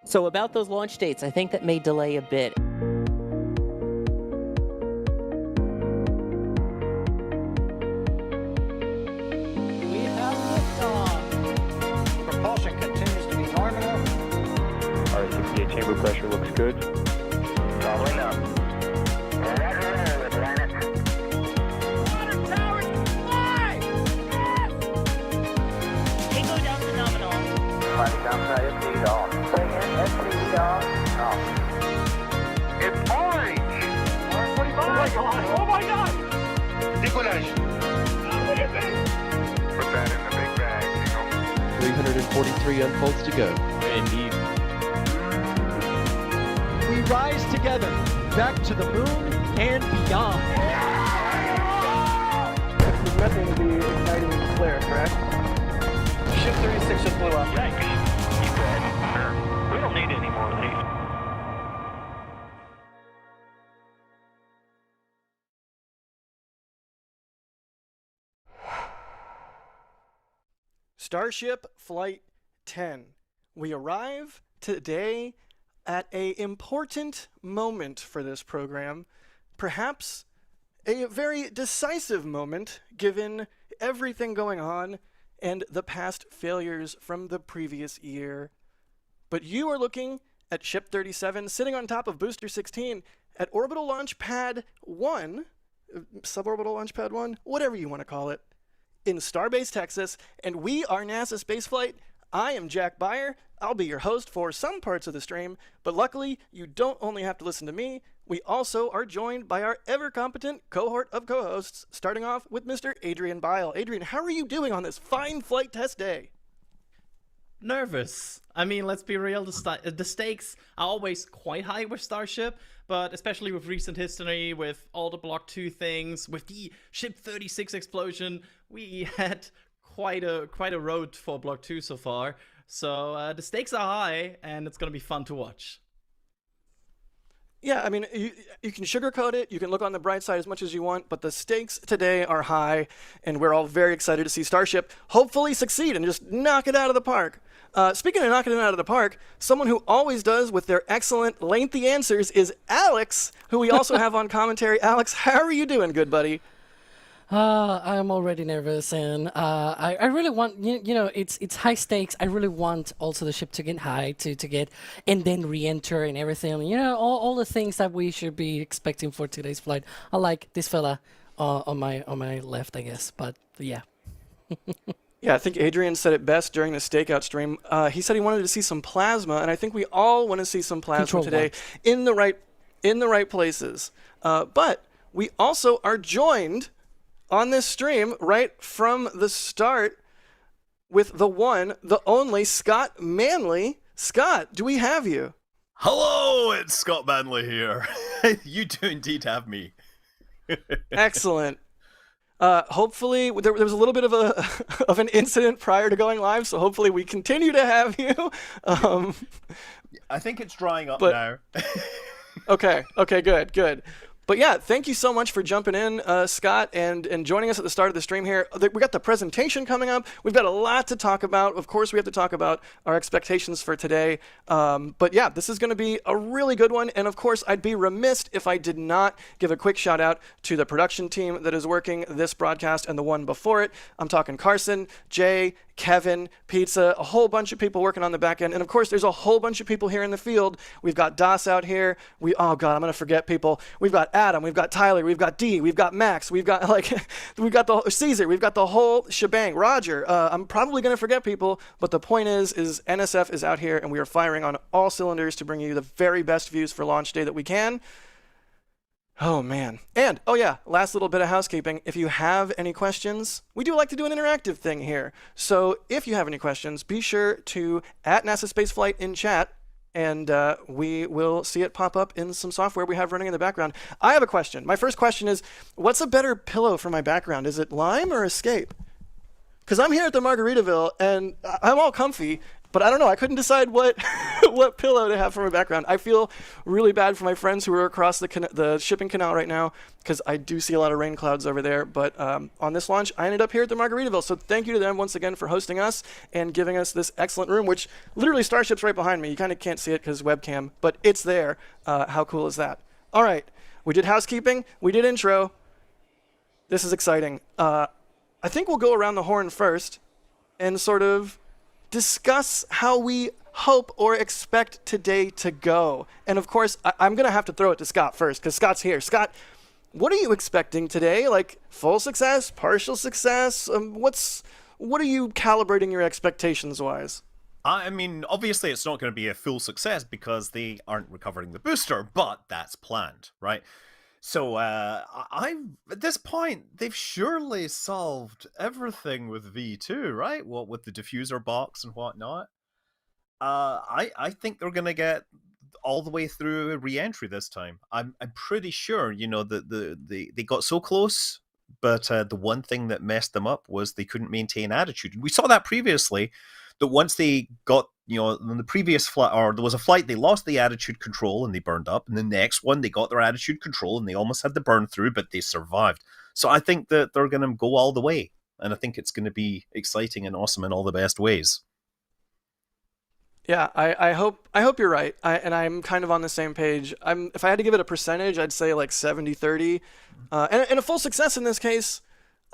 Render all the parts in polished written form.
So about those launch dates, I think that may delay a bit. We have liftoff. Propulsion continues to be nominal. R68 chamber pressure looks good. Following up. Roger, planet. Water towers fly! Tango down to nominal. Flight downside SE off. Bring in SE off. It's orange! R45! Oh my god! Oh my god! Decollage. What is it? Put that in the big bag, Signal. 343 unfolds to go. Indeed. We rise together, back to the moon and beyond. This methane will be igniting and flare, correct? Ship 36 just blew up. Yikes. Keep that. Sure. We don't need any more of these. Starship Flight 10. We arrive today at a important moment for this program, perhaps a very decisive moment given everything going on and the past failures from the previous year. But you are looking at Ship 37 sitting on top of Booster 16 at Orbital Launch Pad 1, Suborbital Launch Pad 1, whatever you want to call it, in Starbase, Texas, and we are NASA Spaceflight. I am Jack Beyer. I'll be your host for some parts of the stream, but luckily, you don't only have to listen to me. We also are joined by our ever-competent cohort of co-hosts, starting off with Mr. Adrian Bile. Adrian, how are you doing on this fine flight test day? Nervous. I mean, let's be real, the stakes are always quite high with Starship, but especially with recent history, with all the Block 2 things, with the Ship 36 explosion, we had quite a road for Block 2 so far. So the stakes are high, and it's going to be fun to watch. Yeah, I mean, you can sugarcoat it, you can look on the bright side as much as you want, but the stakes today are high, and we're all very excited to see Starship hopefully succeed and just knock it out of the park. Speaking of knocking it out of the park, someone who always does with their excellent, lengthy answers is Alex, who we also have on commentary. Alex, how are you doing, good buddy? I'm already nervous, and I really want, you know, it's high stakes. I really want also the ship to get high, to get, and then re-enter and everything. You know, all the things that we should be expecting for today's flight. I like this fella on my left, I guess, but yeah. Yeah, I think Adrian said it best during the stakeout stream. He said he wanted to see some plasma, and I think we all want to see some plasma Control today one. in the right places. But we also are joined on this stream right from the start with the one, the only Scott Manley. Scott, do we have you? Hello, it's Scott Manley here. You do indeed have me. Excellent. Hopefully, there was a little bit of an incident prior to going live, so hopefully we continue to have you. I think it's drying up now. Okay, good. But yeah, thank you so much for jumping in, Scott, and joining us at the start of the stream here. We got the presentation coming up. We've got a lot to talk about. Of course, we have to talk about our expectations for today. But yeah, this is going to be a really good one. And of course, I'd be remiss if I did not give a quick shout out to the production team that is working this broadcast and the one before it. I'm talking Carson, Jay, Kevin, Pizza, a whole bunch of people working on the back end. And of course, there's a whole bunch of people here in the field. We've got Das out here. Oh God, I'm going to forget people. We've got Adam, we've got Tyler, we've got D, we've got Max, we've got we've got the Caesar, we've got the whole shebang. Roger, I'm probably going to forget people, but the point is NSF is out here and we are firing on all cylinders to bring you the very best views for launch day that we can. Oh man. And, oh yeah, last little bit of housekeeping. If you have any questions, we do like to do an interactive thing here. So if you have any questions, be sure to @NASA Spaceflight in chat, and we will see it pop up in some software we have running in the background. I have a question. My first question is, what's a better pillow for my background? Is it Lime or Escape? Because I'm here at the Margaritaville, and I'm all comfy, But I don't know. I couldn't decide what what pillow to have for my background. I feel really bad for my friends who are across the shipping canal right now because I do see a lot of rain clouds over there. But on this launch, I ended up here at the Margaritaville. So thank you to them once again for hosting us and giving us this excellent room, which literally Starship's right behind me. You kind of can't see it because webcam, but it's there. How cool is that? All right. We did housekeeping. We did intro. This is exciting. I think we'll go around the horn first and sort of discuss how we hope or expect today to go. And of course, I'm going to have to throw it to Scott first because Scott's here. Scott, what are you expecting today? Like full success, partial success? What are you calibrating your expectations wise? I mean, obviously it's not going to be a full success because they aren't recovering the booster, but that's planned, right? So, at this point, they've surely solved everything with V2, right? What with the diffuser box and whatnot. I think they're gonna get all the way through re-entry this time. I'm pretty sure, you know, that they got so close, but the one thing that messed them up was they couldn't maintain attitude. We saw that previously, that once they got, you know, in the previous flight, or there was a flight, they lost the attitude control and they burned up. And the next one, they got their attitude control and they almost had the burn through, but they survived. So I think that they're going to go all the way. And I think it's going to be exciting and awesome in all the best ways. Yeah, I hope you're right. And I'm kind of on the same page. If I had to give it a percentage, I'd say like 70-30. And a full success in this case,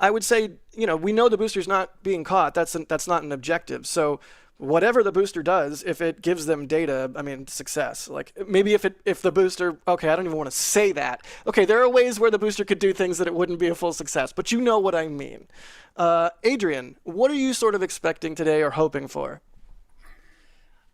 I would say, you know, we know the booster's not being caught. That's not an objective. So whatever the booster does, if it gives them data, I mean, success. Like maybe if the booster, okay, I don't even want to say that. Okay, there are ways where the booster could do things that it wouldn't be a full success, but you know what I mean. Adrian, what are you sort of expecting today or hoping for?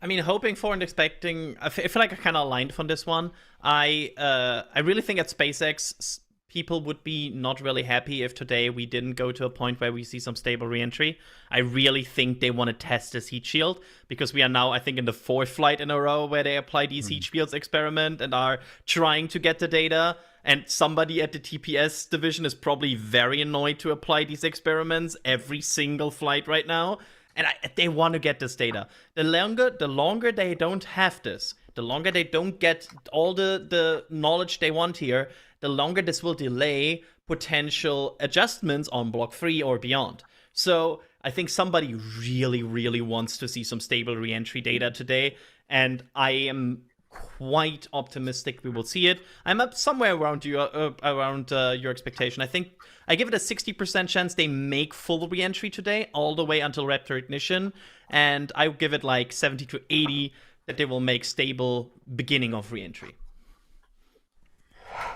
I mean, hoping for and expecting, I feel like I kind of aligned on this one. I really think at SpaceX, people would be not really happy if today we didn't go to a point where we see some stable reentry. I really think they want to test this heat shield because we are now, I think, in the 4th flight in a row where they apply these heat shields experiment and are trying to get the data. And somebody at the TPS division is probably very annoyed to apply these experiments every single flight right now. And they want to get this data. The longer they don't have this, the longer they don't get all the knowledge they want here, the longer this will delay potential adjustments on Block 3 or beyond. So I think somebody really, really wants to see some stable reentry data today, and I am quite optimistic we will see it. I'm up somewhere around your expectation. I think I give it a 60% chance they make full reentry today, all the way until Raptor ignition, and I give it like 70 to 80 that they will make stable beginning of reentry.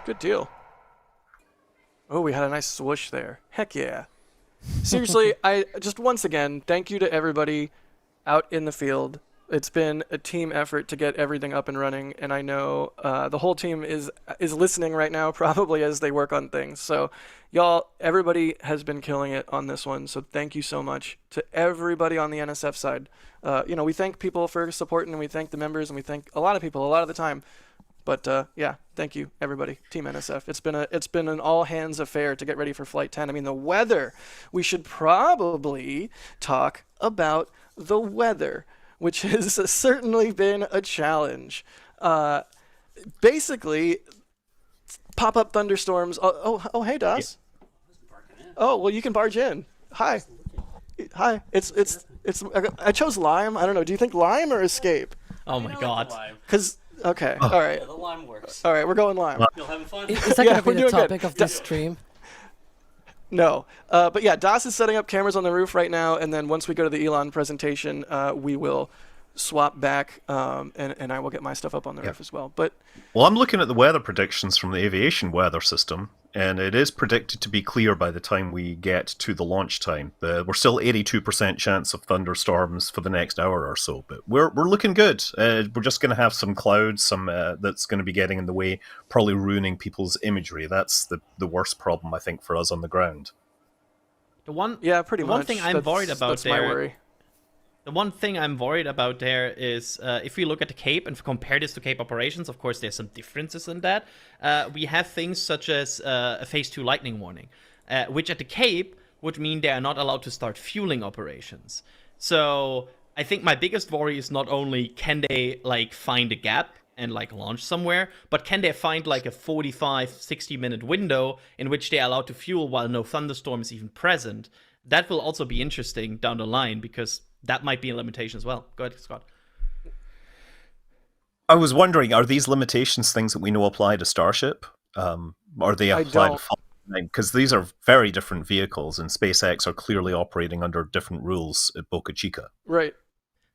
Good deal. Oh, we had a nice swoosh there. Heck yeah. Seriously, I just once again, thank you to everybody out in the field. It's been a team effort to get everything up and running, and I know the whole team is listening right now, probably as they work on things. So, y'all, everybody has been killing it on this one. So thank you so much to everybody on the NSF side. You know, we thank people for supporting, and we thank the members, and we thank a lot of people a lot of the time. But yeah, thank you everybody, Team NSF. It's been an all hands affair to get ready for Flight 10. I mean, the weather. We should probably talk about the weather, which has certainly been a challenge. Basically, pop-up thunderstorms. Oh, hey, Das. Oh, well, you can barge in. Hi. Hi. It's. I chose Lime. I don't know. Do you think Lime or Escape? Oh my God. Because. Okay. All right. Yeah, the lime works. All right. We're going Lime. You'll having fun? Is that Yeah, going to we're be the doing topic good. of this stream? No. But yeah, Das is setting up cameras on the roof right now, and then once we go to the Elon presentation, we will swap back, and I will get my stuff up on the roof as well. But Well, I'm looking at the weather predictions from the aviation weather system, and it is predicted to be clear by the time we get to the launch time. We're still 82% chance of thunderstorms for the next hour or so, but we're looking good. We're just going to have some clouds, that's going to be getting in the way, probably ruining people's imagery. That's the worst problem, I think, for us on the ground. yeah, pretty much. One thing I'm worried about that's there. my worry. The one thing I'm worried about there is if we look at the Cape and compare this to Cape operations, of course, there's some differences in that. We have things such as a Phase 2 lightning warning, which at the Cape would mean they are not allowed to start fueling operations. So I think my biggest worry is not only can they like find a gap and like launch somewhere, but can they find like a 45, 60-minute window in which they are allowed to fuel while no thunderstorm is even present? That will also be interesting down the line, because that might be a limitation as well. Go ahead, Scott. I was wondering, are these limitations things that we know apply to Starship? Or they apply to Falcon 9? Because these are very different vehicles, and SpaceX are clearly operating under different rules at Boca Chica. Right.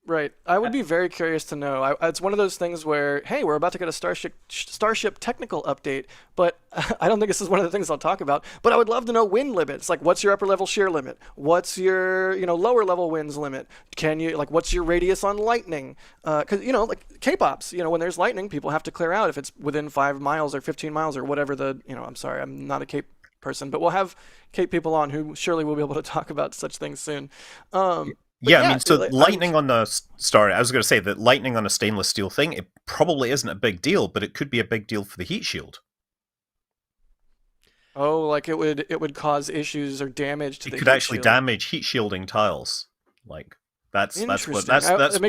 Right. I would be very curious to know. It's one of those things where, hey, we're about to get a Starship technical update, but I don't think this is one of the things I'll talk about. But I would love to know wind limits. Like, what's your upper level shear limit? What's your, lower level winds limit? Can you, like, what's your radius on lightning? Because, like K-pops, when there's lightning, people have to clear out if it's within 5 miles or 15 miles or whatever the, I'm sorry, I'm not a Cape person, but we'll have Cape people on who surely will be able to talk about such things soon. Yeah, I mean, so lightning on the I was going to say that lightning on a stainless steel thing, it probably isn't a big deal, but it could be a big deal for the heat shield. Oh, like it would cause issues or damage to the heat shield. It could actually damage heat shielding tiles. Like that's why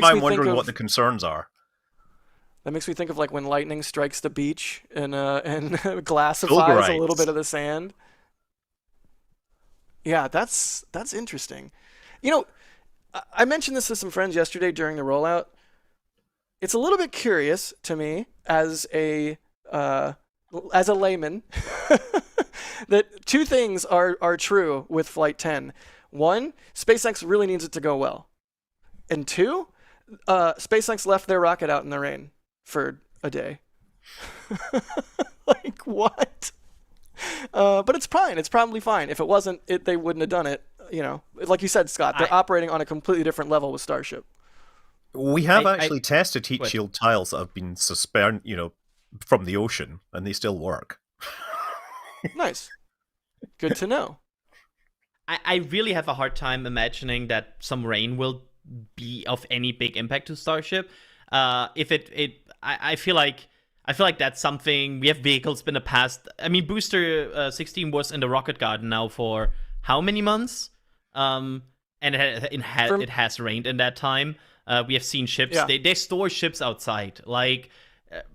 I'm wondering what the concerns are. That makes me think of like when lightning strikes the beach and glassifies a little bit of the sand. Yeah, that's interesting. I mentioned this to some friends yesterday during the rollout. It's a little bit curious to me as a layman that two things are true with Flight 10. One, SpaceX really needs it to go well. And two, SpaceX left their rocket out in the rain for a day. Like, what? But it's fine. It's probably fine. If it wasn't, they wouldn't have done it. Like you said, Scott, they're operating on a completely different level with Starship. We have actually tested heat shield tiles that have been suspended, from the ocean, and they still work. Nice. Good to know. I really have a hard time imagining that some rain will be of any big impact to Starship. I feel like that's something we have vehicles in the past. I mean, Booster 16 was in the rocket garden now for how many months? And it has rained in that time. We have seen ships. Yeah. They store ships outside. Like,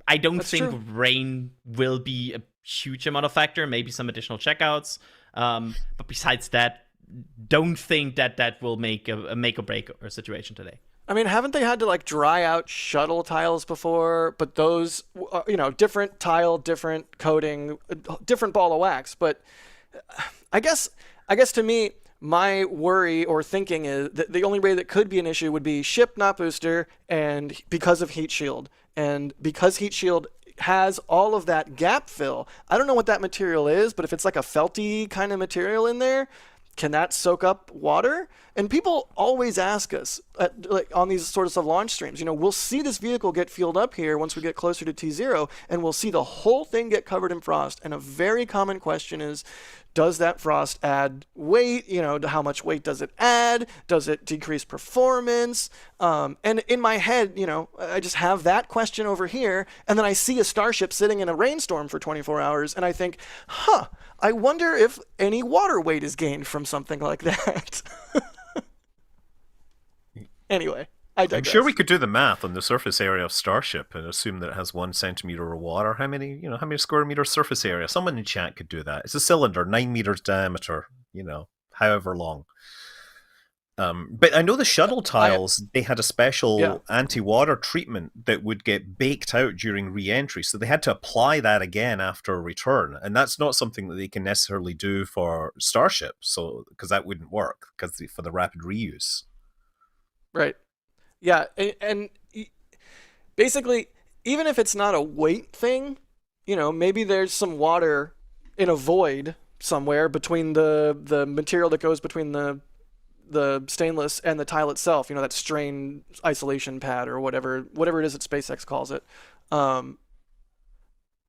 I don't think rain will be a huge amount of factor. Maybe some additional checkouts. But besides that, don't think that will make a make or break or situation today. I mean, haven't they had to like dry out shuttle tiles before? But those, different tile, different coating, different ball of wax. But I guess to me, my worry or thinking is that the only way that could be an issue would be ship, not booster, and because of heat shield. And because heat shield has all of that gap fill, I don't know what that material is, but if it's like a felty kind of material in there, can that soak up water? And people always ask us, on these sorts of launch streams, we'll see this vehicle get fueled up here once we get closer to T0, and we'll see the whole thing get covered in frost. And a very common question is, does that frost add weight? How much weight does it add? Does it decrease performance? And in my head, I just have that question over here, and then I see a Starship sitting in a rainstorm for 24 hours, and I think, I wonder if any water weight is gained from something like that. Anyway, I digress. I'm sure we could do the math on the surface area of Starship and assume that it has 1 centimeter of water. How many square meters surface area? Someone in chat could do that. It's a cylinder, 9 meters diameter, however long. But I know the shuttle tiles, they had a special anti-water treatment that would get baked out during re-entry. So they had to apply that again after return. And that's not something that they can necessarily do for Starship. So, because that wouldn't work for the rapid reuse. Right. Yeah. And basically, even if it's not a weight thing, maybe there's some water in a void somewhere between the material that goes between the stainless and the tile itself, that strain isolation pad or whatever it is that SpaceX calls it.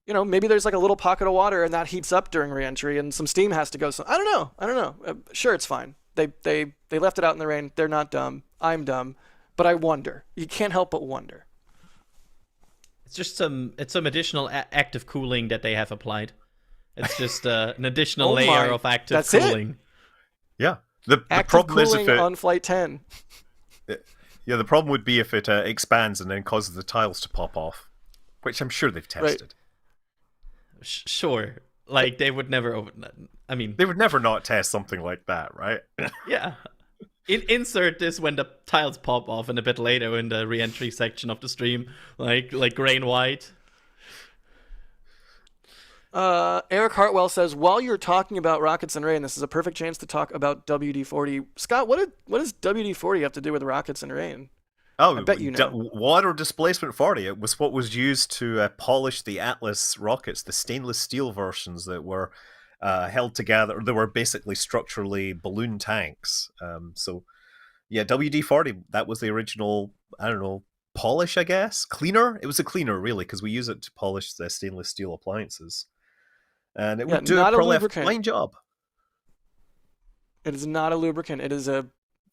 Maybe there's like a little pocket of water and that heats up during reentry and some steam has to go. So I don't know. Sure, it's fine. They left it out in the rain. They're not dumb. I'm dumb, but I wonder. You can't help but wonder. It's just some additional active cooling that they have applied. It's just an additional layer of active That's cooling. It? Yeah. The active problem cooling is on Flight 10. Yeah, the problem would be if it expands and then causes the tiles to pop off, which I'm sure they've tested. Sure. Like, they would never I mean... They would never not test something like that, right? Yeah. Insert this when the tiles pop off and a bit later in the re-entry section of the stream. Like gray and white. Eric Hartwell says, while you're talking about rockets and rain, this is a perfect chance to talk about WD-40. Scott, what does WD-40 have to do with rockets and rain? Oh, I bet you know. Water displacement 40. It was what was used to polish the Atlas rockets, the stainless steel versions that were held together. They were basically structurally balloon tanks. So, yeah, WD-40, that was the original, I don't know, polish, I guess? Cleaner? It was a cleaner, really, because we use it to polish the stainless steel appliances. And it would do probably a fine job. It is not a lubricant. It is a...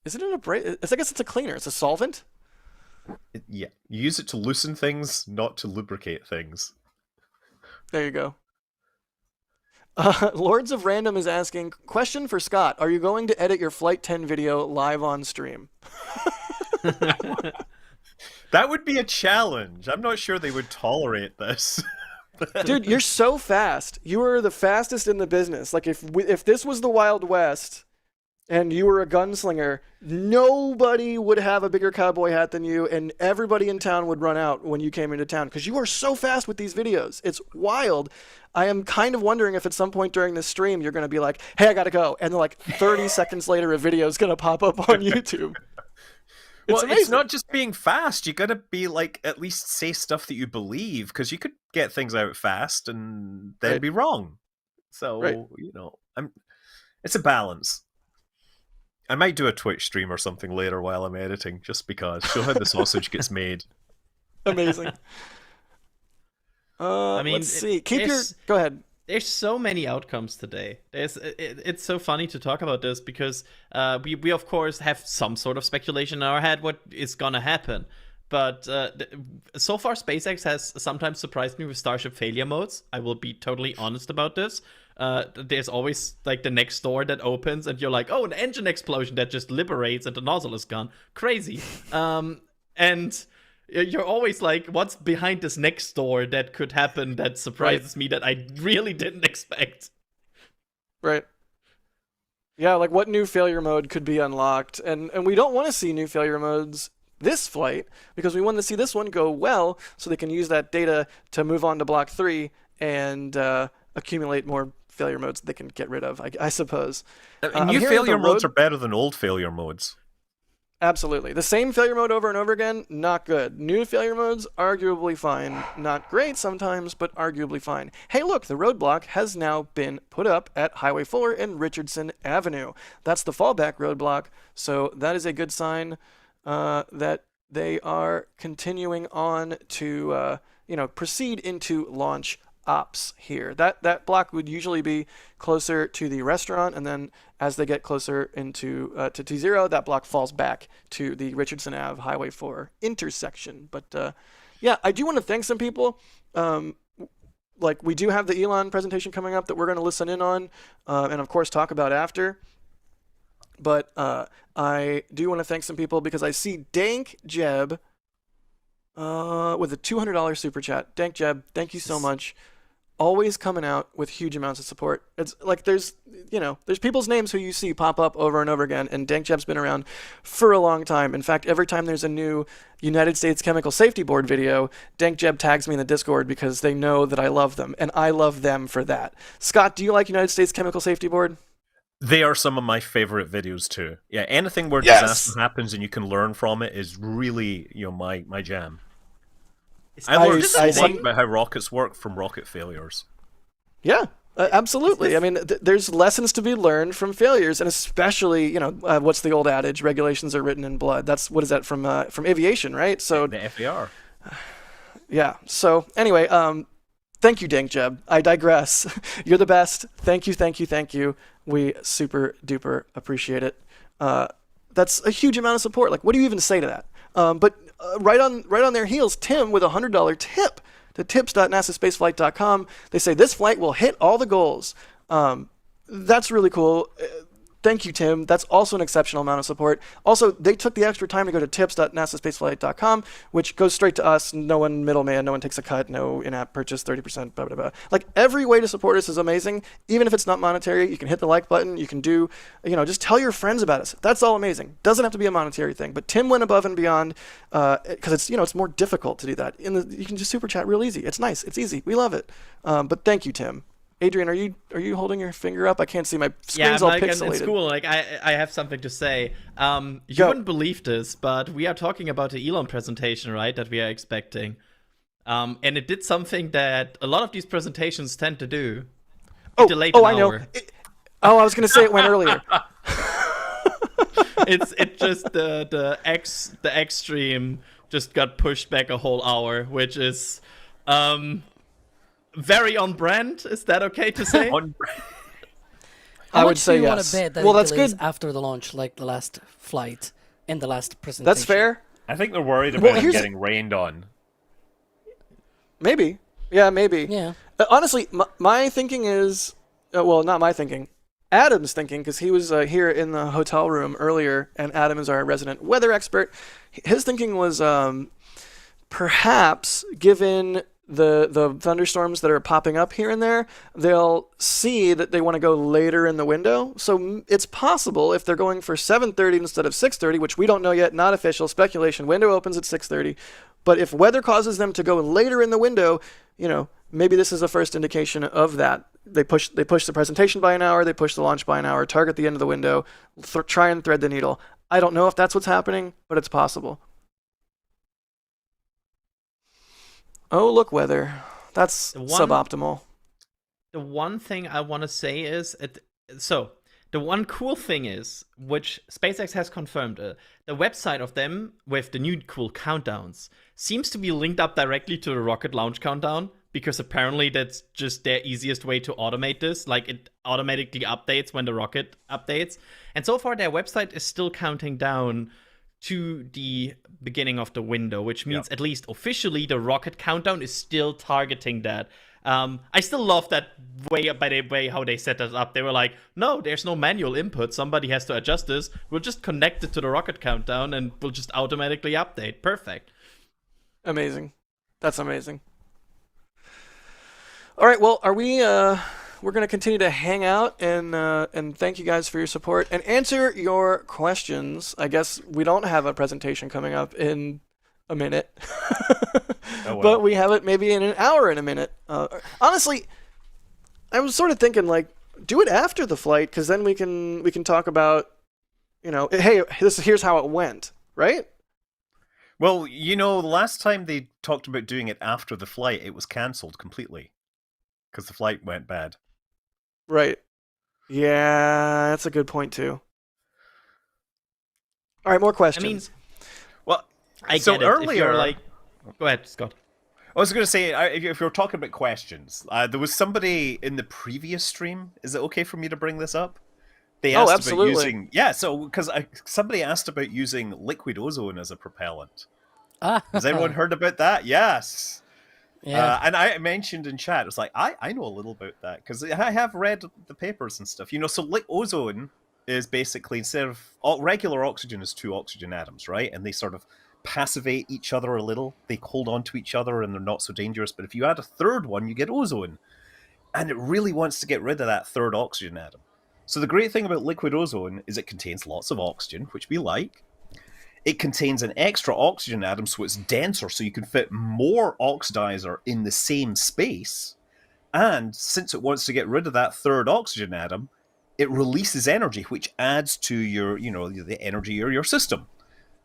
Is it an abrasive? I guess it's a cleaner. It's a solvent? Yeah. You use it to loosen things, not to lubricate things. There you go. Lords of Random is asking, question for Scott. Are you going to edit your Flight 10 video live on stream? That would be a challenge. I'm not sure they would tolerate this. Dude, you're so fast. You are the fastest in the business. Like, if this was the Wild West and you were a gunslinger, nobody would have a bigger cowboy hat than you, and everybody in town would run out when you came into town because you are so fast with these videos. It's wild. I am kind of wondering if at some point during this stream you're going to be like, hey, I got to go. And then like 30 seconds later, a video is going to pop up on YouTube. It's not just being fast. You gotta be like, at least say stuff that you believe, because you could get things out fast and then be wrong. So you know, it's a balance. I might do a Twitch stream or something later while I'm editing, just because. Show how the sausage gets made. Amazing. I mean, let's see. Go ahead. There's so many outcomes today. It's so funny to talk about this because we of course have some sort of speculation in our head what is gonna happen. But so far, SpaceX has sometimes surprised me with Starship failure modes. I will be totally honest about this. There's always like the next door that opens and you're like, oh, an engine explosion that just liberates and the nozzle is gone. Crazy. And you're always like, what's behind this next door that could happen that surprises me that I really didn't expect? Right. Yeah, like what new failure mode could be unlocked? And we don't want to see new failure modes this flight because we want to see this one go well so they can use that data to move on to Block 3 and accumulate more failure modes that they can get rid of, I suppose. New failure modes are better than old failure modes. Absolutely. The same failure mode over and over again, not good. New failure modes, arguably fine. Not great sometimes, but arguably fine. Hey, look, the roadblock has now been put up at Highway 4 and Richardson Avenue. That's the fallback roadblock, so that is a good sign that they are continuing on to, proceed into launch ops here. That block would usually be closer to the restaurant, and then as they get closer into to T0, that block falls back to the Richardson Ave Highway 4 intersection. But yeah, I do want to thank some people. Like we do have the Elon presentation coming up that we're going to listen in on, and of course talk about after. But I do want to thank some people because I see Dank Jeb with a $200 super chat. Dank Jeb, thank you so much. Always coming out with huge amounts of support. It's like there's people's names who you see pop up over and over again, and Dank Jeb's been around for a long time. In fact, every time there's a new United States Chemical Safety Board video, Dank Jeb tags me in the Discord because they know that I love them, and I love them for that. Scott, do you like United States Chemical Safety Board? They are some of my favorite videos too. Yeah, anything where disaster happens and you can learn from it is really, my jam. I learned so much about how rockets work from rocket failures. Yeah, absolutely. I mean, there's lessons to be learned from failures, and especially, what's the old adage? Regulations are written in blood. What is that from aviation, right? So the FAR. Yeah. So anyway, thank you, Dank Jeb. I digress. You're the best. Thank you. We super duper appreciate it. That's a huge amount of support. Like, what do you even say to that? But right on their heels, Tim with a $100 tip to tips.nasaspaceflight.com. They say this flight will hit all the goals. That's really cool. Thank you, Tim. That's also an exceptional amount of support. Also, they took the extra time to go to tips.nasaspaceflight.com, which goes straight to us. No one middleman, no one takes a cut, no in-app purchase, 30%, blah, blah, blah. Like, every way to support us is amazing. Even if it's not monetary, you can hit the like button. You can do, just tell your friends about us. That's all amazing. Doesn't have to be a monetary thing. But Tim went above and beyond because it's more difficult to do that. You can just super chat real easy. It's nice. It's easy. We love it. But thank you, Tim. Adrian, are you holding your finger up? I can't see. My screen's all pixelated. It's cool. Like I have something to say. You wouldn't believe this, but we are talking about the Elon presentation, right? That we are expecting. And it did something that a lot of these presentations tend to do. Delayed an I know. hour. I was gonna say it went earlier. It's just the X stream just got pushed back a whole hour, which is very on brand. Is that okay to say? How I would much say do you want yes. to bet that Well, it that's delays good. after the launch, like the last flight and the last presentation? That's fair. I think they're worried about him here's- getting rained on. Maybe. Yeah, maybe. Yeah. Honestly, my thinking is, well, not my thinking. Adam's thinking, because he was here in the hotel room earlier, and Adam is our resident weather expert. His thinking was perhaps, given the thunderstorms that are popping up here and there, they'll see that they want to go later in the window. So it's possible if they're going for 7:30 instead of 6:30, which we don't know yet, not official, speculation. Window opens at 6:30. But if weather causes them to go later in the window, maybe this is a first indication of that. They push the presentation by an hour, they push the launch by an hour, target the end of the window, try and thread the needle. I don't know if that's what's happening, but it's possible. Oh, look, weather. That's suboptimal. The one thing I want to say is, the one cool thing is, which SpaceX has confirmed, the website of them with the new cool countdowns seems to be linked up directly to the rocket launch countdown, because apparently that's just their easiest way to automate this. Like, it automatically updates when the rocket updates. And so far, their website is still counting down to the beginning of the window, which means at least officially the rocket countdown is still targeting that. I still love that way how they set that up. They were like, no, there's no manual input. Somebody has to adjust this. We'll just connect it to the rocket countdown and we'll just automatically update. Perfect. Amazing. That's amazing. All right, well, are we we're going to continue to hang out and thank you guys for your support and answer your questions. I guess we don't have a presentation coming up in a minute. But we have it maybe in an hour and a minute. Honestly, I was sort of thinking, like, do it after the flight, because then we can talk about, hey, here's how it went, right? Well, the last time they talked about doing it after the flight, it was cancelled completely because the flight went bad. Right. Yeah, that's a good point too. All right, more questions. I mean, I get it. earlier, if you're like, go ahead, Scott. I was going to say, if you're talking about questions, there was somebody in the previous stream. Is it okay for me to bring this up? They asked absolutely. about using, because somebody asked about using liquid ozone as a propellant. Has anyone heard about that? Yes. Yeah. And I mentioned in chat, it was like, I know a little about that, because I have read the papers and stuff. So ozone is basically, instead of regular oxygen is 2 oxygen atoms, right? And they sort of passivate each other a little. They hold on to each other and they're not so dangerous. But if you add a third one, you get ozone. And it really wants to get rid of that third oxygen atom. So the great thing about liquid ozone is it contains lots of oxygen, which we like. It contains an extra oxygen atom, so it's denser, so you can fit more oxidizer in the same space. And since it wants to get rid of that third oxygen atom, it releases energy, which adds to your, the energy of your system.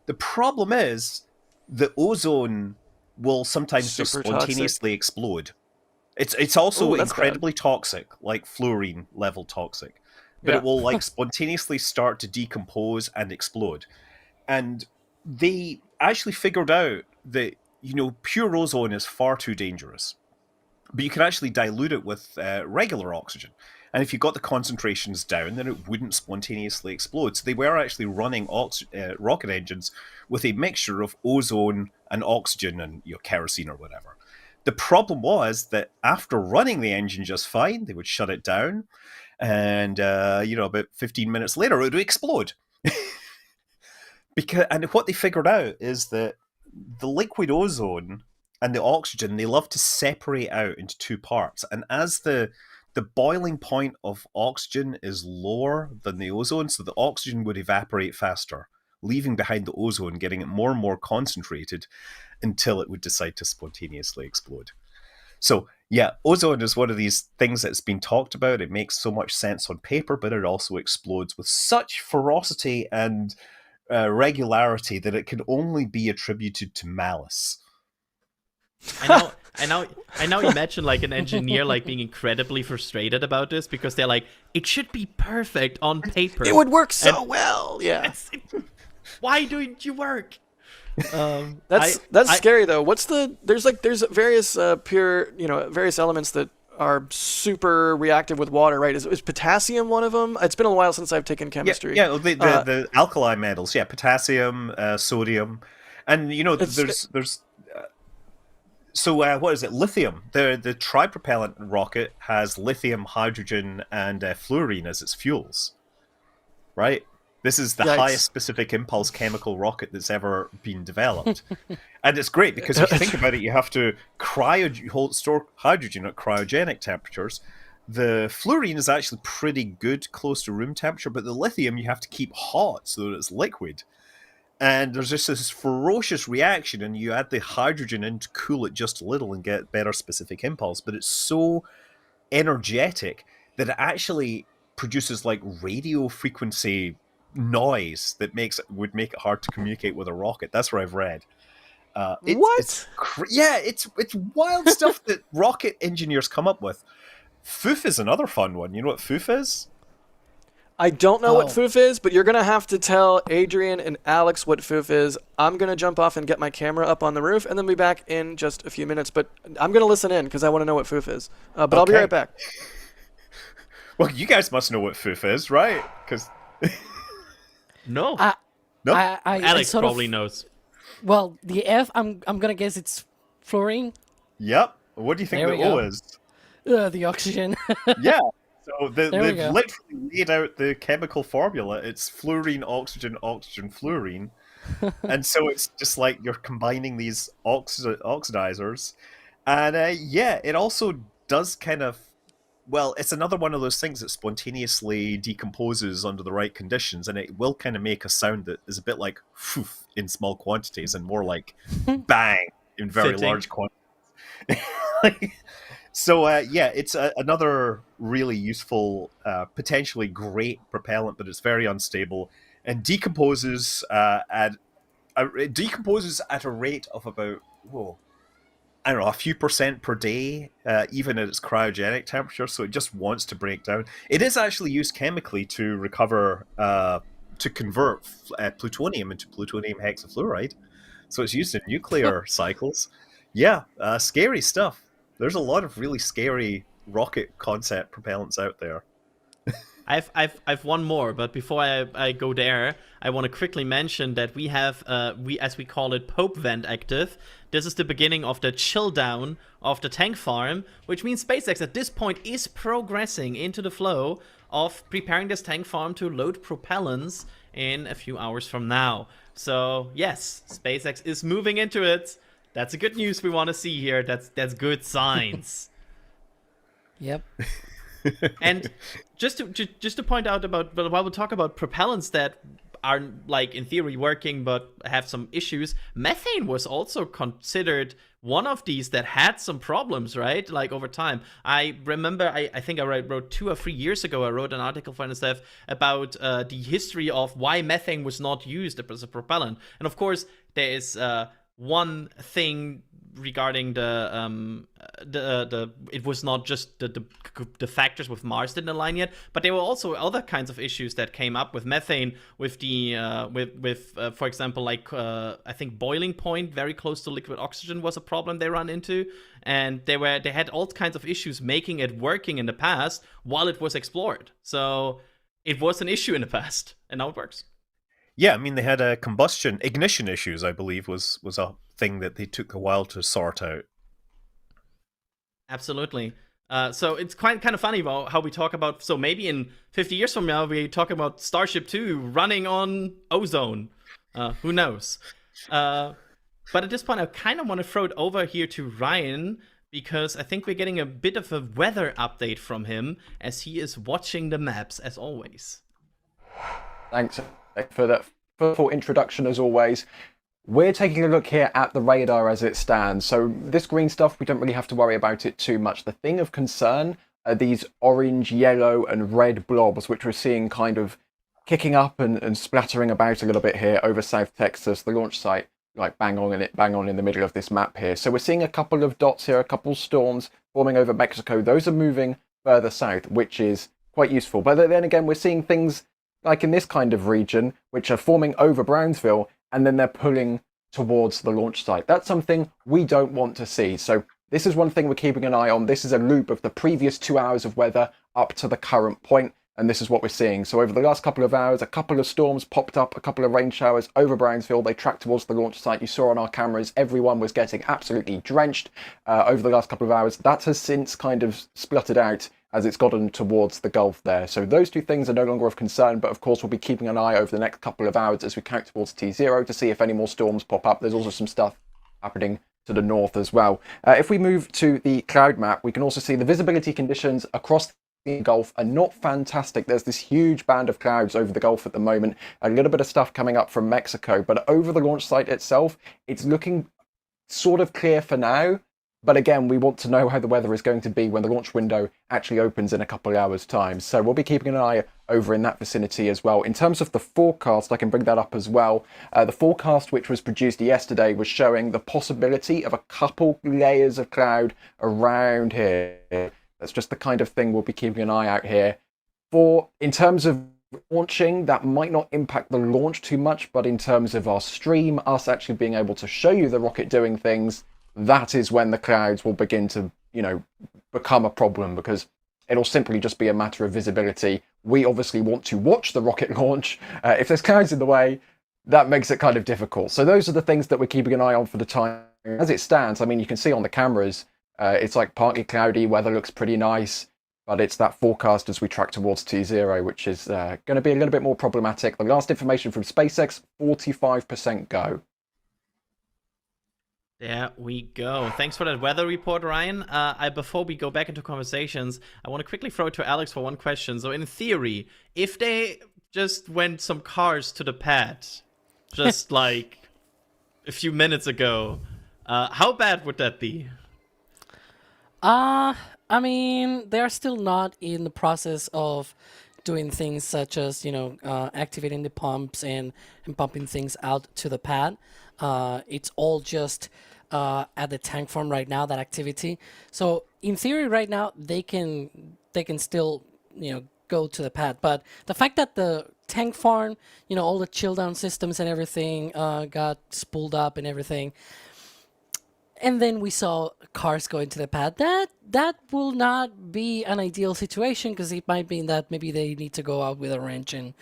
The problem is the ozone will sometimes just spontaneously explode. It's also incredibly toxic, like fluorine level toxic. But it will spontaneously start to decompose and explode. And they actually figured out that, pure ozone is far too dangerous. But you can actually dilute it with regular oxygen. And if you got the concentrations down, then it wouldn't spontaneously explode. So they were actually running rocket engines with a mixture of ozone and oxygen and kerosene or whatever. The problem was that after running the engine just fine, they would shut it down. and about 15 minutes later it would explode. And what they figured out is that the liquid ozone and the oxygen, they love to separate out into two parts, and as the boiling point of oxygen is lower than the ozone, so the oxygen would evaporate faster, leaving behind the ozone, getting it more and more concentrated until it would decide to spontaneously explode. So, yeah, ozone is one of these things that's been talked about. It makes so much sense on paper, but it also explodes with such ferocity and regularity that it can only be attributed to malice. I now imagine like an engineer like being incredibly frustrated about this because they're like, it should be perfect on paper. It would work so well. Yeah. Why don't you work? That's scary though. There's various various elements that are super reactive with water, right? Is potassium one of them? It's been a while since I've taken chemistry. Yeah, the alkali metals. Yeah, potassium, sodium, and there's. So what is it? Lithium. The tri-propellant rocket has lithium, hydrogen, and fluorine as its fuels. Right? This is the highest specific impulse chemical rocket that's ever been developed. And it's great because if you think about it, you have to store hydrogen at cryogenic temperatures. The fluorine is actually pretty good close to room temperature, but the lithium you have to keep hot so that it's liquid. And there's just this ferocious reaction, and you add the hydrogen in to cool it just a little and get better specific impulse. But it's so energetic that it actually produces like radio frequency noise that would make it hard to communicate with a rocket. That's what I've read. It's wild stuff that rocket engineers come up with. Foof is another fun one. You know what Foof is? I don't know what Foof is, but you're going to have to tell Adrian and Alex what Foof is. I'm going to jump off and get my camera up on the roof and then be back in just a few minutes. But I'm going to listen in because I want to know what Foof is. But I'll be right back. Well, you guys must know what Foof is, right? Because no. No? Alex probably knows. Well, the F, I'm going to guess it's fluorine. Yep. What do you think the O is? The oxygen. Yeah. So they've literally laid out the chemical formula. It's fluorine, oxygen, oxygen, fluorine. And so it's just like you're combining these oxidizers. And it also does kind of, well, it's another one of those things that spontaneously decomposes under the right conditions. And it will kind of make a sound that is a bit like foof in small quantities and more like bang in very large quantities. So, it's another really useful, potentially great propellant, but it's very unstable and decomposes at a rate of about, a few percent per day, even at its cryogenic temperature. So it just wants to break down. It is actually used chemically to recover, to convert plutonium into plutonium hexafluoride. So it's used in nuclear cycles. Yeah, scary stuff. There's a lot of really scary rocket concept propellants out there. I've one more, but before I go there, I want to quickly mention that we have as we call it Pope vent active. This is the beginning of the chill down of the tank farm, which means SpaceX at this point is progressing into the flow of preparing this tank farm to load propellants in a few hours from now. So yes, SpaceX is moving into it. That's the good news we want to see here. That's good signs. Yep. And just to point out about, while we talk about propellants that are like in theory working but have some issues, methane was also considered one of these that had some problems, right? Like over time. I remember, I think I wrote 2 or 3 years ago, I wrote an article for NSF about the history of why methane was not used as a propellant. And of course, there is one thing regarding the it was not just the factors with Mars didn't align yet, but there were also other kinds of issues that came up with methane, with the for example, like I think boiling point very close to liquid oxygen was a problem they ran into, and they had all kinds of issues making it working in the past while it was explored. So it was an issue in the past, and now it works. Yeah, I mean, they had ignition issues, I believe, was a thing that they took a while to sort out. Absolutely. So it's quite kind of funny about how we talk about. So maybe in 50 years from now, we talk about Starship 2 running on ozone. Who knows? But at this point, I kind of want to throw it over here to Ryan, because I think we're getting a bit of a weather update from him as he is watching the maps as always. Thanks for that full introduction as always. We're taking a look here at the radar as it stands. So this green stuff, we don't really have to worry about it too much. The thing of concern are these orange, yellow and red blobs, which we're seeing kind of kicking up and splattering about a little bit here over South Texas, the launch site, like bang on in the middle of this map here. So we're seeing a couple of dots here, a couple storms forming over Mexico. Those are moving further south, which is quite useful. But then again, we're seeing things like in this kind of region, which are forming over Brownsville, and then they're pulling towards the launch site. That's something we don't want to see. So this is one thing we're keeping an eye on. This is a loop of the previous 2 hours of weather up to the current point, and this is what we're seeing. So over the last couple of hours, a couple of storms popped up, a couple of rain showers over Brownsville. They tracked towards the launch site. You saw on our cameras, everyone was getting absolutely drenched over the last couple of hours. That has since kind of spluttered out as it's gotten towards the Gulf there. So those two things are no longer of concern, but of course we'll be keeping an eye over the next couple of hours as we count towards T0 to see if any more storms pop up. There's also some stuff happening to the north as well. If we move to the cloud map, we can also see the visibility conditions across the Gulf are not fantastic. There's this huge band of clouds over the Gulf at the moment, a little bit of stuff coming up from Mexico, but over the launch site itself, it's looking sort of clear for now. But again, we want to know how the weather is going to be when the launch window actually opens in a couple of hours' time. So we'll be keeping an eye over in that vicinity as well. In terms of the forecast, I can bring that up as well. The forecast which was produced yesterday was showing the possibility of a couple layers of cloud around here. That's just the kind of thing we'll be keeping an eye out here for. In terms of launching, that might not impact the launch too much, but in terms of our stream, us actually being able to show you the rocket doing things, that is when the clouds will begin to, become a problem, because it'll simply just be a matter of visibility. We obviously want to watch the rocket launch. If there's clouds in the way, that makes it kind of difficult. So those are the things that we're keeping an eye on for the time. As it stands, I mean, you can see on the cameras, it's like partly cloudy, weather looks pretty nice, but it's that forecast as we track towards T0, which is going to be a little bit more problematic. The last information from SpaceX, 45% go. There we go. Thanks for that weather report, Ryan. Before we go back into conversations, I want to quickly throw it to Alex for one question. So in theory, if they just went some cars to the pad, just like a few minutes ago, how bad would that be? I mean, they're still not in the process of doing things such as, activating the pumps and pumping things out to the pad. It's all just at the tank farm right now, that activity. So in theory right now, they can still, go to the pad. But the fact that the tank farm, all the chill down systems and everything got spooled up and everything, and then we saw cars going to the pad, that will not be an ideal situation, because it might mean that maybe they need to go out with a wrench and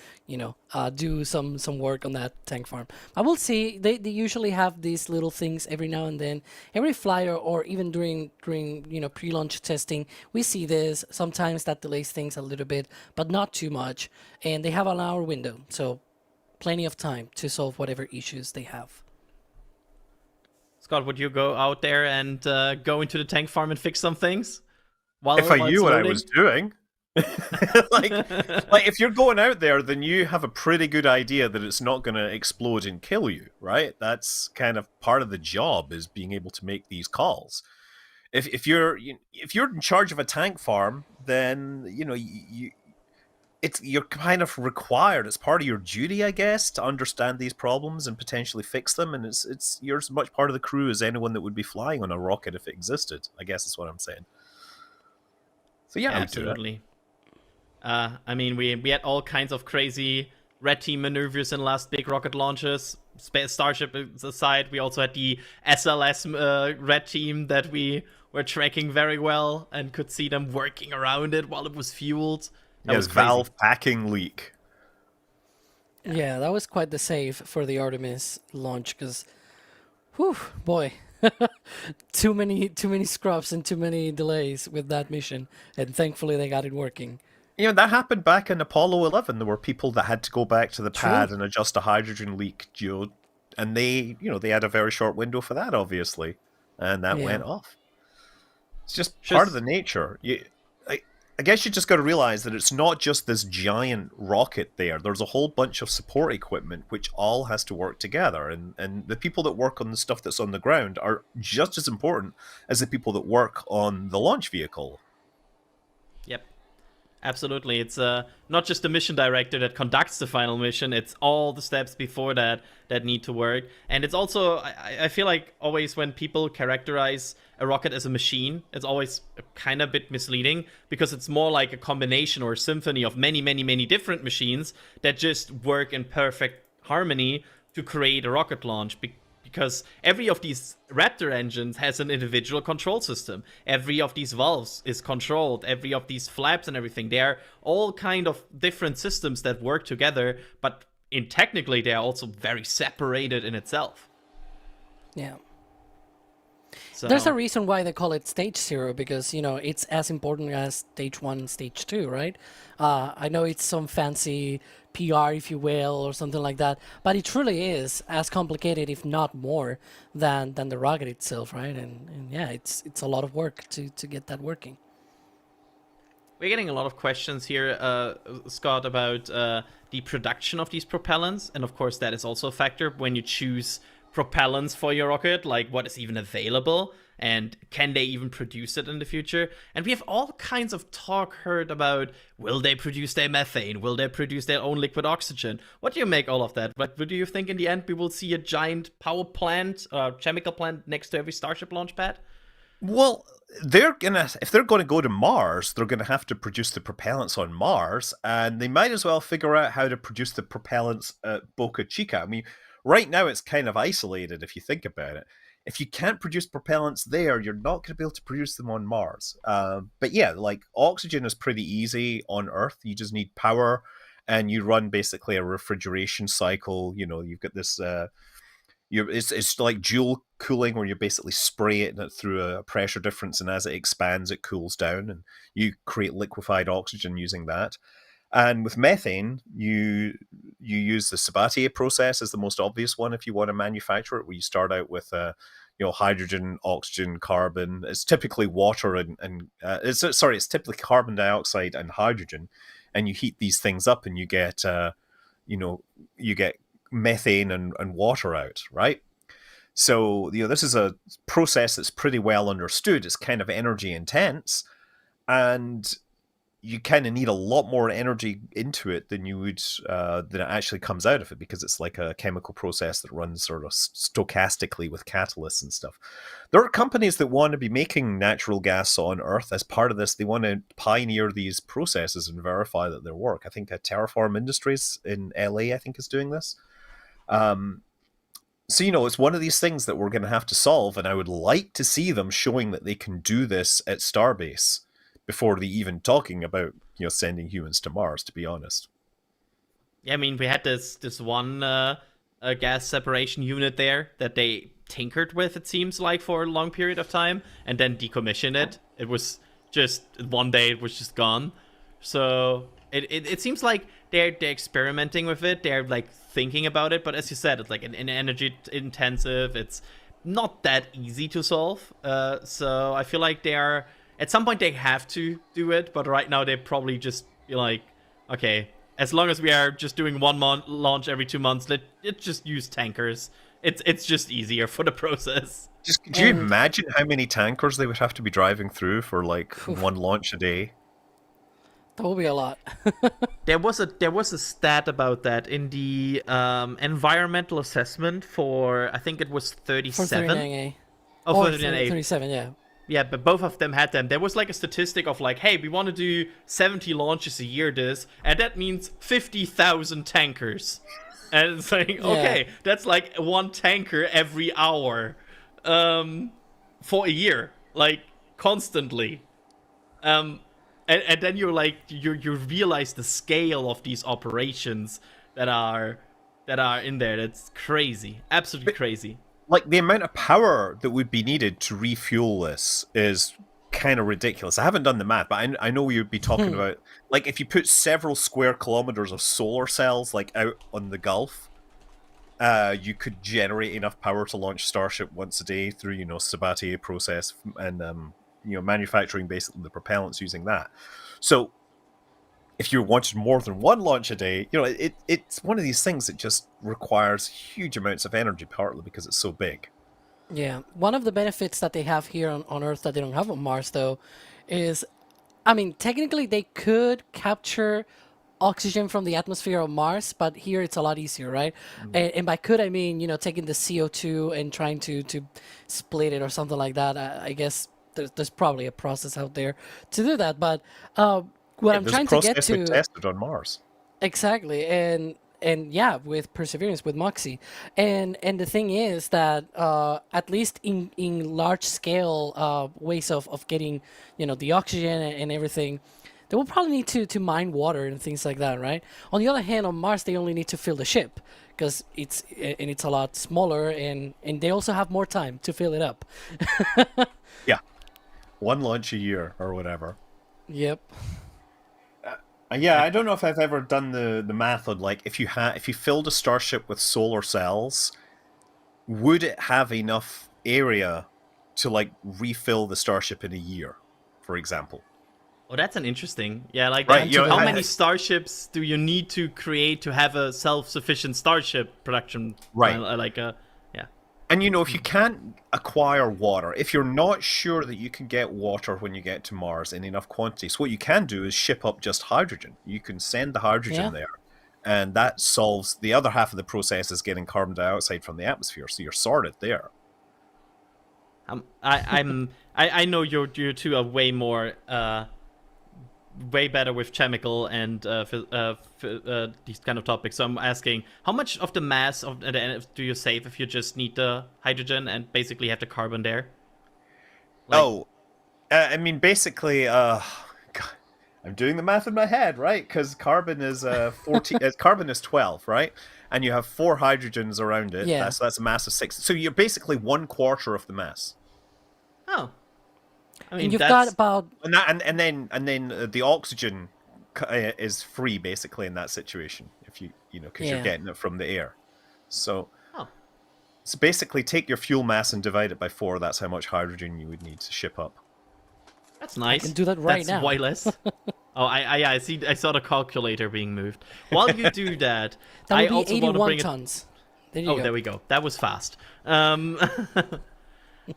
do some work on that tank farm. I will see. They usually have these little things every now and then, every flyer, or even during pre-launch testing. We see this. Sometimes that delays things a little bit, but not too much. And they have an hour window, so plenty of time to solve whatever issues they have. Scott, would you go out there and go into the tank farm and fix some things? If I knew what I was doing. like if you're going out there, then you have a pretty good idea that it's not going to explode and kill you, right? That's kind of part of the job, is being able to make these calls. If you're in charge of a tank farm, then you're kind of required. It's part of your duty, I guess, to understand these problems and potentially fix them. And you're as much part of the crew as anyone that would be flying on a rocket if it existed. I guess that's what I'm saying. So yeah, absolutely. I mean, we had all kinds of crazy red team maneuvers in the last big rocket launches. Starship aside, we also had the SLS red team that we were tracking very well and could see them working around it while it was fueled. That was valve packing leak. Yeah, that was quite the save for the Artemis launch, because, whew, boy, too many scrubs and too many delays with that mission, and thankfully they got it working. You know, that happened back in Apollo 11. There were people that had to go back to the True. pad and adjust a hydrogen leak, and they had a very short window for that, obviously, and that went off. It's just part of the nature. I guess you just got to realize that it's not just this giant rocket there. There's a whole bunch of support equipment which all has to work together, and the people that work on the stuff that's on the ground are just as important as the people that work on the launch vehicle. Yep. Absolutely. It's not just the mission director that conducts the final mission, it's all the steps before that need to work. And it's also, I feel like always when people characterize a rocket as a machine, it's always kind of a bit misleading, because it's more like a combination or a symphony of many, many, many different machines that just work in perfect harmony to create a rocket launch. Because every of these Raptor engines has an individual control system. Every of these valves is controlled. Every of these flaps and everything. They are all kind of different systems that work together, but technically they are also very separated in itself. Yeah. So, there's a reason why they call it Stage 0, because, it's as important as Stage 1 and Stage 2, right? I know it's some fancy PR, if you will, or something like that, but it truly is as complicated, if not more, than the rocket itself, right? And yeah, it's a lot of work to get that working. We're getting a lot of questions here, Scott, about the production of these propellants, and of course that is also a factor when you choose propellants for your rocket, like what is even available, and can they even produce it in the future? And we have all kinds of talk heard about, will they produce their methane? Will they produce their own liquid oxygen? What do you make all of that? What do you think in the end we will see a giant power plant, chemical plant next to every Starship launch pad? Well, if they're going to go to Mars, they're going to have to produce the propellants on Mars, and they might as well figure out how to produce the propellants at Boca Chica. I mean, right now it's kind of isolated if you think about it. If you can't produce propellants there, you're not going to be able to produce them on Mars. But yeah, like oxygen is pretty easy on Earth. You just need power, and you run basically a refrigeration cycle. You've got this. It's like dual cooling, where you basically spray it through a pressure difference, and as it expands, it cools down, and you create liquefied oxygen using that. And with methane, you use the Sabatier process as the most obvious one if you want to manufacture it, where you start out with hydrogen, oxygen, carbon. It's typically water it's typically carbon dioxide and hydrogen, and you heat these things up, and you get methane and water out, right? So this is a process that's pretty well understood. It's kind of energy intense, and you kind of need a lot more energy into it than you would than it actually comes out of it, because it's like a chemical process that runs sort of stochastically with catalysts and stuff. There are companies that want to be making natural gas on Earth as part of this. They want to pioneer these processes and verify that they work. I think Terraform Industries in LA, I think, is doing this. So, it's one of these things that we're going to have to solve, and I would like to see them showing that they can do this at Starbase before they even talking about sending humans to Mars, to be honest. Yeah, I mean, we had this one gas separation unit there that they tinkered with, it seems like, for a long period of time, and then decommissioned it. It was just one day, it was just gone. So it seems like they're experimenting with it. They're like thinking about it, but as you said, it's like an energy intensive. It's not that easy to solve. So I feel like they are. At some point, they have to do it, but right now, they probably just be like, okay, as long as we are just doing one launch every 2 months, let's just use tankers. It's just easier for the process. Could you imagine how many tankers they would have to be driving through for like one launch a day? That will be a lot. There was a stat about that in the environmental assessment for, I think it was 37. For 39A. Oh, 39A. 37, yeah. Yeah, but both of them had them. There was like a statistic of like, hey, we want to do 70 launches a year, and that means 50,000 tankers. And it's like, okay, that's like one tanker every hour for a year, like constantly. And then you're like, you realize the scale of these operations that are in there. That's crazy, absolutely crazy. like the amount of power that would be needed to refuel this is kind of ridiculous. I haven't done the math, but I know you'd be talking about, like, if you put several square kilometers of solar cells like out on the Gulf, you could generate enough power to launch Starship once a day through, Sabatier process and manufacturing basically the propellants using that. So if you wanted more than one launch a day, it's one of these things that just requires huge amounts of energy, partly because it's so big. Yeah, one of the benefits that they have here on Earth that they don't have on Mars, though, is, I mean, technically they could capture oxygen from the atmosphere of Mars, but here it's a lot easier, right? And by could, I mean, taking the CO2 and trying to split it or something like that. I guess there's probably a process out there to do that, but what I'm trying to get to... There's a process tested on Mars. Exactly, and yeah, with Perseverance, with Moxie, and the thing is that at least in large scale ways of getting the oxygen and everything, they will probably need to mine water and things like that, right? On the other hand, on Mars they only need to fill the ship because it's a lot smaller, and they also have more time to fill it up. Yeah, one launch a year or whatever. Yep. Yeah, I don't know if I've ever done the math on, like, if you filled a Starship with solar cells, would it have enough area to, like, refill the Starship in a year, for example? Oh, that's an interesting. Yeah, like, right, how many starships do you need to create to have a self-sufficient Starship production? Right. Yeah. And if you can't acquire water, if you're not sure that you can get water when you get to Mars in enough quantities, what you can do is ship up just hydrogen. You can send the hydrogen there, and that solves the other half of the process is getting carbon dioxide from the atmosphere. So you're sorted there. I know you two are way more way better with chemical and these kind of topics. So I'm asking, how much of the mass of do you save if you just need the hydrogen and basically have the carbon there? I mean, basically, God, I'm doing the math in my head, right? Because carbon is 14. Carbon is 12, right? And you have 4 hydrogens around it. Yeah. That's a mass of 6. So you're basically 1/4 of the mass. Oh. I mean, and you've got about and then the oxygen is free basically in that situation if because you're getting it from the air. So basically take your fuel mass and divide it by 4. That's how much hydrogen you would need to ship up. That's nice. I can do that right now. That's way less. Oh, I see. I saw the calculator being moved. While you do that, that would I be also 81 want to bring tons. There we go. That was fast.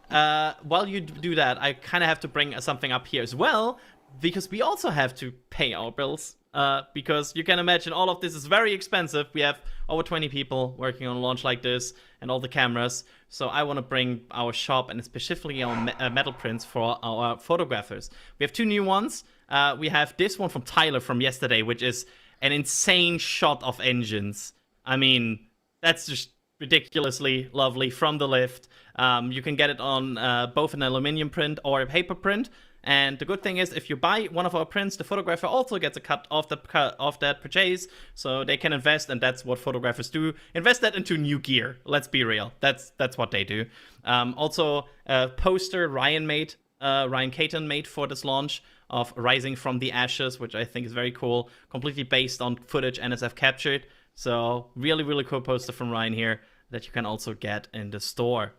While you do that, I kind of have to bring something up here as well, because we also have to pay our bills. Because you can imagine all of this is very expensive. We have over 20 people working on a launch like this and all the cameras. So I want to bring our shop and specifically our metal prints for our photographers. We have 2 new ones. We have this one from Tyler from yesterday, which is an insane shot of engines. I mean, that's just ridiculously lovely from the lift. You can get it on both an aluminum print or a paper print. And the good thing is, if you buy one of our prints, the photographer also gets a cut off that purchase, so they can invest, and that's what photographers do. Invest that into new gear. Let's be real. That's what they do. Also, a poster Ryan Caton made for this launch of Rising from the Ashes, which I think is very cool. Completely based on footage NSF captured. So really, really cool poster from Ryan here that you can also get in the store.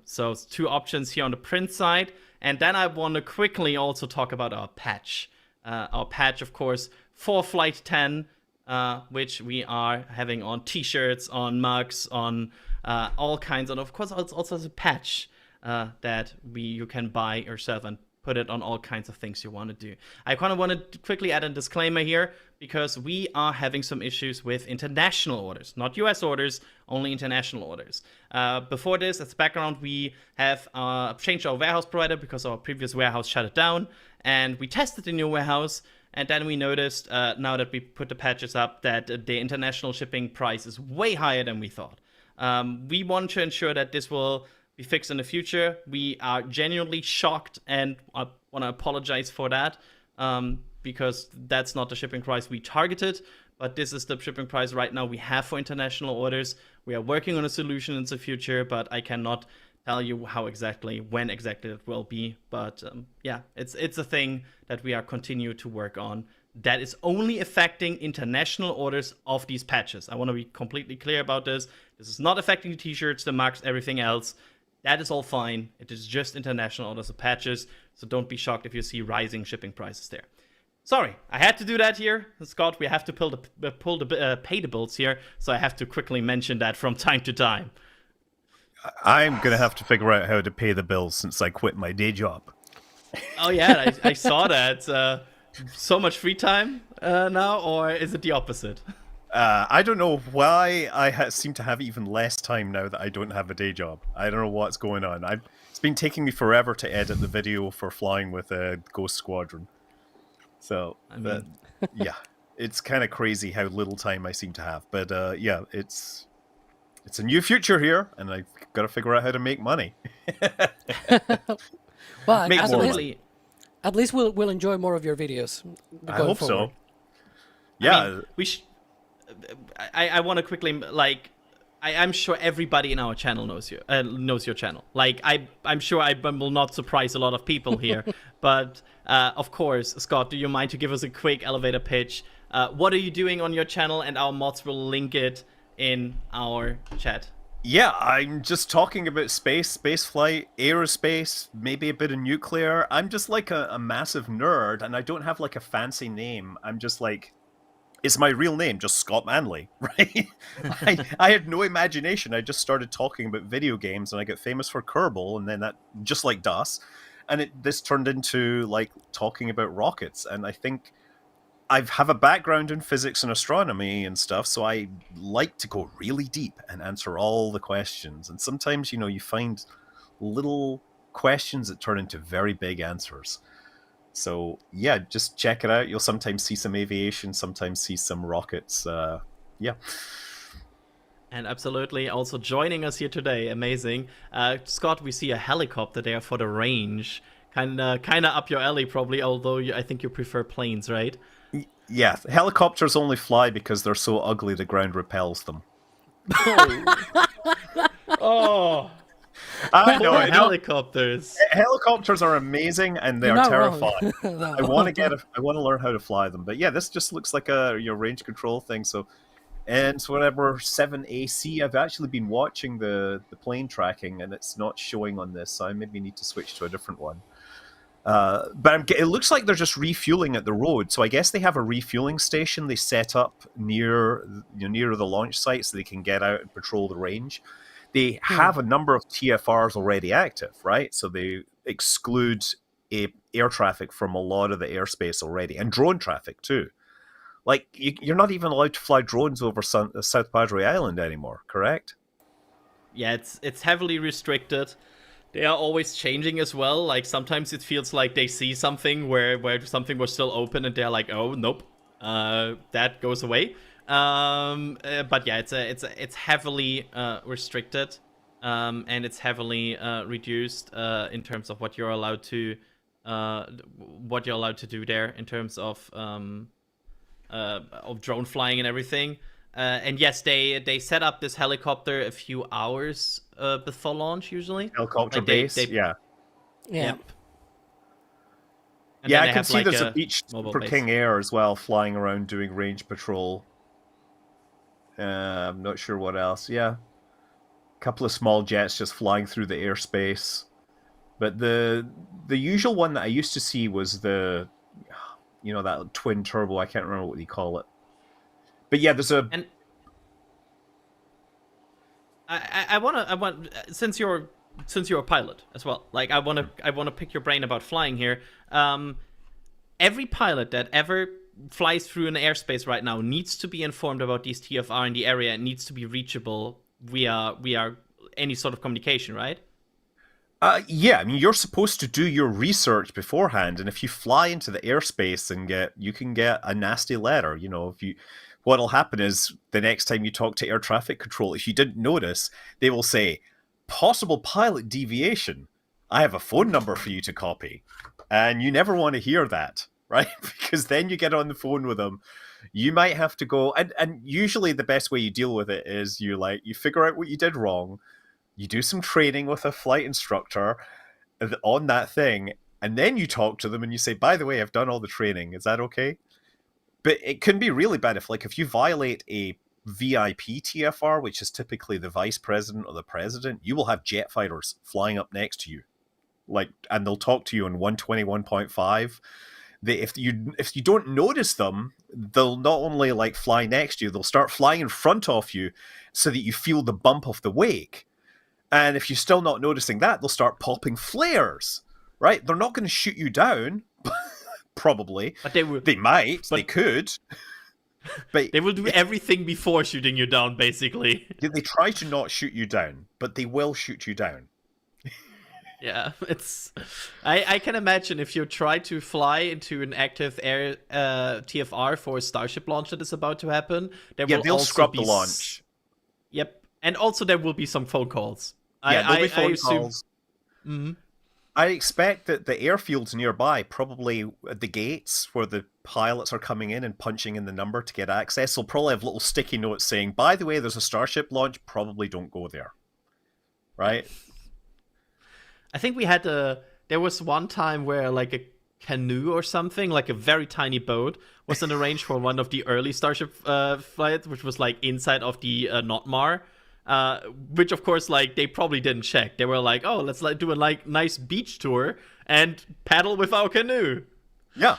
So it's 2 options here on the print side. And then I want to quickly also talk about our patch. Our patch, of course, for Flight 10, which we are having on t-shirts, on mugs, on all kinds. And of course, it's also as a patch that you can buy yourself and put it on all kinds of things you want to do. I kind of want to quickly add a disclaimer here, because we are having some issues with international orders, not US orders, only international orders. Before this, as background, we have changed our warehouse provider because our previous warehouse shut it down, and we tested the new warehouse, and then we noticed, now that we put the patches up, that the international shipping price is way higher than we thought. We want to ensure that this will be fixed in the future. We are genuinely shocked, and I want to apologize for that, because that's not the shipping price we targeted. but this is the shipping price right now we have for international orders. We are working on a solution in the future, but I cannot tell you when exactly it will be. But yeah, it's a thing that we are continue to work on. That is only affecting international orders of these patches. I want to be completely clear about this. This is not affecting the t-shirts, the mugs, everything else. That is all fine. It is just international orders of patches, so don't be shocked if you see rising shipping prices there. Sorry, I had to do that here. Scott, we have to pay the bills here, so I have to quickly mention that from time to time. I'm going to have to figure out how to pay the bills since I quit my day job. Oh yeah, I saw that. So much free time now, or is it the opposite? I don't know why I seem to have even less time now that I don't have a day job. I don't know what's going on. It's been taking me forever to edit the video for flying with a Ghost Squadron. So, yeah, it's kind of crazy how little time I seem to have. But yeah, it's a new future here, and I've got to figure out how to make money. Well, Make Absolutely. at least we'll enjoy more of your videos. I hope forward. so. Yeah. I mean, I want to quickly, like, I'm sure everybody in our channel knows your channel. Like, I'm sure I will not surprise a lot of people here. But, of course, Scott, do you mind to give us a quick elevator pitch? What are you doing on your channel? And our mods will link it in our chat. Yeah, I'm just talking about space flight, aerospace, maybe a bit of nuclear. I'm just like a massive nerd, and I don't have like a fancy name. I'm just like, it's my real name, just Scott Manley, right? I had no imagination. I just started talking about video games, and I got famous for Kerbal, and then that, just like DOS, and this turned into like talking about rockets. And I think I have a background in physics and astronomy and stuff, so I like to go really deep and answer all the questions. And sometimes, you know, you find little questions that turn into very big answers. So yeah, just check it out. You'll sometimes see some aviation, sometimes see some rockets. Yeah. And absolutely, also joining us here today, amazing. Scott, we see a helicopter there for the range. Kind of up your alley, probably, although I think you prefer planes, right? Yeah, helicopters only fly because they're so ugly the ground repels them. Oh, I know. Helicopters. Helicopters are amazing and they You're are not terrifying. wrong. I want to learn how to fly them. But yeah, this just looks like a range control thing. So, and so whatever 7AC, I've actually been watching the plane tracking and it's not showing on this, so I maybe need to switch to a different one. But it looks like they're just refueling at the road. So I guess they have a refueling station they set up near the launch site so they can get out and patrol the range. They have a number of TFRs already active, right? So they exclude air traffic from a lot of the airspace already, and drone traffic too. Like, you're not even allowed to fly drones over South Padre Island anymore, correct? Yeah, it's heavily restricted. They are always changing as well. Like, sometimes it feels like they see something where something was still open and they're like, oh, nope, that goes away. But yeah, it's heavily restricted, and it's heavily reduced in terms of what you're allowed to do there in terms of drone flying and everything. And yes, they set up this helicopter a few hours before launch usually. Helicopter base, yeah. Yep. And Yeah, then I can see there's a beach mobile for base. King Air as well, flying around doing range patrol. I'm not sure what else. Yeah, a couple of small jets just flying through the airspace. But the usual one that I used to see was that twin turbo. I can't remember what you call it. But yeah, there's a. And I want since you're a pilot as well. Like, I want to pick your brain about flying here. Every pilot that ever flies through an airspace right now needs to be informed about these TFR in the area. It needs to be reachable via any sort of communication, right? Yeah, I mean, you're supposed to do your research beforehand, and if you fly into the airspace and you can get a nasty letter. What'll happen is the next time you talk to air traffic control, if you didn't notice, they will say, possible pilot deviation. I have a phone number for you to copy. And you never want to hear that, right? Because then you get on the phone with them you might have to go, and usually the best way you deal with it is you figure out what you did wrong, you do some training with a flight instructor on that thing, and then you talk to them and you say, by the way, I've done all the training, is that okay? But it can be really bad if you violate a VIP TFR, which is typically the vice president or the president, you will have jet fighters flying up next to you, and they'll talk to you in 121.5. If you don't notice them, they'll not only fly next to you, they'll start flying in front of you so that you feel the bump of the wake. And if you're still not noticing that, they'll start popping flares, right? They're not going to shoot you down, probably. But they will. They might. They could. But they will do everything before shooting you down, basically. They try to not shoot you down, but they will shoot you down. Yeah, it's. I can imagine if you try to fly into an active air TFR for a Starship launch that is about to happen, they'll also scrub the launch. Yep, and also there will be some phone calls. There'll be phone calls. Mm-hmm. I expect that the airfields nearby, probably at the gates where the pilots are coming in and punching in the number to get access, will probably have little sticky notes saying, by the way, there's a Starship launch, probably don't go there. Right? I think we had there was one time where a canoe or something, a very tiny boat, was in the range for one of the early Starship flights, which was inside of the Notmar. Which of course, they probably didn't check. They were oh, let's do a nice beach tour and paddle with our canoe. Yeah.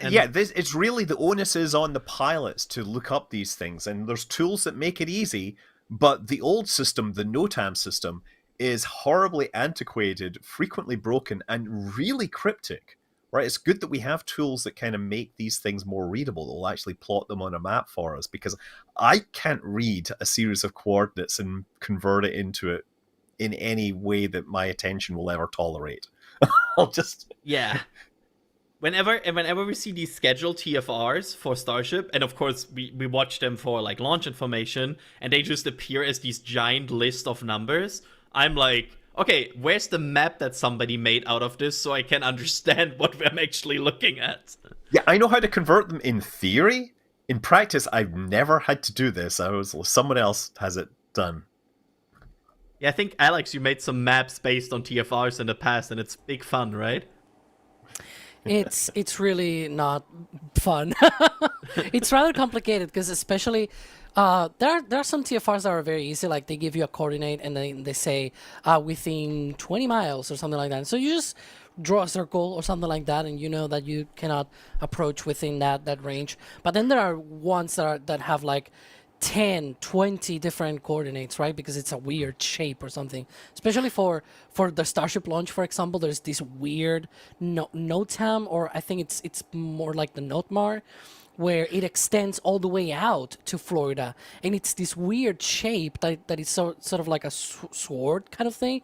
It's really the onus is on the pilots to look up these things, and there's tools that make it easy, but the old system, the NOTAM system, is horribly antiquated, frequently broken, and really cryptic. Right, it's good that we have tools that kind of make these things more readable. They'll actually plot them on a map for us, because I can't read a series of coordinates and convert it into it in any way that my attention will ever tolerate. I'll just... Yeah. Whenever we see these scheduled TFRs for Starship, and of course we watch them for launch information, and they just appear as these giant list of numbers, I'm okay, where's the map that somebody made out of this so I can understand what I'm actually looking at? Yeah, I know how to convert them in theory. In practice, I've never had to do this. Someone else has it done. Yeah, I think, Alex, you made some maps based on TFRs in the past, and it's big fun, right? It's really not fun. It's rather complicated because especially there are some TFRs that are very easy. They give you a coordinate and then they say within 20 miles or something like that. So you just draw a circle or something like that, and you know that you cannot approach within that range. But then there are ones that have 10, 20 different coordinates, right? Because it's a weird shape or something. Especially for the Starship launch, for example, there's this weird NOTAM, or I think it's more like the NOTMAR, where it extends all the way out to Florida, and it's this weird shape that is sort of like a sword kind of thing,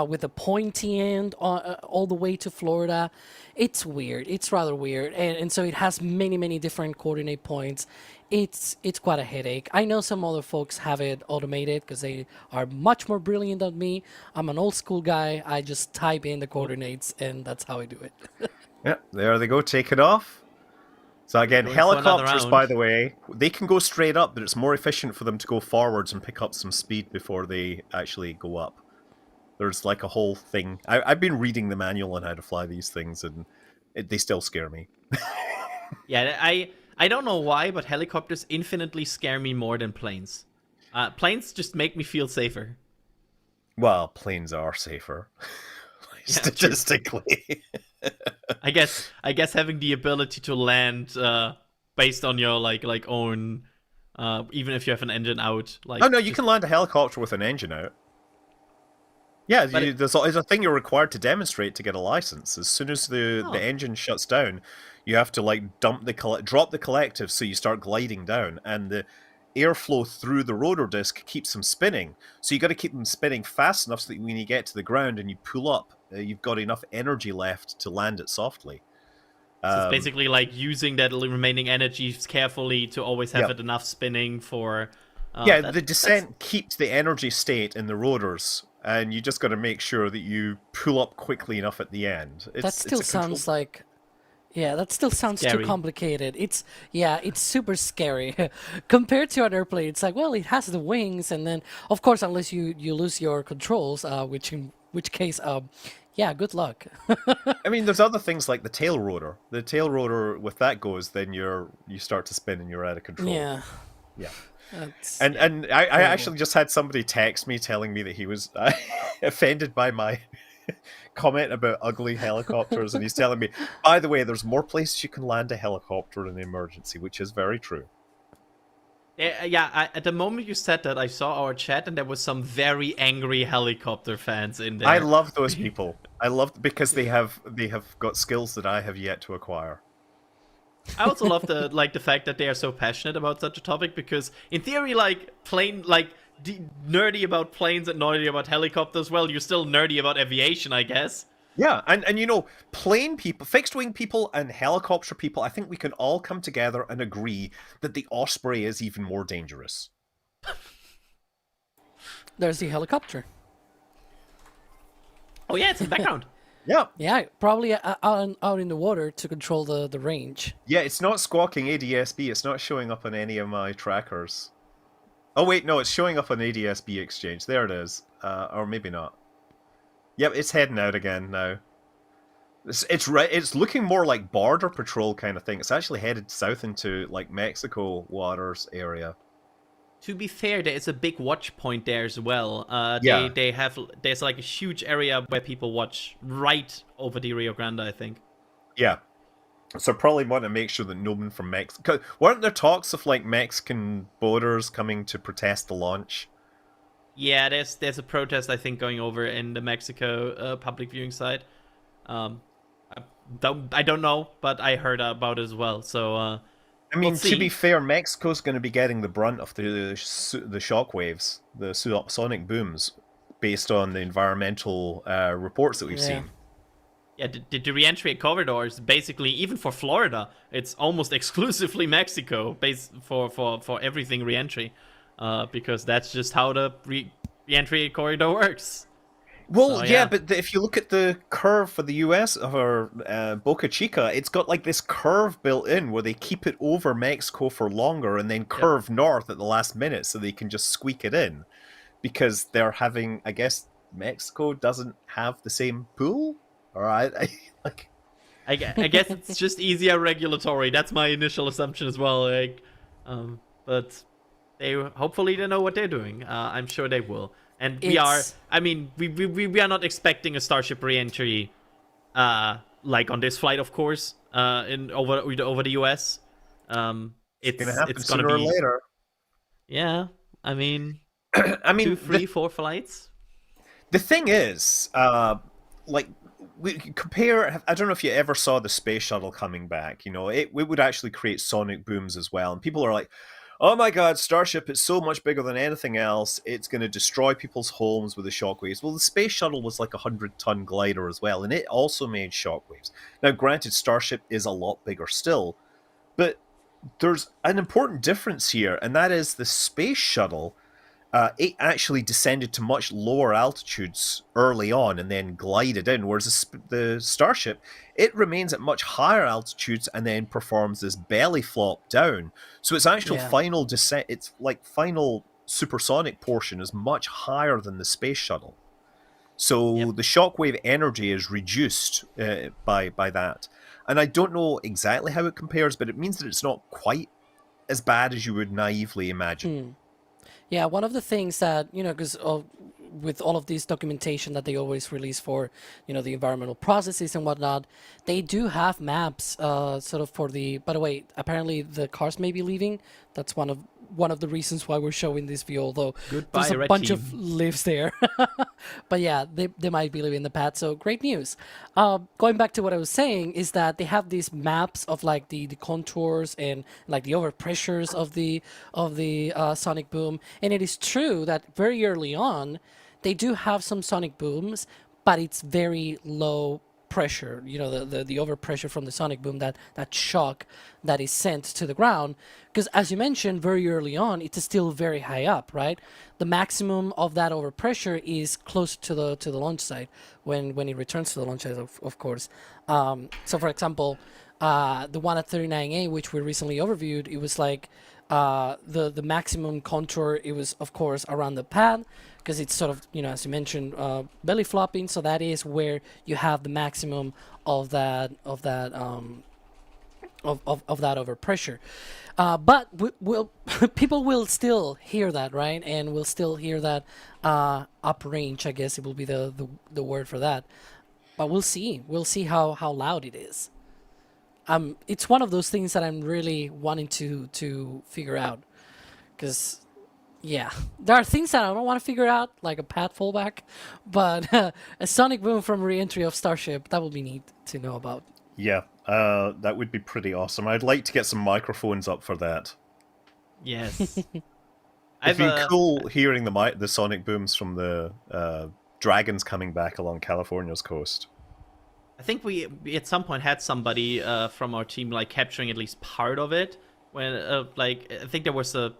with a pointy end all the way to Florida. It's weird. It's rather weird, and so it has many different coordinate points. It's quite a headache. I know some other folks have it automated because they are much more brilliant than me. I'm an old school guy. I just type in the coordinates, and that's how I do it. Yeah, there they go, take it off. So again, helicopters, by the way, they can go straight up, but it's more efficient for them to go forwards and pick up some speed before they actually go up. There's a whole thing. I've been reading the manual on how to fly these things, and they still scare me. Yeah, I don't know why, but helicopters infinitely scare me more than planes. Planes just make me feel safer. Well, planes are safer. Statistically. I guess having the ability to land based on your own even if you have an engine out, no, you can land a helicopter with an engine out. Yeah, there's a thing you're required to demonstrate to get a license. As soon as the engine shuts down, you have to drop the collective, so you start gliding down, and the airflow through the rotor disc keeps them spinning. So you got to keep them spinning fast enough so that when you get to the ground and you pull up, you've got enough energy left to land it softly. So it's basically using that remaining energy carefully to always have it enough spinning for... the descent keeps the energy state in the rotors, and you just got to make sure that you pull up quickly enough at the end. That still sounds like... Yeah, that still sounds too Scary. complicated. It's super scary compared to an airplane. It's like, well, it has the wings, and then of course, unless you lose your controls, which case, yeah, good luck. I mean, there's other things like the tail rotor. The tail rotor, with that goes, then you start to spin and you're out of control. Yeah. Yeah. That's, And I actually just had somebody text me telling me that he was offended by my comment about ugly helicopters, and he's telling me, by the way, there's more places you can land a helicopter in an emergency, which is very true. Yeah, at the moment you said that, I saw our chat, and there was some very angry helicopter fans in there. I love those people. I love because they have got skills that I have yet to acquire. I also love the fact that they are so passionate about such a topic, because in theory, nerdy about planes and nerdy about helicopters. Well, you're still nerdy about aviation, I guess. Yeah, and you know, plane people, fixed-wing people and helicopter people, I think we can all come together and agree that the Osprey is even more dangerous. there's the helicopter. Oh yeah, it's in the background. Yeah. Yeah, probably out in the water to control the range. Yeah, it's not squawking ADSB. It's not showing up on any of my trackers. Oh wait, no, it's showing up on ADSB Exchange. There it is. Or maybe not. Yep, it's heading out again now. It's looking more like border patrol kind of thing. It's actually headed south into like Mexico waters area. To be fair, there is a big watch point there as well. Yeah. There's like a huge area where people watch right over the Rio Grande, I think. Yeah. So probably want to make sure that no one from Mexico... Weren't there talks of like Mexican boaters coming to protest the launch? Yeah, there's a protest, I think, going over in the Mexico public viewing side. I don't know, but I heard about it as well. So I mean, we'll to be see. fair, Mexico's going to be getting the brunt of the shock waves, the sonic booms, based on the environmental reports that we've seen. Yeah, the re-entry corridor is basically, even for Florida, it's almost exclusively Mexico, for everything re-entry, because that's just how the re-entry corridor works. Well, So, yeah, but if you look at the curve for the US, or Boca Chica, it's got like this curve built in where they keep it over Mexico for longer and then curve north at the last minute so they can just squeak it in. Because they're having, I guess, Mexico doesn't have the same pool? Alright, I guess it's just easier regulatory. That's my initial assumption as well. But hopefully they know what they're doing. I'm sure they will. And we are not expecting a Starship re-entry, like on this flight, of course, over the US. it's gonna happen it's gonna sooner or be later. Yeah, I mean, 2, 3, 4 flights. The thing is, we compare. I don't know if you ever saw the space shuttle coming back. You know, it would actually create sonic booms as well, and people are like, "Oh my God, Starship is so much bigger than anything else. It's going to destroy people's homes with the shockwaves." Well, the space shuttle was like a 100-ton glider as well, and it also made shockwaves. Now, granted, Starship is a lot bigger still, but there's an important difference here, and that is the space shuttle. It actually descended to much lower altitudes early on and then glided in, whereas the Starship, it remains at much higher altitudes and then performs this belly flop down. So its actual final descent, its like final supersonic portion is much higher than the space shuttle. So the shockwave energy is reduced by that. And I don't know exactly how it compares, but it means that it's not quite as bad as you would naively imagine. Yeah, one of the things that, because with all of this documentation that they always release for, the environmental processes and whatnot, they do have maps sort of for the, by the way, apparently the cars may be leaving. That's one of the reasons why we're showing this view, although there's a bunch of lives there. But yeah, they might be leaving the pad, so great news. Going back to what I was saying is that they have these maps of like the contours and like the overpressures of the sonic boom, and it is true that very early on they do have some sonic booms, but it's very low pressure, the overpressure from the sonic boom, that shock that is sent to the ground. Because as you mentioned, very early on, it's still very high up, right? The maximum of that overpressure is close to the launch site when it returns to the launch site, of course. So for example, The one at 39A, which we recently overviewed, it was like the maximum contour. It was of course around the pad, because it's sort of, as you mentioned, belly flopping. So that is where you have the maximum of that overpressure. But people will still hear that, right? And will still hear that uprange, I guess it will be the word for that. But we'll see. We'll see how loud it is. It's one of those things that I'm really wanting to figure out, because yeah, there are things that I don't want to figure out, like a path fallback, but a sonic boom from re-entry of Starship, that would be neat to know about. Yeah, that would be pretty awesome. I'd like to get some microphones up for that. Yes. It'd be cool hearing the sonic booms from the dragons coming back along California's coast. I think we at some point had somebody from our team like capturing at least part of it. When like I think it was the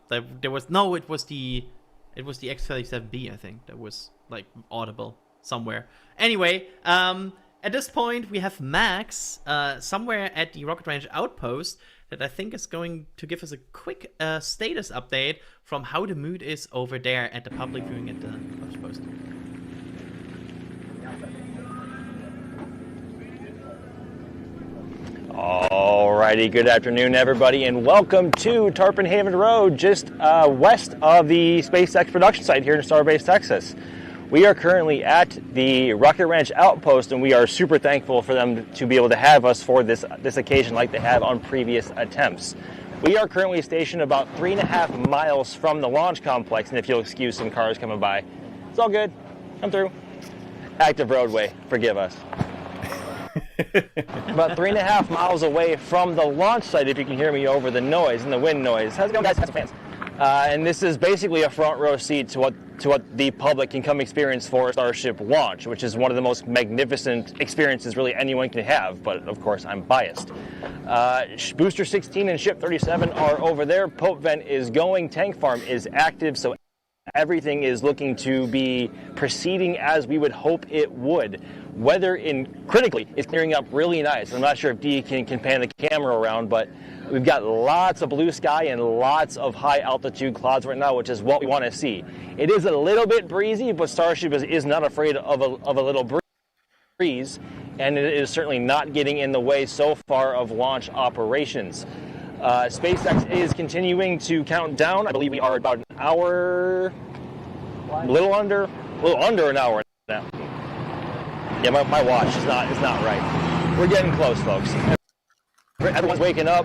X-37B, I think, that was like audible somewhere. Anyway, at this point we have Max somewhere at the Rocket Ranch outpost that I think is going to give us a quick status update from how the mood is over there at the public viewing at the outpost. Alrighty, good afternoon everybody, and welcome to Tarpon Haven Road, just west of the SpaceX production site here in Starbase, Texas. We are currently at the Rocket Ranch outpost, and we are super thankful for them to be able to have us for this occasion like they have on previous attempts. We are currently stationed about 3.5 miles from the launch complex, and if you'll excuse some cars coming by, it's all good, come through. Active roadway, forgive us. About 3.5 miles away from the launch site, if you can hear me over the noise and the wind noise. How's it going, guys? How's the fans? And this is basically a front row seat to what the public can come experience for a Starship launch, which is one of the most magnificent experiences really anyone can have, but of course I'm biased. Booster 16 and Ship 37 are over there. Pope vent is going. Tank farm is active, so everything is looking to be proceeding as we would hope it would. Weather critically is clearing up really nice. I'm not sure if Dee can pan the camera around, but we've got lots of blue sky and lots of high altitude clouds right now, which is what we want to see. It is a little bit breezy, but Starship is not afraid of a little breeze, and it is certainly not getting in the way so far of launch operations. SpaceX is continuing to count down. I believe we are about an hour, a little under an hour now. Yeah, my watch is not right. We're getting close, folks. Everyone's waking up.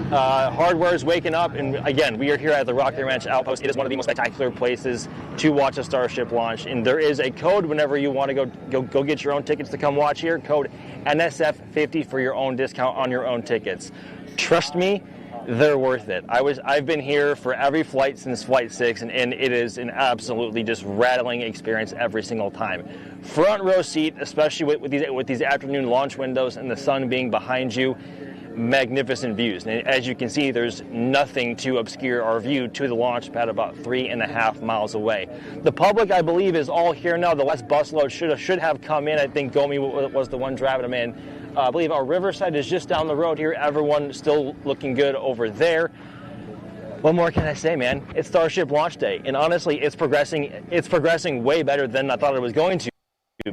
Hardware's waking up, and again, we are here at the Rocket Ranch outpost. It is one of the most spectacular places to watch a Starship launch, and there is a code whenever you want to go get your own tickets to come watch here. Code NSF50 for your own discount on your own tickets. Trust me, they're worth it. I've been here for every flight since Flight 6, and it is an absolutely just rattling experience every single time. Front row seat, especially with these afternoon launch windows and the sun being behind you. Magnificent views, and as you can see, there's nothing to obscure our view to the launch pad about 3.5 miles away. The public, I believe, is all here now. The last busload should have come in. I think Gomi was the one driving them in. I believe our Riverside is just down the road here. Everyone still looking good over there. What more can I say, man? It's Starship launch day, and honestly, it's progressing way better than I thought it was going to,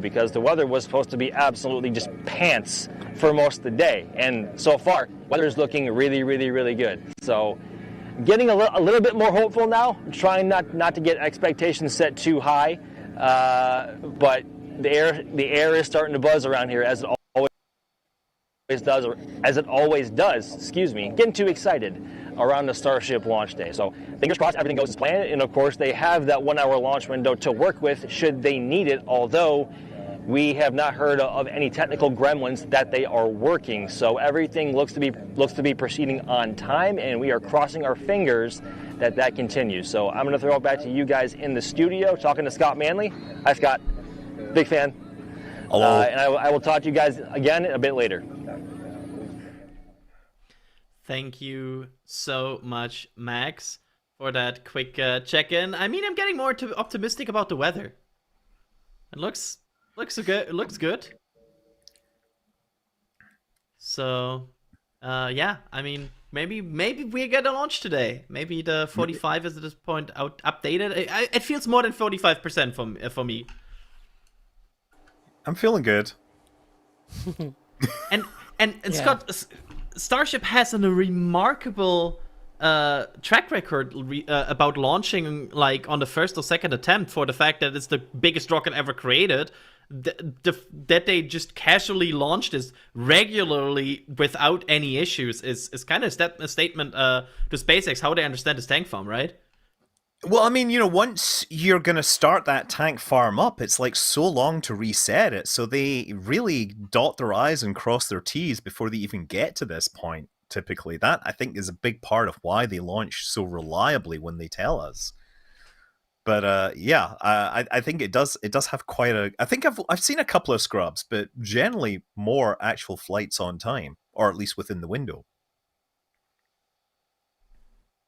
because the weather was supposed to be absolutely just pants for most of the day, and so far weather's looking really, really, really good. So getting a little bit more hopeful now, trying not to get expectations set too high, but the air is starting to buzz around here as it always does. Excuse me, getting too excited around the Starship launch day. So fingers crossed everything goes as planned, and of course they have that 1 hour launch window to work with should they need it, although we have not heard of any technical gremlins that they are working. So everything looks to be proceeding on time, and we are crossing our fingers that continues. So I'm going to throw it back to you guys in the studio, talking to Scott Manley. Hi, Scott. Big fan. Hello. And I will talk to you guys again a bit later. Thank you so much, Max, for that quick check-in. I mean, I'm getting more optimistic about the weather. It looks good. It looks good. So Yeah, I mean, maybe we get a launch today. Maybe the 45 is at this point updated. It feels more than 45% for me. I'm feeling good. And Yeah. Scott, Starship has a remarkable track record about launching like on the first or second attempt, for the fact that it's the biggest rocket ever created. That they just casually launched this regularly without any issues is kind of a statement to SpaceX how they understand this tank farm, right? Well, I mean, once you're going to start that tank farm up, it's like so long to reset it. So they really dot their I's and cross their T's before they even get to this point, typically. That, I think, is a big part of why they launch so reliably when they tell us. But yeah, I think it does have quite a... I think I've seen a couple of scrubs, but generally more actual flights on time, or at least within the window.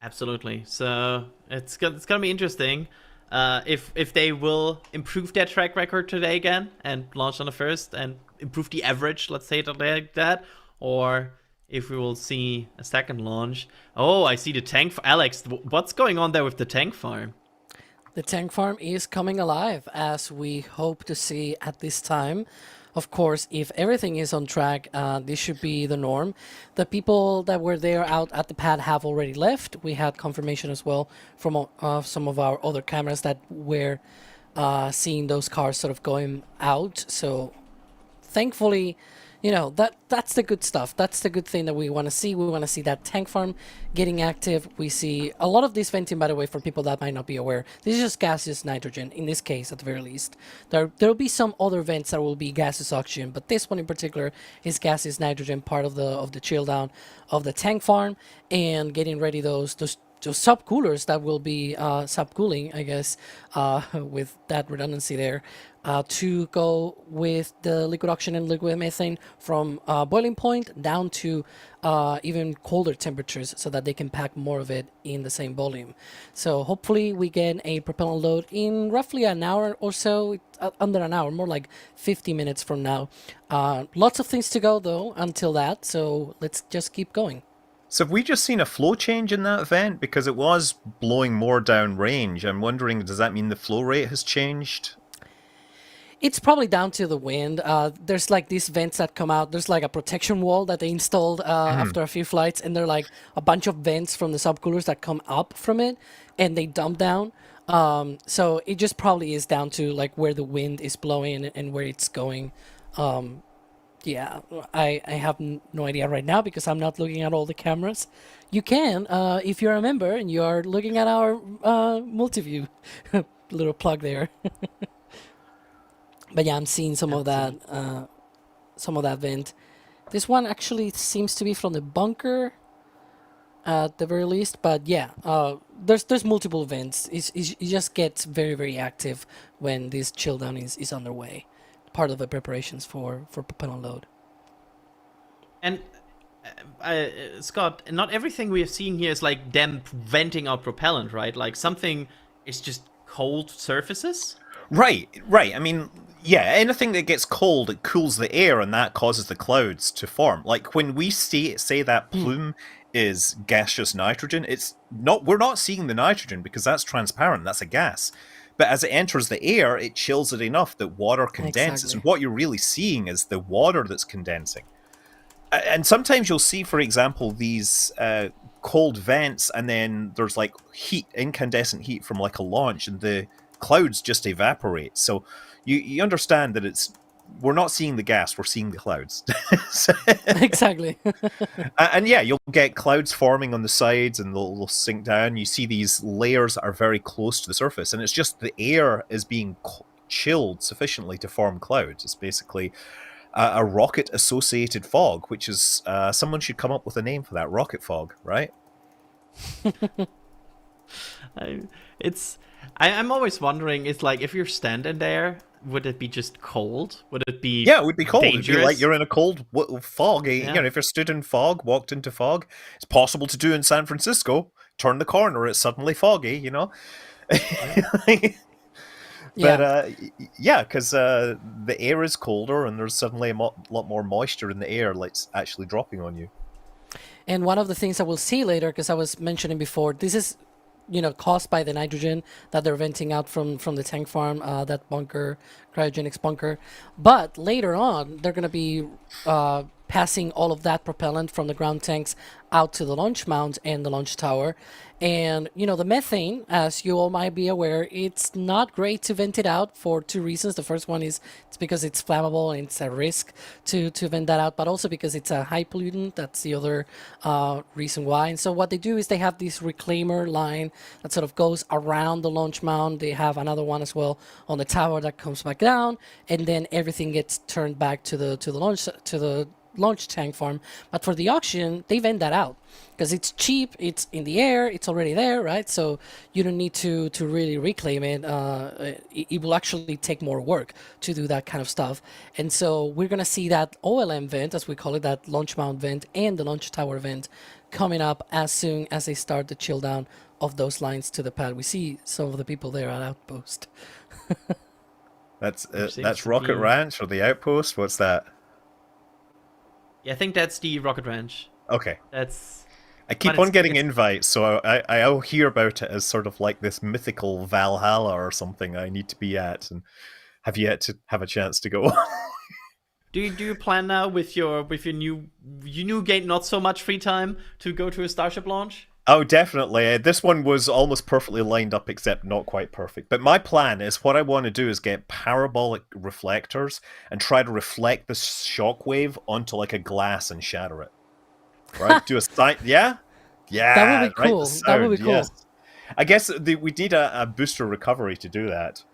Absolutely. So it's gonna be interesting if they will improve their track record today again and launch on the first and improve the average, let's say it like that, or if we will see a second launch. Oh, I see the tank. Alex, what's going on there with the tank farm? The tank farm is coming alive, as we hope to see at this time. Of course, if everything is on track, this should be the norm. The people that were there out at the pad have already left. We had confirmation as well from some of our other cameras that were seeing those cars sort of going out. So thankfully, that's the good stuff. That's the good thing that we want to see. We want to see that tank farm getting active. We see a lot of this venting, by the way, for people that might not be aware. This is just gaseous nitrogen, in this case, at the very least. There will be some other vents that will be gaseous oxygen, but this one in particular is gaseous nitrogen, part of the chill down of the tank farm, and getting ready those subcoolers that will be subcooling, I guess, with that redundancy there, to go with the liquid oxygen and liquid methane from boiling point down to even colder temperatures, so that they can pack more of it in the same volume. So hopefully we get a propellant load in roughly an hour or so, under an hour, more like 50 minutes from now. Lots of things to go though until that, so let's just keep going. So have we just seen a flow change in that vent? Because it was blowing more down range. I'm wondering, does that mean the flow rate has changed? It's probably down to the wind. There's like these vents that come out. There's like a protection wall that they installed after a few flights, and they're like a bunch of vents from the subcoolers that come up from it, and they dump down. So it just probably is down to like where the wind is blowing and where it's going. Yeah, I have no idea right now because I'm not looking at all the cameras. You can, if you're a member and you are looking at our multi-view. Little plug there. But yeah, I'm seeing some of that vent. This one actually seems to be from the bunker, at the very least. But yeah, there's multiple vents. It just gets very, very active when this chill down is underway. Part of the preparations for propellant load. And Scott, not everything we are seeing here is like them venting out propellant, right? Like something is just cold surfaces. Right. I mean, yeah, anything that gets cold, it cools the air, and that causes the clouds to form. Like when we say that plume is gaseous nitrogen, we're not seeing the nitrogen because that's transparent, that's a gas. But as it enters the air, it chills it enough that water condenses. Exactly. And what you're really seeing is the water that's condensing. And sometimes you'll see, for example, these cold vents, and then there's like heat, incandescent heat from like a launch, and the clouds just evaporate. So you understand that we're not seeing the gas, we're seeing the clouds. Exactly. And yeah, you'll get clouds forming on the sides, and they'll sink down. You see these layers that are very close to the surface, and it's just the air is being chilled sufficiently to form clouds. It's basically a rocket-associated fog, which is someone should come up with a name for that. Rocket fog, right? I'm always wondering, it's like if you're standing there, would it be just cold? Would it be Yeah, it would be cold. dangerous? It'd be like you're in a cold fog. You know, if you're stood in fog, walked into fog, it's possible to do in San Francisco. Turn the corner, it's suddenly foggy, you know? But yeah, because the air is colder and there's suddenly a lot more moisture in the air, like it's actually dropping on you. And one of the things that we'll see later, because I was mentioning before, this is caused by the nitrogen that they're venting out from the tank farm, that bunker, cryogenics bunker. But later on, they're going to be passing all of that propellant from the ground tanks out to the launch mount and the launch tower. And, the methane, as you all might be aware, it's not great to vent it out for two reasons. The first one is it's because it's flammable and it's a risk to vent that out, but also because it's a high pollutant. That's the other reason why. And so what they do is they have this reclaimer line that sort of goes around the launch mount. They have another one as well on the tower that comes back down, and then everything gets turned back to the launch tank farm. But for the auction, they vent that out because it's cheap, it's in the air, it's already there, right? So you don't need to really reclaim it. It will actually take more work to do that kind of stuff. And so we're going to see that OLM vent, as we call it, that launch mount vent and the launch tower vent coming up as soon as they start the chill down of those lines to the pad. We see some of the people there at Outpost. That's Rocket Ranch or the Outpost? What's that? Yeah, I think that's the Rocket Ranch. Okay. I keep but on getting invites, so I'll hear about it as sort of like this mythical Valhalla or something I need to be at, and have yet to have a chance to go. Do you plan now with your new gate not so much free time to go to a Starship launch? Oh, definitely. This one was almost perfectly lined up, except not quite perfect. But my plan is, what I want to do is get parabolic reflectors and try to reflect the shockwave onto like a glass and shatter it. Right? Do a sight. Yeah? Yeah. That would be cool. Right, That would be cool. Yes. I guess we need a booster recovery to do that.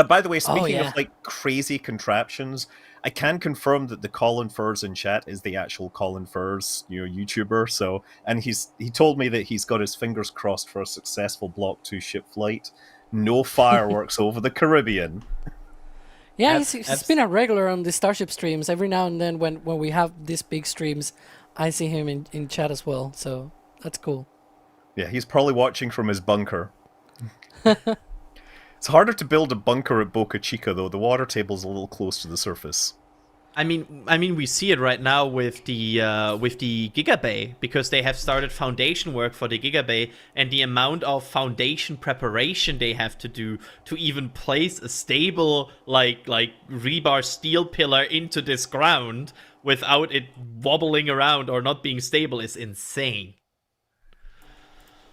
By the way, speaking of like crazy contraptions, I can confirm that the Colin Furs in chat is the actual Colin Furs, YouTuber. So, and he told me that he's got his fingers crossed for a successful Block 2 ship flight. No fireworks over the Caribbean. Yeah, he's been a regular on the Starship streams. Every now and then when we have these big streams, I see him in chat as well. So that's cool. Yeah, he's probably watching from his bunker. It's harder to build a bunker at Boca Chica, though. The water table's a little close to the surface. I mean, we see it right now with the Giga Bay, because they have started foundation work for the Giga Bay, and the amount of foundation preparation they have to do to even place a stable like rebar steel pillar into this ground without it wobbling around or not being stable is insane.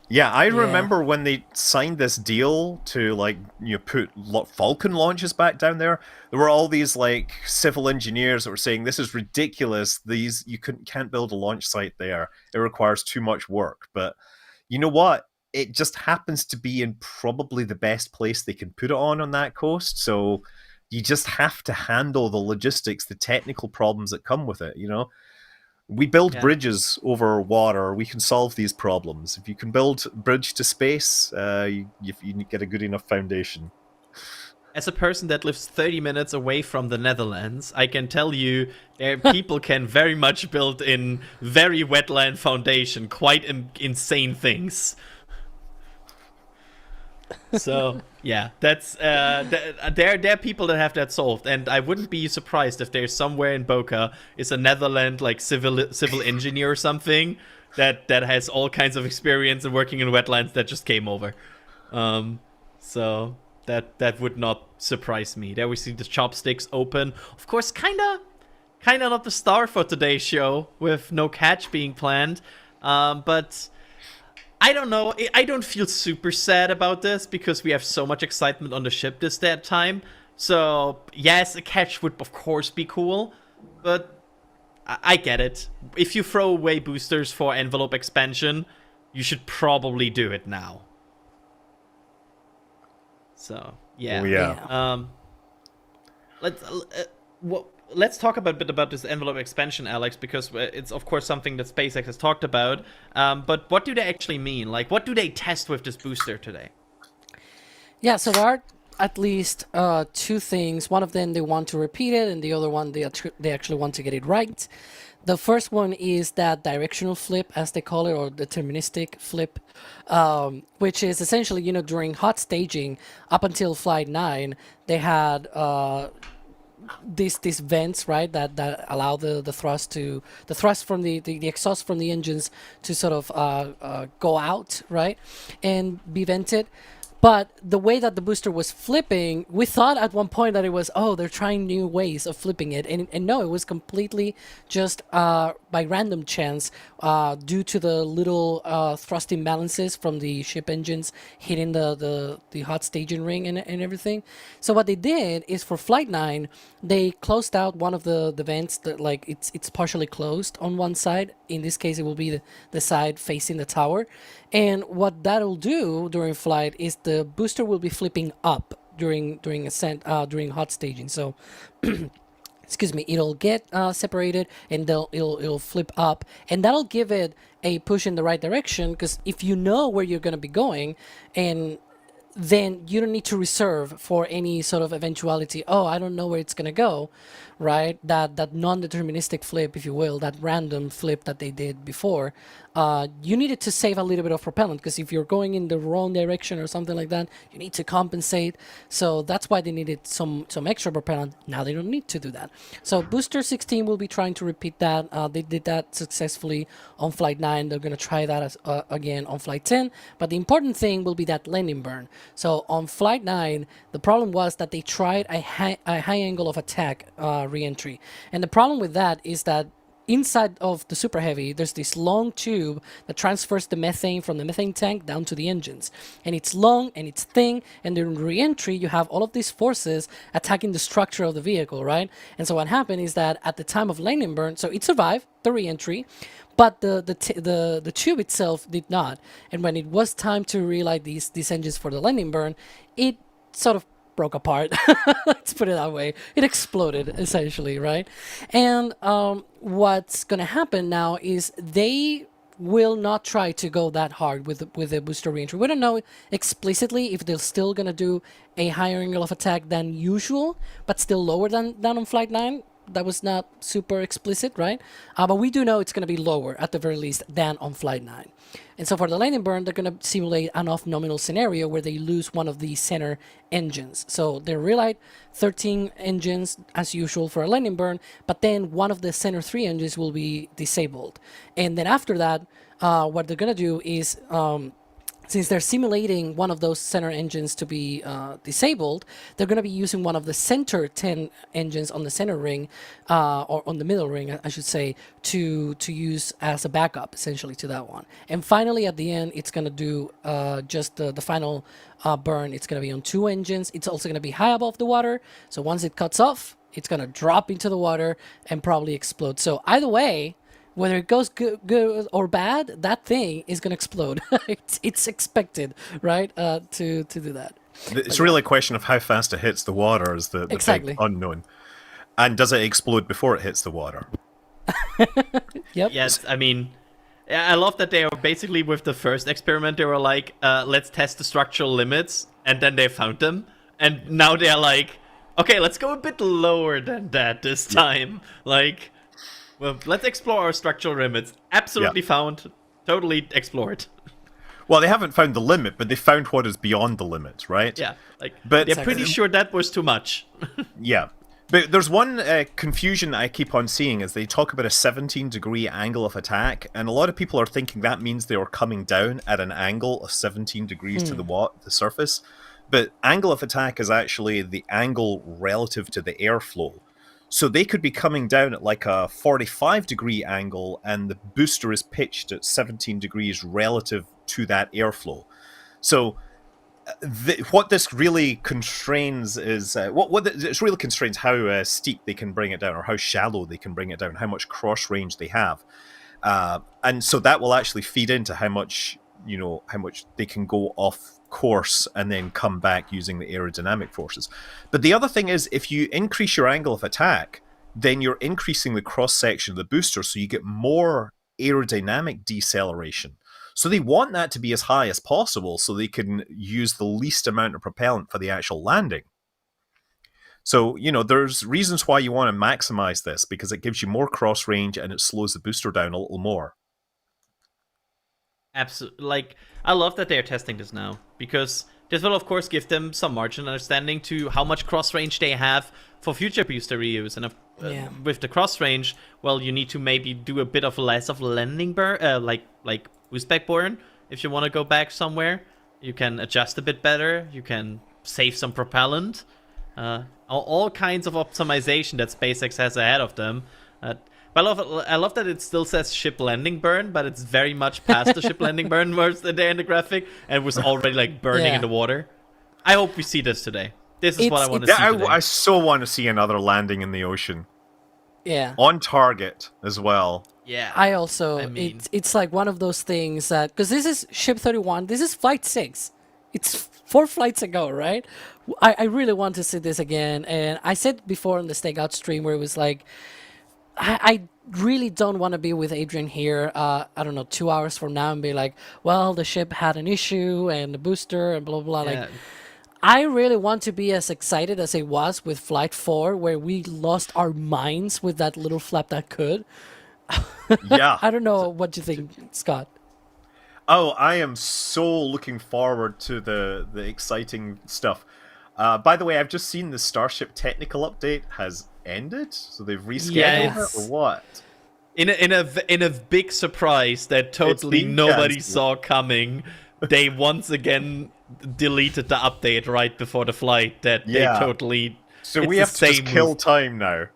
Yeah, I remember when they signed this deal to put Falcon launches back down there. There were all these civil engineers that were saying this is ridiculous. You can't build a launch site there. It requires too much work. But you know what? It just happens to be in probably the best place they can put it on that coast. So you just have to handle the logistics, the technical problems that come with it. We build bridges over water. We can solve these problems. If you can build a bridge to space, you get a good enough foundation. As a person that lives 30 minutes away from the Netherlands, I can tell you people can very much build in very wetland foundation, quite insane things. So yeah, that's there are people that have that solved, and I wouldn't be surprised if there's somewhere in Boca is a Netherlands civil engineer or something that has all kinds of experience in working in wetlands that just came over. So that would not surprise me. There we see the chopsticks open. Of course, kinda not the star for today's show with no catch being planned, but I don't know. I don't feel super sad about this because we have so much excitement on the ship that time. So, yes, a catch would, of course, be cool. But I get it. If you throw away boosters for envelope expansion, you should probably do it now. So, yeah. Oh, yeah. Let's talk a bit about this envelope expansion, Alex, because it's, of course, something that SpaceX has talked about. But what do they actually mean? What do they test with this booster today? Yeah, so there are at least two things. One of them, they want to repeat it, and the other one, they actually want to get it right. The first one is that directional flip, as they call it, or deterministic flip, which is essentially, during hot staging, up until Flight 9, they had... these vents, right, that allow the thrust from the exhaust from the engines to sort of go out, right, and be vented. But the way that the booster was flipping, we thought at one point that it was, oh, they're trying new ways of flipping it. And no, it was completely just by random chance due to the little thrust imbalances from the ship engines hitting the hot staging ring and everything. So what they did is for Flight 9, they closed out one of the vents that, like, it's partially closed on one side. In this case, it will be the side facing the tower. And what that'll do during flight is the booster will be flipping up during ascent, during hot staging. So, excuse me, it'll get separated and it'll flip up, and that'll give it a push in the right direction. Because if you know where you're going to be going, and then you don't need to reserve for any sort of eventuality. Oh, I don't know where it's going to go, right? That non-deterministic flip, if you will, that random flip that they did before. You needed to save a little bit of propellant, because if you're going in the wrong direction or something like that, you need to compensate. So that's why they needed some extra propellant. Now they don't need to do that. So Booster 16 will be trying to repeat that. They did that successfully on Flight 9. They're going to try that again on Flight 10. But the important thing will be that landing burn. So on Flight 9, the problem was that they tried a high angle of attack re-entry. And the problem with that is that inside of the Super Heavy, there's this long tube that transfers the methane from the methane tank down to the engines. And it's long and it's thin, and during re-entry, you have all of these forces attacking the structure of the vehicle, right? And so what happened is that at the time of landing burn, so it survived the re-entry, but the tube itself did not. And when it was time to relight these engines for the landing burn, it sort of broke apart. Let's put it that way. It exploded, essentially, right? And what's going to happen now is they will not try to go that hard with the booster reentry. We don't know explicitly if they're still going to do a higher angle of attack than usual, but still lower than on Flight 9. That was not super explicit, right? But we do know it's going to be lower, at the very least, than on Flight 9. And so for the landing burn, they're going to simulate an off-nominal scenario where they lose one of the center engines. So they relight 13 engines, as usual, for a landing burn, but then one of the center 3 engines will be disabled. And then after that, what they're going to do is... since they're simulating one of those center engines to be disabled, they're going to be using one of the center 10 engines on the center ring, or on the middle ring, I should say, to use as a backup, essentially, to that one. And finally, at the end, it's going to do just the final burn. It's going to be on 2 engines. It's also going to be high above the water. So once it cuts off, it's going to drop into the water and probably explode. So either way, whether it goes good or bad, that thing is going to explode. It's expected, right, to do that. It's really a question of how fast it hits the water is the Exactly. big unknown. And does it explode before it hits the water? Yep. Yes, I mean, I love that they were basically, with the first experiment, they were like, let's test the structural limits, and then they found them. And now they're like, okay, let's go a bit lower than that this time. Like... well, let's explore our structural limits. Absolutely found. Totally explored. Well, they haven't found the limit, but they found what is beyond the limit, right? Yeah. Like, but they're pretty sure that was too much. Yeah. But there's one confusion I keep on seeing is they talk about a 17-degree angle of attack, and a lot of people are thinking that means they are coming down at an angle of 17 degrees to the surface. But angle of attack is actually the angle relative to the airflow. So they could be coming down at like a 45-degree angle, and the booster is pitched at 17 degrees relative to that airflow. So what this really constrains is it really constrains how steep they can bring it down, or how shallow they can bring it down, how much cross range they have, and so that will actually feed into how much they can go off course and then come back using the aerodynamic forces. But the other thing is, if you increase your angle of attack, then you're increasing the cross section of the booster, so you get more aerodynamic deceleration. So they want that to be as high as possible so they can use the least amount of propellant for the actual landing. So, there's reasons why you want to maximize this, because it gives you more cross range and it slows the booster down a little more. Absolutely. Like, I love that they're testing this now, because this will, of course, give them some margin understanding to how much cross range they have for future booster reuse. And with the cross range, well, you need to maybe do a bit of less of landing burn, like boost back burn. If you want to go back somewhere, you can adjust a bit better. You can save some propellant. All kinds of optimization that SpaceX has ahead of them. But I love that it still says ship landing burn, but it's very much past the ship landing burn words there in the graphic, and it was already like burning in the water. I hope we see this today. This is what I want to see today. I so want to see another landing in the ocean. Yeah. On target as well. Yeah. I mean, it's like one of those things that, because this is Ship 31, this is Flight 6. It's 4 flights ago, right? I really want to see this again. And I said before on the Stakeout stream where it was like, I really don't want to be with Adrian here, I don't know, 2 hours from now and be like, well, the ship had an issue and the booster and blah, blah, blah. Yeah. Like, I really want to be as excited as I was with Flight 4, where we lost our minds with that little flap that could. Yeah. I don't know what you think, Scott. Oh, I am so looking forward to the exciting stuff. By the way, I've just seen the Starship technical update has ended, so they've rescheduled it, or what? In a big surprise that totally nobody saw coming, they once again deleted the update right before the flight. They totally. So we have to just kill time now.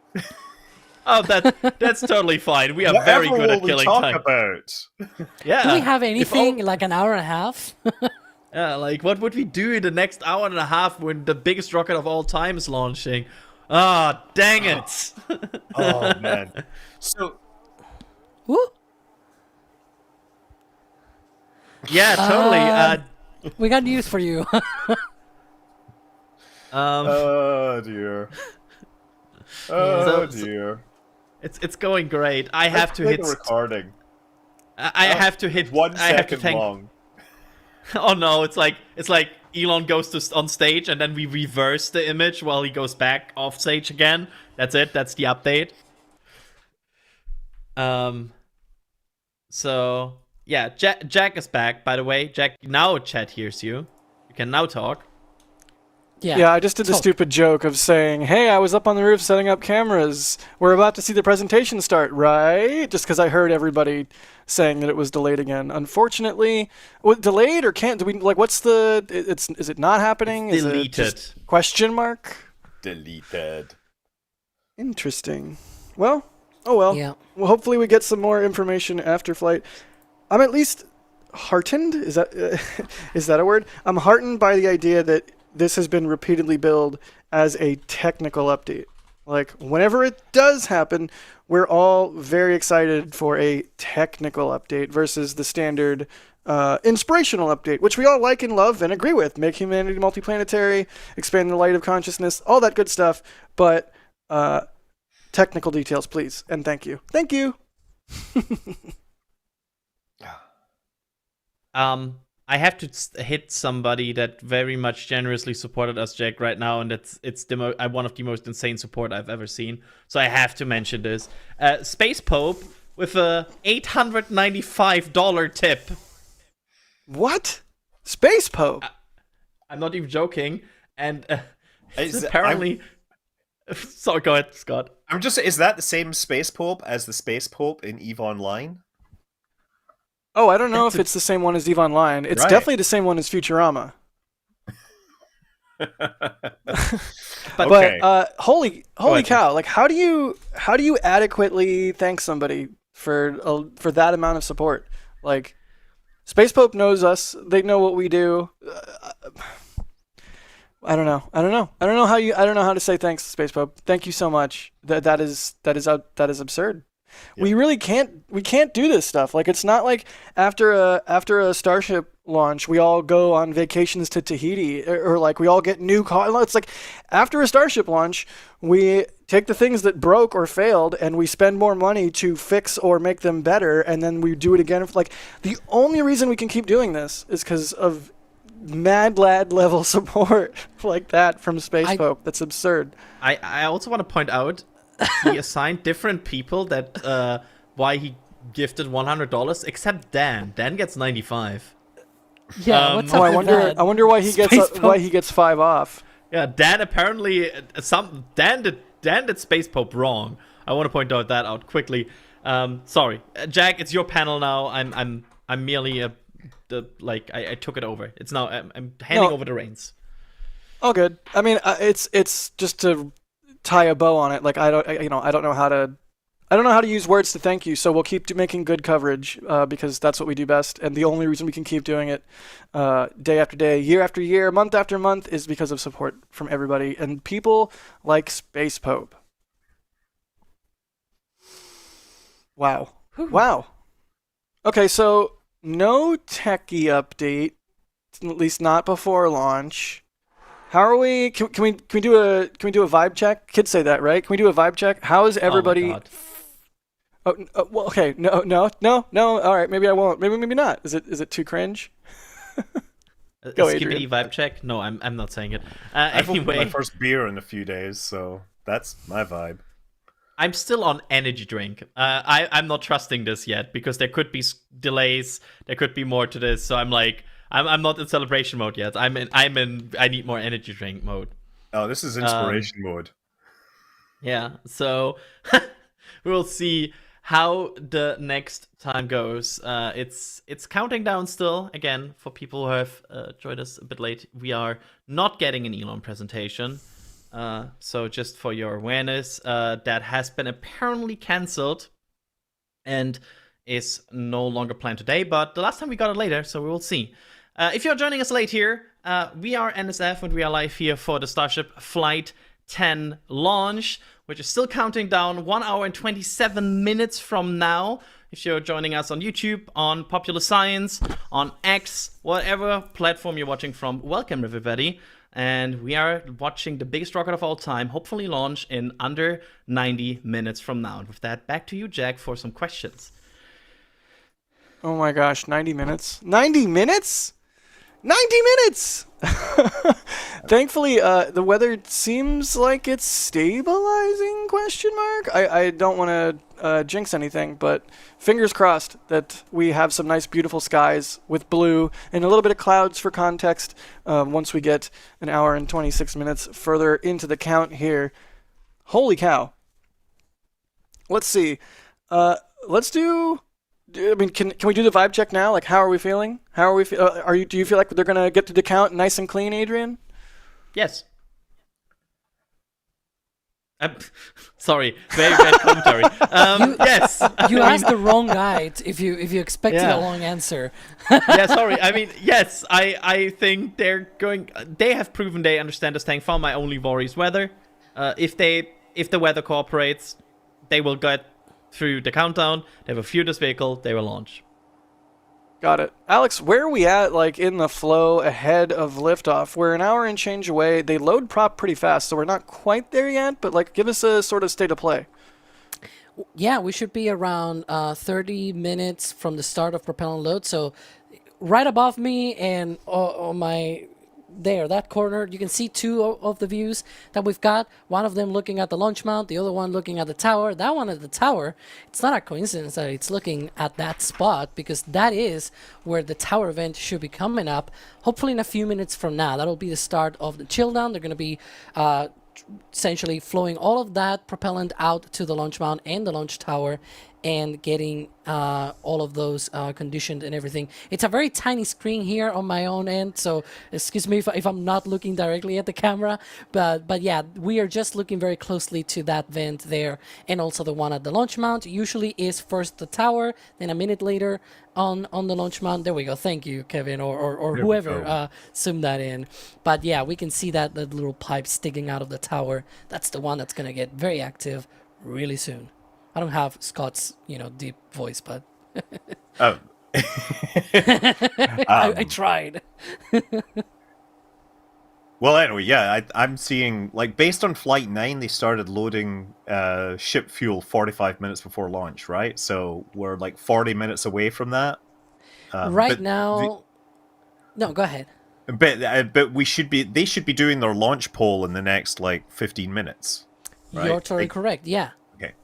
Oh, that's totally fine. We are very good at killing time. About? Yeah. Do we have anything like an hour and a half? Yeah, like what would we do in the next hour and a half when the biggest rocket of all time is launching? Ah, dang it! Oh man. So. Woo. Yeah, totally. We got news for you. Oh dear. Oh dear. It's going great. I have to hit recording. I have to hit 1 I have to second long. Oh no! It's like Elon goes on stage and then we reverse the image while he goes back off stage again. That's it. That's the update. So yeah, Jack is back. By the way, Jack, now chat hears you. You can now talk. Yeah, I just did the stupid joke of saying, hey, I was up on the roof setting up cameras. We're about to see the presentation start, right? Just because I heard everybody saying that it was delayed again. Unfortunately, delayed or can't? Do we like? What's the? Is it not happening? It's deleted. Is it just question mark? Deleted. Interesting. Well, oh well. Yeah. Well, hopefully we get some more information after flight. I'm at least heartened. Is that a word? I'm heartened by the idea that this has been repeatedly billed as a technical update. Like, whenever it does happen, we're all very excited for a technical update versus the standard inspirational update, which we all like and love and agree with. Make humanity multiplanetary, expand the light of consciousness, all that good stuff. But technical details, please. And thank you. Thank you. I have to hit somebody that very much generously supported us, Jack, right now, and it's one of the most insane support I've ever seen. So I have to mention this. Space Pope with a $895 tip. What? Space Pope? I'm not even joking. And apparently... Sorry, go ahead, Scott. Is that the same Space Pope as the Space Pope in EVE Online? Oh, I don't know if it's the same one as EVE Online. It's definitely the same one as Futurama. But holy cow! Like, how do you adequately thank somebody for that amount of support? Like, Space Pope knows us; they know what we do. I don't know. I don't know how to say thanks, Space Pope. Thank you so much. That is absurd. Yeah. We can't do this stuff. Like, it's not like after a Starship launch, we all go on vacations to Tahiti or like we all get new cars. It's like after a Starship launch, we take the things that broke or failed and we spend more money to fix or make them better. And then we do it again. Like, the only reason we can keep doing this is because of mad lad level support like that from Space Pope. That's absurd. I also want to point out, he assigned different people that why he gifted $100, except Dan. Dan gets $95. Yeah, what's up I with wonder. that? I wonder why he gets Space why Pope. he gets 5 off. Yeah, Dan apparently Dan did Space Pope wrong. I want to point that out quickly. Sorry, Jack, it's your panel now. I'm merely I took it over. It's now I'm handing over the reins. Oh, good. I mean, it's just to tie a bow on it. Like I don't know how to use words to thank you. So we'll keep making good coverage because that's what we do best. And the only reason we can keep doing it day after day, year after year, month after month is because of support from everybody and people like Space Pope. Wow. Wow. Okay, so no techie update, at least not before launch. How are we? Can we do a vibe check? Kids say that, right? Can we do a vibe check? How is everybody? Oh, well, okay. No. All right, maybe I won't. Maybe not. Is it too cringe? Go, Skippity Adrian. vibe check? No, I'm not saying it. I've opened Anyway, my first beer in a few days, so that's my vibe. I'm still on energy drink. I'm not trusting this yet because there could be delays. There could be more to this. So I'm like, I'm not in celebration mode yet. I'm in I need more energy drink mode. Oh, this is inspiration mode. Yeah. So we'll see how the next time goes. It's counting down still. Again, for people who have joined us a bit late, we are not getting an Elon presentation. So just for your awareness, that has been apparently cancelled and is no longer planned today, but the last time we got it later, so we will see. If you're joining us late here, we are NSF and we are live here for the Starship Flight 10 launch, which is still counting down 1 hour and 27 minutes from now. If you're joining us on YouTube, on Popular Science, on X, whatever platform you're watching from, welcome everybody. And we are watching the biggest rocket of all time, hopefully launch in under 90 minutes from now. And with that, back to you, Jack, for some questions. Oh my gosh, 90 minutes? 90 minutes? 90 minutes! Thankfully, the weather seems like it's stabilizing, question mark? I don't want to jinx anything, but fingers crossed that we have some nice, beautiful skies with blue and a little bit of clouds for context once we get an hour and 26 minutes further into the count here. Holy cow. Let's see. Let's do... I mean, can we do the vibe check now? Like, how are we feeling? How are we? Do you feel like they're gonna get to the count nice and clean, Adrian? Yes. Sorry, very bad commentary. Yes. You asked the wrong guy if you expected Yeah. a long answer. Yeah, sorry. I mean, yes. I think they're going. They have proven they understand this thing. My only worry is weather. If the weather cooperates, they will get through the countdown. They have a fuel this vehicle. They will launch. Got it. Alex, where are we at, like, in the flow ahead of liftoff? We're an hour and change away. They load prop pretty fast, so we're not quite there yet, but, like, give us a sort of state of play. Yeah, we should be around 30 minutes from the start of propellant load. So right above me and on my... that corner, you can see two of the views that we've got. One of them looking at the launch mount, the other one looking at the tower. That one at the tower, it's not a coincidence that it's looking at that spot, because that is where the tower event should be coming up, hopefully in a few minutes from now. That'll be the start of the chill down. They're going to be essentially flowing all of that propellant out to the launch mount and the launch tower and getting all of those conditioned and everything. It's a very tiny screen here on my own end, so excuse me if I'm not looking directly at the camera, but yeah, we are just looking very closely to that vent there, and also the one at the launch mount. Usually is first the tower, then a minute later on the launch mount. There we go. Thank you, Kevin, or whoever zoomed that in. But yeah, we can see that little pipe sticking out of the tower. That's the one that's gonna get very active really soon. I don't have Scott's, deep voice, but Oh. I tried. Well, anyway, yeah, I'm seeing, like, based on Flight 9, they started loading ship fuel 45 minutes before launch, right? So we're, like, 40 minutes away from that. Right now... No, go ahead. But they should be doing their launch poll in the next, like, 15 minutes, right? You're totally correct, yeah. Okay.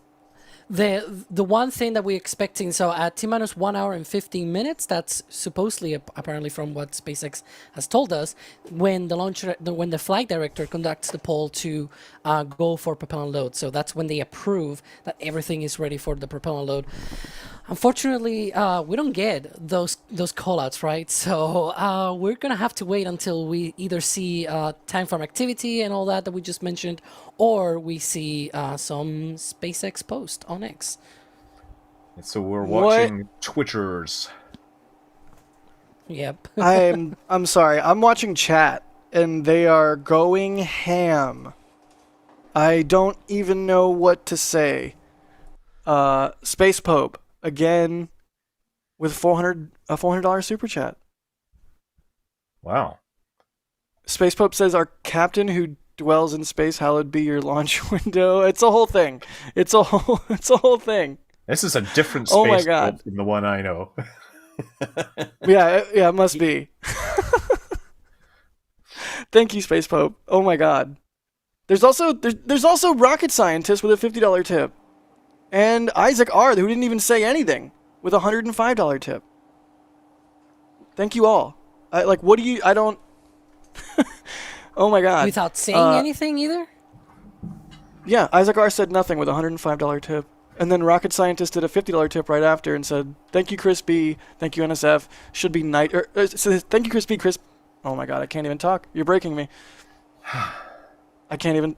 The one thing that we're expecting, so at T-minus 1 hour and 15 minutes, that's supposedly, apparently from what SpaceX has told us, when when the flight director conducts the poll to go for propellant load. So that's when they approve that everything is ready for the propellant load. Unfortunately, we don't get those callouts, right? So we're gonna have to wait until we either see time farm activity and all that we just mentioned, or we see some SpaceX post on X. So we're watching Twitchers. Yep. I'm sorry. I'm watching chat, and they are going ham. I don't even know what to say. Space Pope again with a $400 super chat. Wow. Space Pope says, "Our captain who dwells in space, hallowed be your launch window." It's a whole thing. It's a whole thing. This is a different Oh my Space God. Pope than the one I know. Yeah, it must be. Thank you, Space Pope. Oh my God. There's also rocket scientist with a $50 tip, and Isaac R, who didn't even say anything, with a $105 tip. Thank you all. What do you? I don't. Oh my God. Without saying anything either? Yeah, Isaac R said nothing with a $105 tip. And then Rocket Scientist did a $50 tip right after and said, "Thank you, Chris B. Thank you, NSF. Should be night." Thank you, Chris B. Chris. Oh my God, I can't even talk. You're breaking me. I can't even.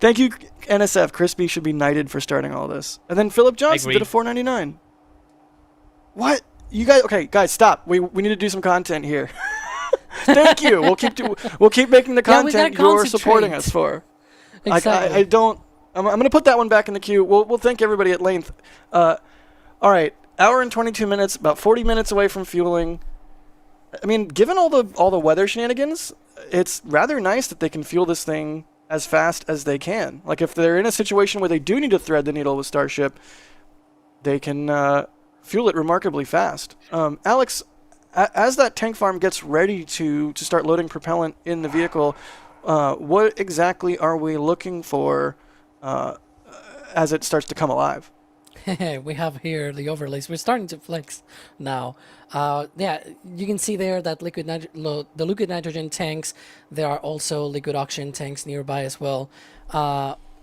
Thank you, NSF. Chris B. should be knighted for starting all this. And then Philip Johnson did a $4.99. What? You guys? Okay, guys, stop. We need to do some content here. Thank you. We'll keep making the content you're supporting us for. Exactly. I don't. I'm going to put that one back in the queue. We'll thank everybody at length. All right, hour and 22 minutes, about 40 minutes away from fueling. I mean, given all the weather shenanigans, it's rather nice that they can fuel this thing as fast as they can. Like, if they're in a situation where they do need to thread the needle with Starship, they can fuel it remarkably fast. Alex, as that tank farm gets ready to start loading propellant in the vehicle, what exactly are we looking for as it starts to come alive? We have here the overlays. We're starting to flex now. Yeah, you can see there that the liquid nitrogen tanks. There are also liquid oxygen tanks nearby as well,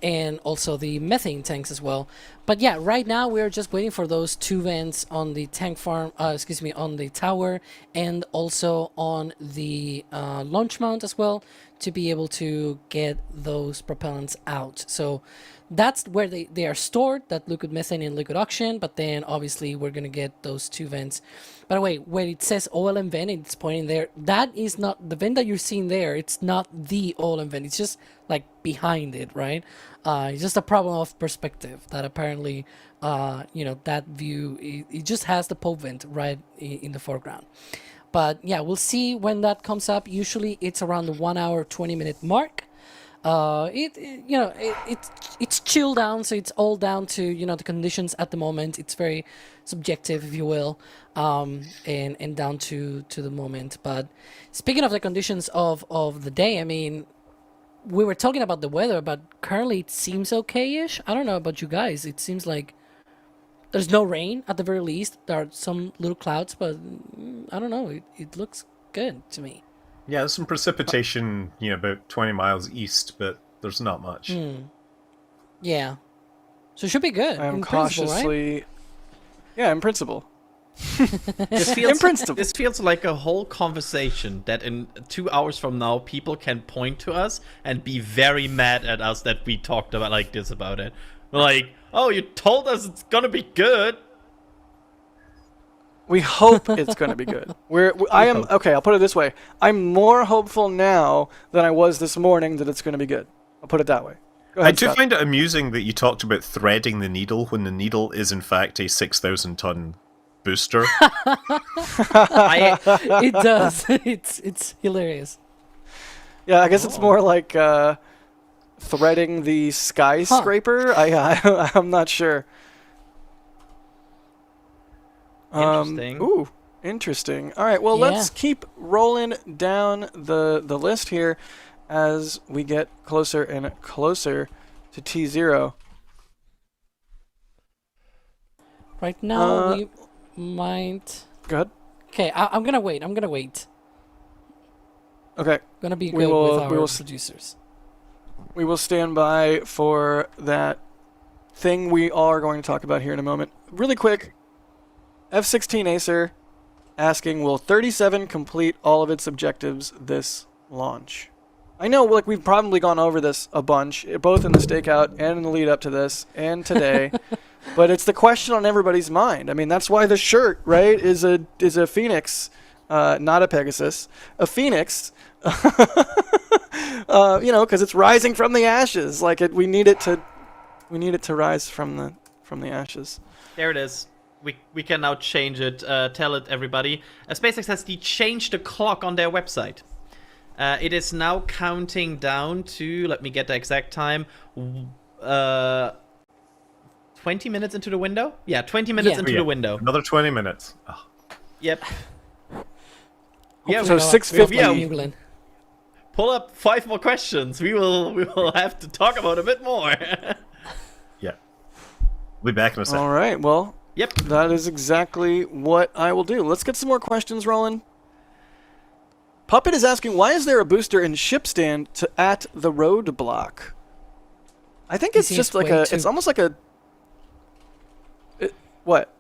and also the methane tanks as well. But yeah, right now we're just waiting for those two vents on the tank farm. On the tower, and also on the launch mount as well, to be able to get those propellants out. So that's where they are stored, that liquid methane and liquid oxygen, but then obviously we're going to get those two vents. By the way, where it says OLM vent, it's pointing there, that is not, the vent that you're seeing there, it's not the OLM vent, it's just like behind it, right? It's just a problem of perspective that apparently, that view, it just has the Pope vent right in the foreground. But yeah, we'll see when that comes up. Usually it's around the 1 hour, 20-minute mark. It's chill down, so it's all down to the conditions at the moment. It's very subjective, if you will, and down to the moment. But speaking of the conditions of the day, I mean, we were talking about the weather, but currently it seems okay-ish. I don't know about you guys. It seems like there's no rain at the very least. There are some little clouds, but I don't know. It looks good to me. Yeah, there's some precipitation, about 20 miles east, but there's not much. Yeah. So it should be good. I'm in cautiously... principle, right? Yeah, in principle. This feels like a whole conversation that in 2 hours from now, people can point to us and be very mad at us that we talked about like this about it. Like, oh, you told us it's gonna be good. We hope it's going to be good. Okay, I'll put it this way. I'm more hopeful now than I was this morning that it's going to be good. I'll put it that way. Go ahead, I do Scott. find it amusing that you talked about threading the needle when the needle is in fact a 6,000-ton booster. It does. It's hilarious. Yeah, I guess it's more like threading the skyscraper. I'm not sure. Interesting. Ooh, interesting. All right, well, let's keep rolling down the list here as we get closer and closer to T0. Right now, we might... Go ahead. Okay, I'm gonna wait. Okay. Gonna be good with our producers. We will stand by for that thing we are going to talk about here in a moment. Really quick, F-16 Acer asking, will 37 complete all of its objectives this launch? I know, like, we've probably gone over this a bunch, both in the stakeout and in the lead up to this and today, but it's the question on everybody's mind. I mean, that's why the shirt, right, is a Phoenix, not a Pegasus, a Phoenix. You know, because it's rising from the ashes. Like we need it to rise from the ashes. There it is. We can now change it. Tell it, everybody. SpaceX has changed the clock on their website. It is now counting down to, let me get the exact time, 20 minutes into the window? Yeah, 20 minutes into the window. Another 20 minutes. Oh. Yep. Yeah, so 6:50. Pull up 5 more questions. We will have to talk about a bit more. Yeah. We'll be back in a second. All right. Well, yep. That is exactly what I will do. Let's get some more questions rolling. Puppet is asking, why is there a booster in ship stand at the roadblock? I think it's just like it's almost like a... what?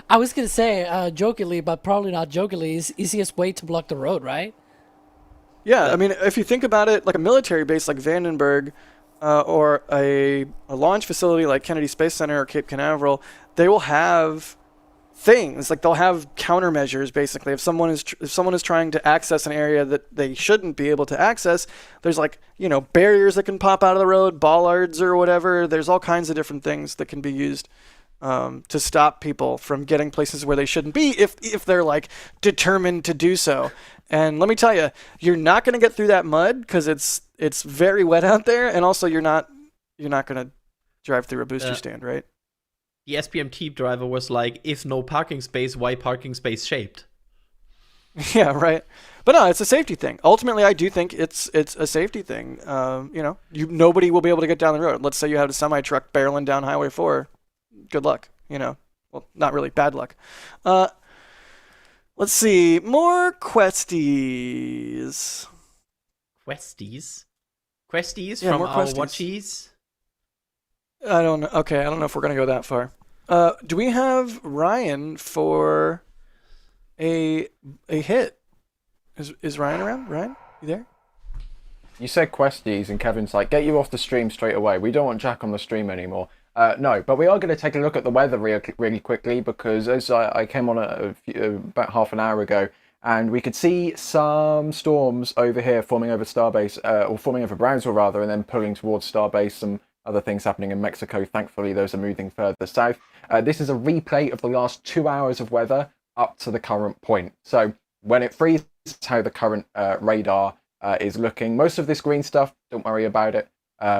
I was going to say, jokingly, but probably not jokingly, is easiest way to block the road, right? Yeah, I mean, if you think about it, like a military base like Vandenberg or a launch facility like Kennedy Space Center or Cape Canaveral, they will have things, like they'll have countermeasures, basically. If someone is trying to access an area that they shouldn't be able to access, there's like, you know, barriers that can pop out of the road, bollards or whatever. There's all kinds of different things that can be used to stop people from getting places where they shouldn't be if they're like determined to do so. And let me tell you, you're not going to get through that mud because it's very wet out there, and also you're not going to drive through a booster stand, right? The SPMT driver was like, if no parking space, why parking space shaped? Yeah, right. But no, it's a safety thing. Ultimately, I do think it's a safety thing. You know, nobody will be able to get down the road. Let's say you have a semi truck barreling down Highway 4. Good luck. You know, well, not really. Bad luck. Let's see. More questies. Questies? Questies Yeah, from more our questies. watchies? I don't know. Okay, I don't know if we're going to go that far. Do we have Ryan for a hit? Is Ryan around? Ryan, you there? You said questies, and Kevin's like, get you off the stream straight away. We don't want Jack on the stream anymore. No, but we are going to take a look at the weather really quickly, because as I came on about half an hour ago, and we could see some storms over here forming over Starbase, or forming over Brownsville rather, and then pulling towards Starbase. Some other things happening in Mexico. Thankfully, those are moving further south. This is a replay of the last 2 hours of weather up to the current point. So when it freezes, how the current radar is looking. Most of this green stuff, don't worry about it.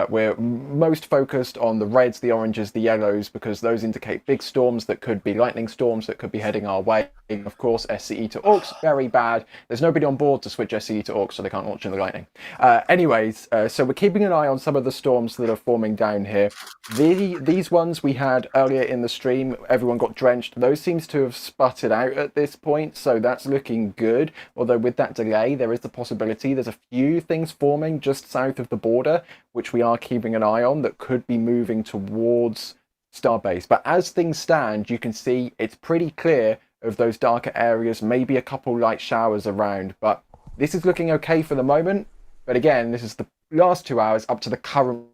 We're most focused on the reds, the oranges, the yellows, because those indicate big storms that could be lightning storms that could be heading our way. Of course, SCE to AUX, very bad. There's nobody on board to switch SCE to AUX, so they can't launch in the lightning. So we're keeping an eye on some of the storms that are forming down here. These ones we had earlier in the stream, everyone got drenched. Those seems to have sputtered out at this point, so that's looking good. Although with that delay, there is the possibility there's a few things forming just south of the border, which we are keeping an eye on, that could be moving towards Starbase. But as things stand, you can see it's pretty clear of those darker areas, maybe a couple light showers around. But this is looking okay for the moment. But again, this is the last 2 hours up to the current.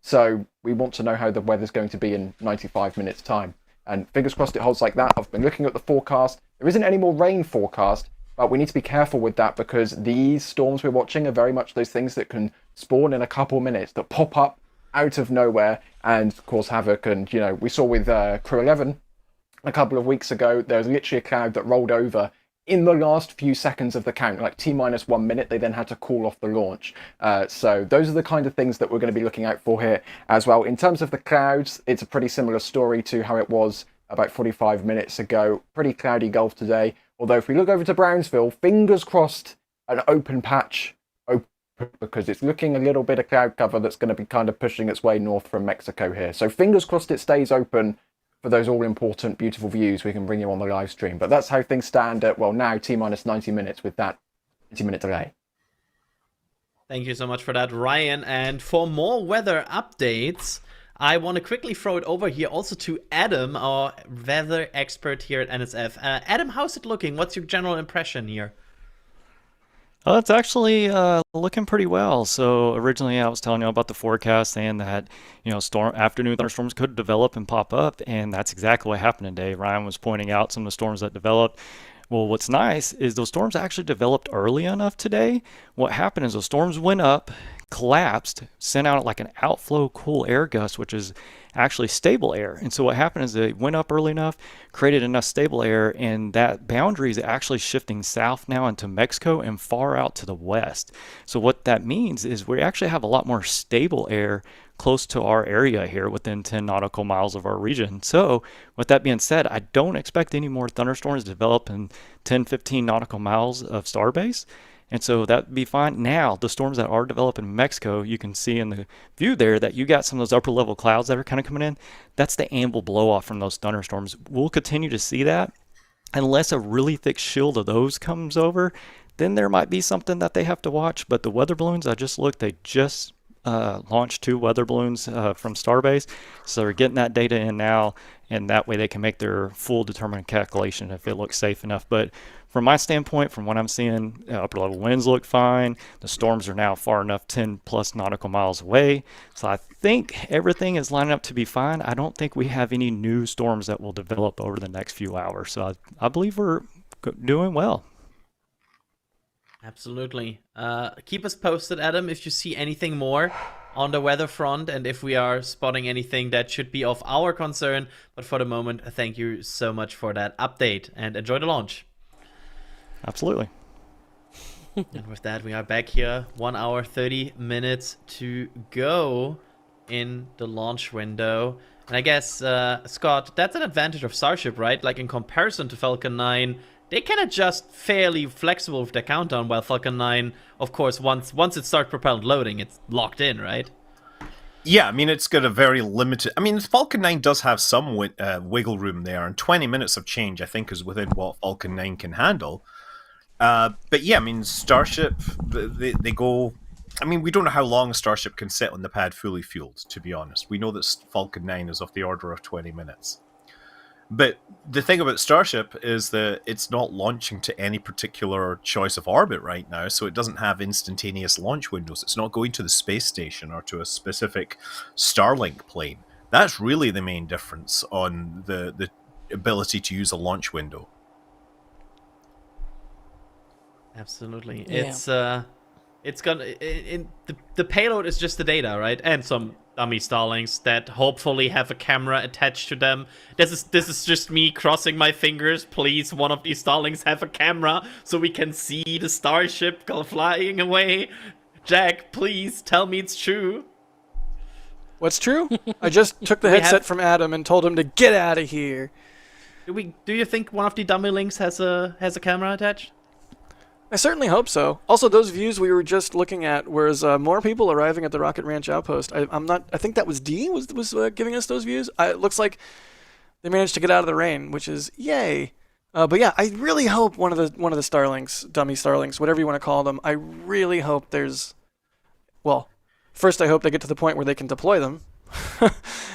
So we want to know how the weather's going to be in 95 minutes time. And fingers crossed it holds like that. I've been looking at the forecast. There isn't any more rain forecast, but we need to be careful with that, because these storms we're watching are very much those things that can spawn in a couple minutes, that pop up out of nowhere and cause havoc. And, you know, we saw with Crew 11 a couple of weeks ago, there was literally a cloud that rolled over in the last few seconds of the count, like T-1 minute. They then had to call off the launch. So those are the kind of things that we're going to be looking out for here as well. In terms of the clouds, it's a pretty similar story to how it was about 45 minutes ago. Pretty cloudy Gulf today. Although if we look over to Brownsville, fingers crossed, an open patch, because it's looking a little bit of cloud cover that's going to be kind of pushing its way north from Mexico here. So fingers crossed it stays open for those all-important, beautiful views, we can bring you on the live stream. But that's how things stand at, well, now T-minus 90 minutes with that 90-minute delay. Thank you so much for that, Ryan. And for more weather updates, I want to quickly throw it over here also to Adam, our weather expert here at NSF. Adam, how's it looking? What's your general impression here? It's actually looking pretty well. So originally I was telling you about the forecast saying that, afternoon thunderstorms could develop and pop up, and that's exactly what happened today. Ryan was pointing out some of the storms that developed. Well, what's nice is those storms actually developed early enough today. What happened is those storms went up, collapsed, sent out like an outflow cool air gust, which is actually stable air. And so what happened is they went up early enough, created enough stable air, and that boundary is actually shifting south now into Mexico and far out to the west. So what that means is we actually have a lot more stable air close to our area here within 10 nautical miles of our region. So with that being said, I don't expect any more thunderstorms to develop in 10, 15 nautical miles of Starbase. And so that'd be fine. Now, the storms that are developing in Mexico, you can see in the view there that you got some of those upper level clouds that are kind of coming in. That's the anvil blow off from those thunderstorms. We'll continue to see that unless a really thick shield of those comes over. Then there might be something that they have to watch. But the weather balloons, I just looked, they just launched 2 weather balloons from Starbase. So they're getting that data in now, and that way they can make their full determined calculation if it looks safe enough. But from my standpoint, from what I'm seeing, upper level winds look fine. The storms are now far enough, 10 plus nautical miles away. So I think everything is lining up to be fine. I don't think we have any new storms that will develop over the next few hours. So I believe we're doing well. Absolutely. Keep us posted, Adam, if you see anything more on the weather front and if we are spotting anything that should be of our concern. But for the moment, thank you so much for that update and enjoy the launch. Absolutely. And with that, we are back here. 1 hour, 30 minutes to go in the launch window. And I guess, Scott, that's an advantage of Starship, right? Like in comparison to Falcon 9, they can adjust fairly flexible with their countdown, while Falcon 9, of course, once it starts propellant loading, it's locked in, right? Yeah, I mean, it's got a very limited... I mean, Falcon 9 does have some wiggle room there, and 20 minutes of change, I think, is within what Falcon 9 can handle. But yeah, I mean, Starship, they go... I mean, we don't know how long Starship can sit on the pad fully fueled, to be honest. We know that Falcon 9 is of the order of 20 minutes. But the thing about Starship is that it's not launching to any particular choice of orbit right now, so it doesn't have instantaneous launch windows. It's not going to the space station or to a specific Starlink plane. That's really the main difference on the ability to use a launch window. Absolutely. Yeah. It's gonna the payload is just the data, right? And some dummy Starlinks that hopefully have a camera attached to them. This is just me crossing my fingers. Please, one of these Starlinks have a camera so we can see the Starship go flying away. Jack, please tell me it's true. What's true? I just took the headset from Adam and told him to get out of here. Do you think one of the dummy links has a camera attached? I certainly hope so. Also, those views we were just looking at, whereas more people arriving at the Rocket Ranch outpost. I think that was D was giving us those views. It looks like they managed to get out of the rain, which is yay. But yeah, I really hope one of the Starlinks, dummy Starlinks, whatever you want to call them. I really hope there's. Well, first I hope they get to the point where they can deploy them.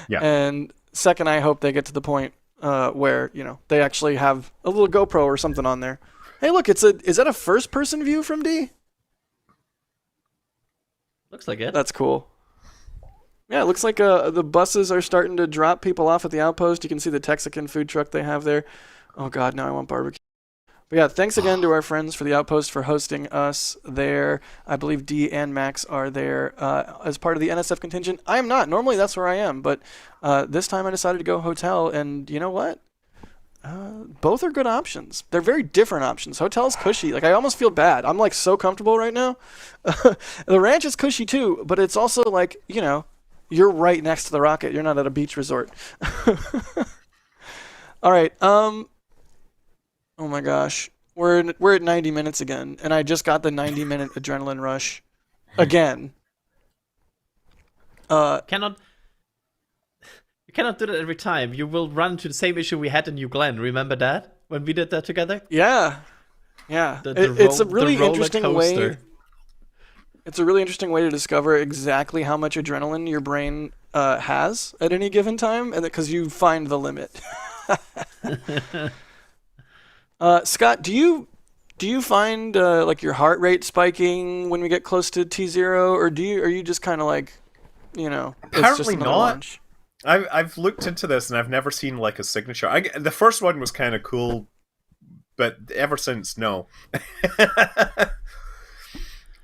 Yeah. And second, I hope they get to the point where they actually have a little GoPro or something on there. Hey, look, is that a first-person view from D? Looks like it. That's cool. Yeah, it looks like the buses are starting to drop people off at the outpost. You can see the Texican food truck they have there. Oh, God, now I want barbecue. But yeah, thanks again to our friends for the outpost for hosting us there. I believe D and Max are there as part of the NSF contingent. I am not. Normally, that's where I am. But this time I decided to go hotel, and you know what? Both are good options. They're very different options. Hotel's cushy. Like, I almost feel bad. I'm like so comfortable right now. The ranch is cushy too, but it's also like, you're right next to the rocket. You're not at a beach resort. All right. Oh my gosh. We're at 90 minutes again, and I just got the 90-minute adrenaline rush again. You cannot do that every time. You will run into the same issue we had in New Glen. Remember that when we did that together? Yeah. It's a really interesting way. It's a really interesting way to discover exactly how much adrenaline your brain has at any given time, and because you find the limit. Scott, do you find like your heart rate spiking when we get close to T0, or are you just kind of like, Apparently it's just another not. launch? I've looked into this and I've never seen like a signature. The first one was kind of cool, but ever since, no.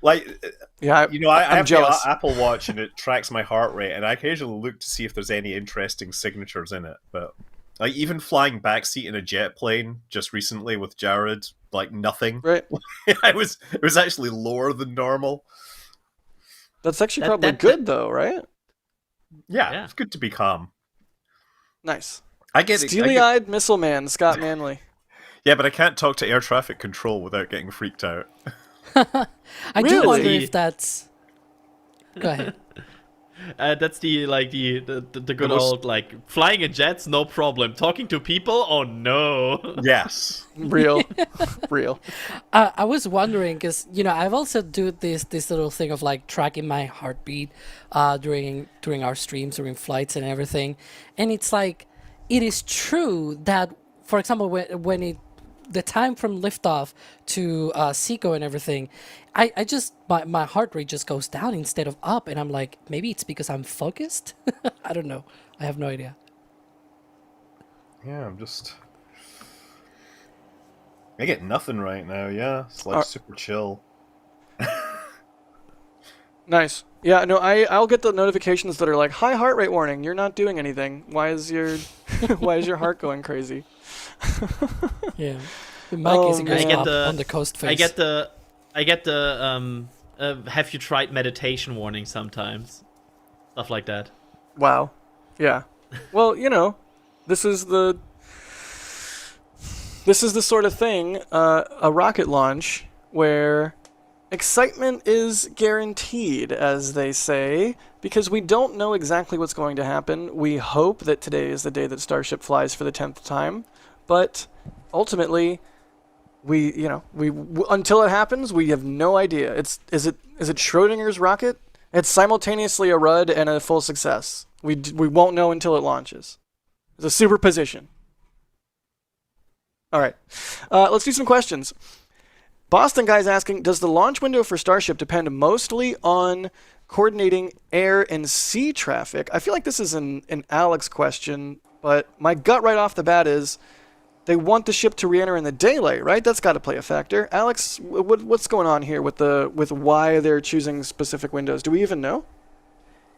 Like, yeah, I have jealous. the Apple Watch and it tracks my heart rate, and I occasionally look to see if there's any interesting signatures in it. But like even flying backseat in a jet plane just recently with Jared, like nothing. Right. It was actually lower than normal. That's actually probably good though, right? Yeah, it's good to be calm. Nice. I get steely-eyed missile man, Scott Manley. Yeah, but I can't talk to air traffic control without getting freaked out. I do wonder if that's. Go ahead. That's the good old like flying in jets, no problem. Talking to people, oh no. Yes. Real. I was wondering because I've also do this little thing of like tracking my heartbeat during our streams, during flights and everything, and it's like it is true that, for example, when the time from liftoff to SECO and everything, I just my heart rate just goes down instead of up, and I'm like, maybe it's because I'm focused. I don't know. I have no idea. Yeah, I get nothing right now. Yeah, it's like super chill. Nice. Yeah, no, I'll get the notifications that are like, high heart rate warning. You're not doing anything. Why is your heart going crazy? Yeah. My case it goes up on the coast face. I get the have you tried meditation warning sometimes. Stuff like that. Wow. Yeah. Well, this is the sort of thing, a rocket launch where excitement is guaranteed, as they say, because we don't know exactly what's going to happen. We hope that today is the day that Starship flies for the 10th time, but ultimately, until it happens, we have no idea. Is it Schrodinger's rocket? It's simultaneously a RUD and a full success. We won't know until it launches. It's a superposition. All right, let's do some questions. Boston guy's asking, does the launch window for Starship depend mostly on coordinating air and sea traffic? I feel like this is an Alex question, but my gut right off the bat is they want the ship to re-enter in the daylight, right? That's got to play a factor. Alex, what's going on here with why they're choosing specific windows? Do we even know?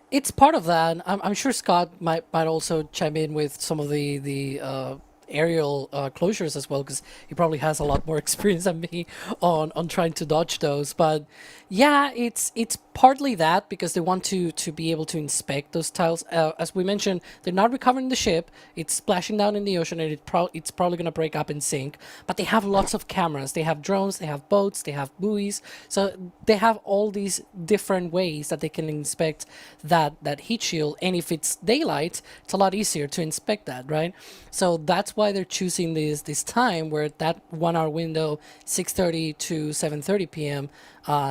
It's part of that. I'm sure Scott might also chime in with some of the aerial closures as well, because he probably has a lot more experience than me on trying to dodge those. But yeah, it's partly that, because they want to be able to inspect those tiles. As we mentioned, they're not recovering the ship. It's splashing down in the ocean, and it's probably going to break up and sink. But they have lots of cameras. They have drones, they have boats, they have buoys. So they have all these different ways that they can inspect that heat shield. And if it's daylight, it's a lot easier to inspect that, right? So that's why they're choosing this time, where that 1 hour window, 6:30 to 7:30 p.m.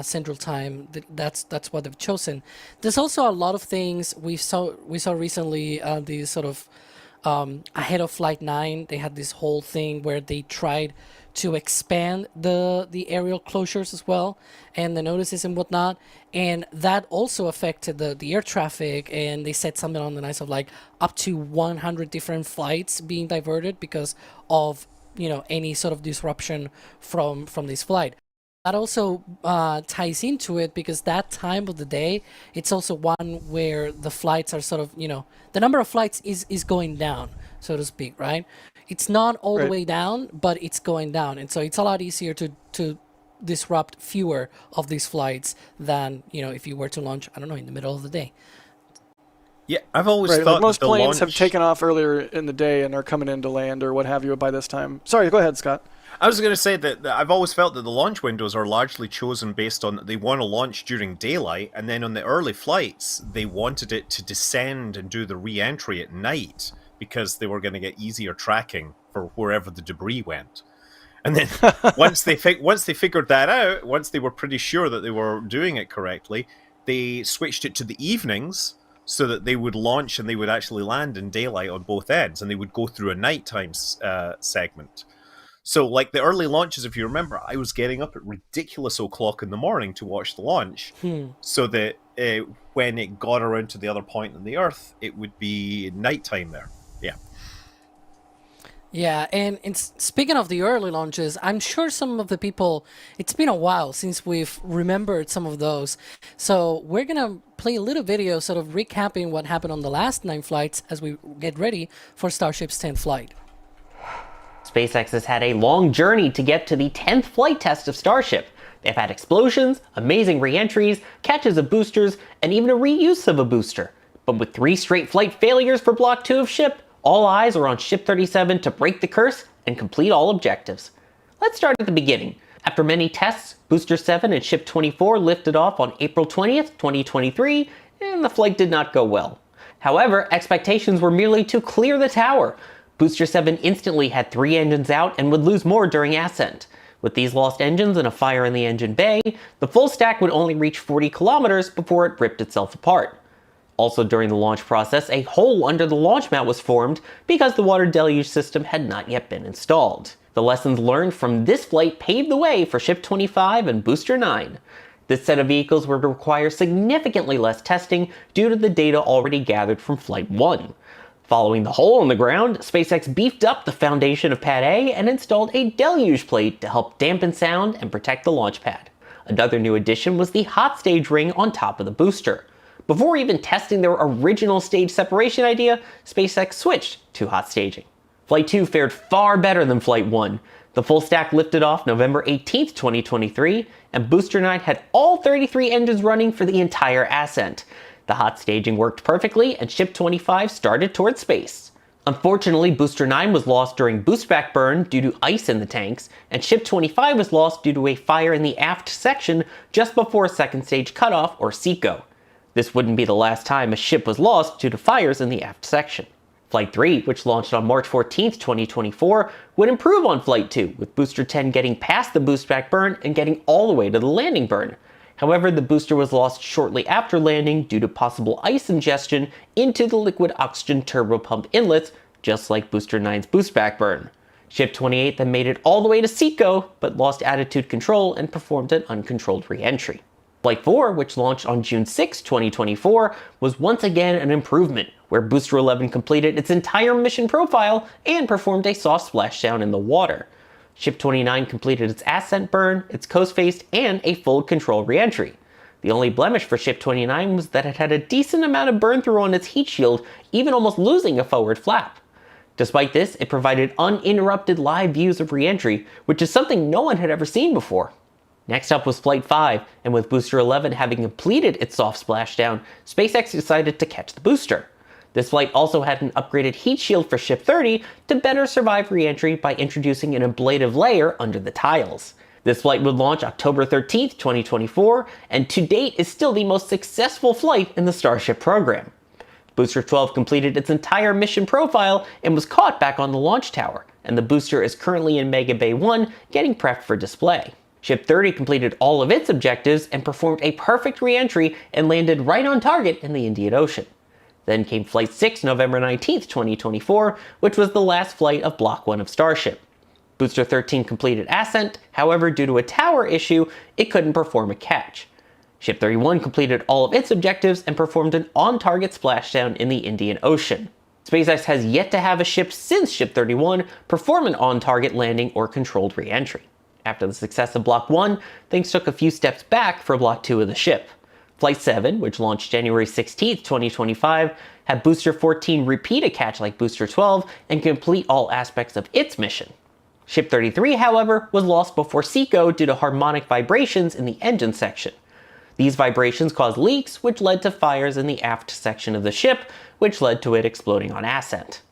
Central Time. That's what they've chosen. There's also a lot of things we saw recently. These sort of ahead of Flight 9, they had this whole thing where they tried to expand the aerial closures as well, and the notices and whatnot, and that also affected the air traffic. And they said something on the lines of like up to 100 different flights being diverted because of any sort of disruption from this flight. That also ties into it, because that time of the day, it's also one where the flights are sort of, the number of flights is going down, so to speak, right? It's not all the way down, but it's going down. And so it's a lot easier to disrupt fewer of these flights than, if you were to launch, I don't know, in the middle of the day. Yeah, I've always Right, thought like most the planes have launch- taken off earlier in the day and are coming in to land or what have you by this time. Sorry, go ahead, Scott. I was going to say that I've always felt that the launch windows are largely chosen based on they want to launch during daylight, and then on the early flights, they wanted it to descend and do the re-entry at night because they were going to get easier tracking for wherever the debris went. And then once they figured that out, once they were pretty sure that they were doing it correctly, they switched it to the evenings so that they would launch and they would actually land in daylight on both ends, and they would go through a nighttime segment. So, like the early launches, if you remember, I was getting up at ridiculous o'clock in the morning to watch the launch, so that when it got around to the other point on the Earth, it would be nighttime there. Yeah. Yeah, and speaking of the early launches, I'm sure some of the people, it's been a while since we've remembered some of those. So we're going to play a little video sort of recapping what happened on the last 9 flights as we get ready for Starship's 10th flight. SpaceX has had a long journey to get to the 10th flight test of Starship. They've had explosions, amazing re-entries, catches of boosters, and even a reuse of a booster. But with 3 straight flight failures for Block 2 of Ship, all eyes are on Ship 37 to break the curse and complete all objectives. Let's start at the beginning. After many tests, Booster 7 and Ship 24 lifted off on April 20th, 2023, and the flight did not go well. However, expectations were merely to clear the tower. Booster 7 instantly had 3 engines out and would lose more during ascent. With these lost engines and a fire in the engine bay, the full stack would only reach 40 kilometers before it ripped itself apart. Also during the launch process, a hole under the launch mount was formed because the water deluge system had not yet been installed. The lessons learned from this flight paved the way for Ship 25 and Booster 9. This set of vehicles would require significantly less testing due to the data already gathered from Flight 1. Following the hole in the ground, SpaceX beefed up the foundation of Pad A and installed a deluge plate to help dampen sound and protect the launch pad. Another new addition was the hot stage ring on top of the booster. Before even testing their original stage separation idea, SpaceX switched to hot staging. Flight 2 fared far better than Flight 1. The full stack lifted off November 18th, 2023, and Booster 9 had all 33 engines running for the entire ascent. The hot staging worked perfectly, and Ship 25 started towards space. Unfortunately, Booster 9 was lost during boostback burn due to ice in the tanks, and Ship 25 was lost due to a fire in the aft section just before second stage cutoff, or SECO. This wouldn't be the last time a ship was lost due to fires in the aft section. Flight 3, which launched on March 14th, 2024, would improve on Flight 2, with Booster 10 getting past the boostback burn and getting all the way to the landing burn. However, the booster was lost shortly after landing due to possible ice ingestion into the liquid oxygen turbopump inlets, just like Booster 9's boostback burn. Ship 28 then made it all the way to SECO, but lost attitude control and performed an uncontrolled re-entry. Flight 4, which launched on June 6, 2024, was once again an improvement, where Booster 11 completed its entire mission profile and performed a soft splashdown in the water. Ship 29 completed its ascent burn, its coast phase, and a full control re-entry. The only blemish for Ship 29 was that it had a decent amount of burn through on its heat shield, even almost losing a forward flap. Despite this, it provided uninterrupted live views of re-entry, which is something no one had ever seen before. Next up was Flight 5, and with Booster 11 having completed its soft splashdown, SpaceX decided to catch the booster. This flight also had an upgraded heat shield for Ship 30 to better survive re-entry by introducing an ablative layer under the tiles. This flight would launch October 13th, 2024, and to date is still the most successful flight in the Starship program. Booster 12 completed its entire mission profile and was caught back on the launch tower, and the booster is currently in Mega Bay 1 getting prepped for display. Ship 30 completed all of its objectives and performed a perfect re-entry and landed right on target in the Indian Ocean. Then came Flight 6 November 19th, 2024, which was the last flight of Block 1 of Starship. Booster 13 completed ascent, however due to a tower issue, it couldn't perform a catch. Ship 31 completed all of its objectives and performed an on-target splashdown in the Indian Ocean. SpaceX has yet to have a ship since Ship 31 perform an on-target landing or controlled re-entry. After the success of Block 1, things took a few steps back for Block 2 of the ship. Flight 7, which launched January 16, 2025, had Booster 14 repeat a catch like Booster 12 and complete all aspects of its mission. Ship 33, however, was lost before SECO due to harmonic vibrations in the engine section. These vibrations caused leaks, which led to fires in the aft section of the ship, which led to it exploding on ascent.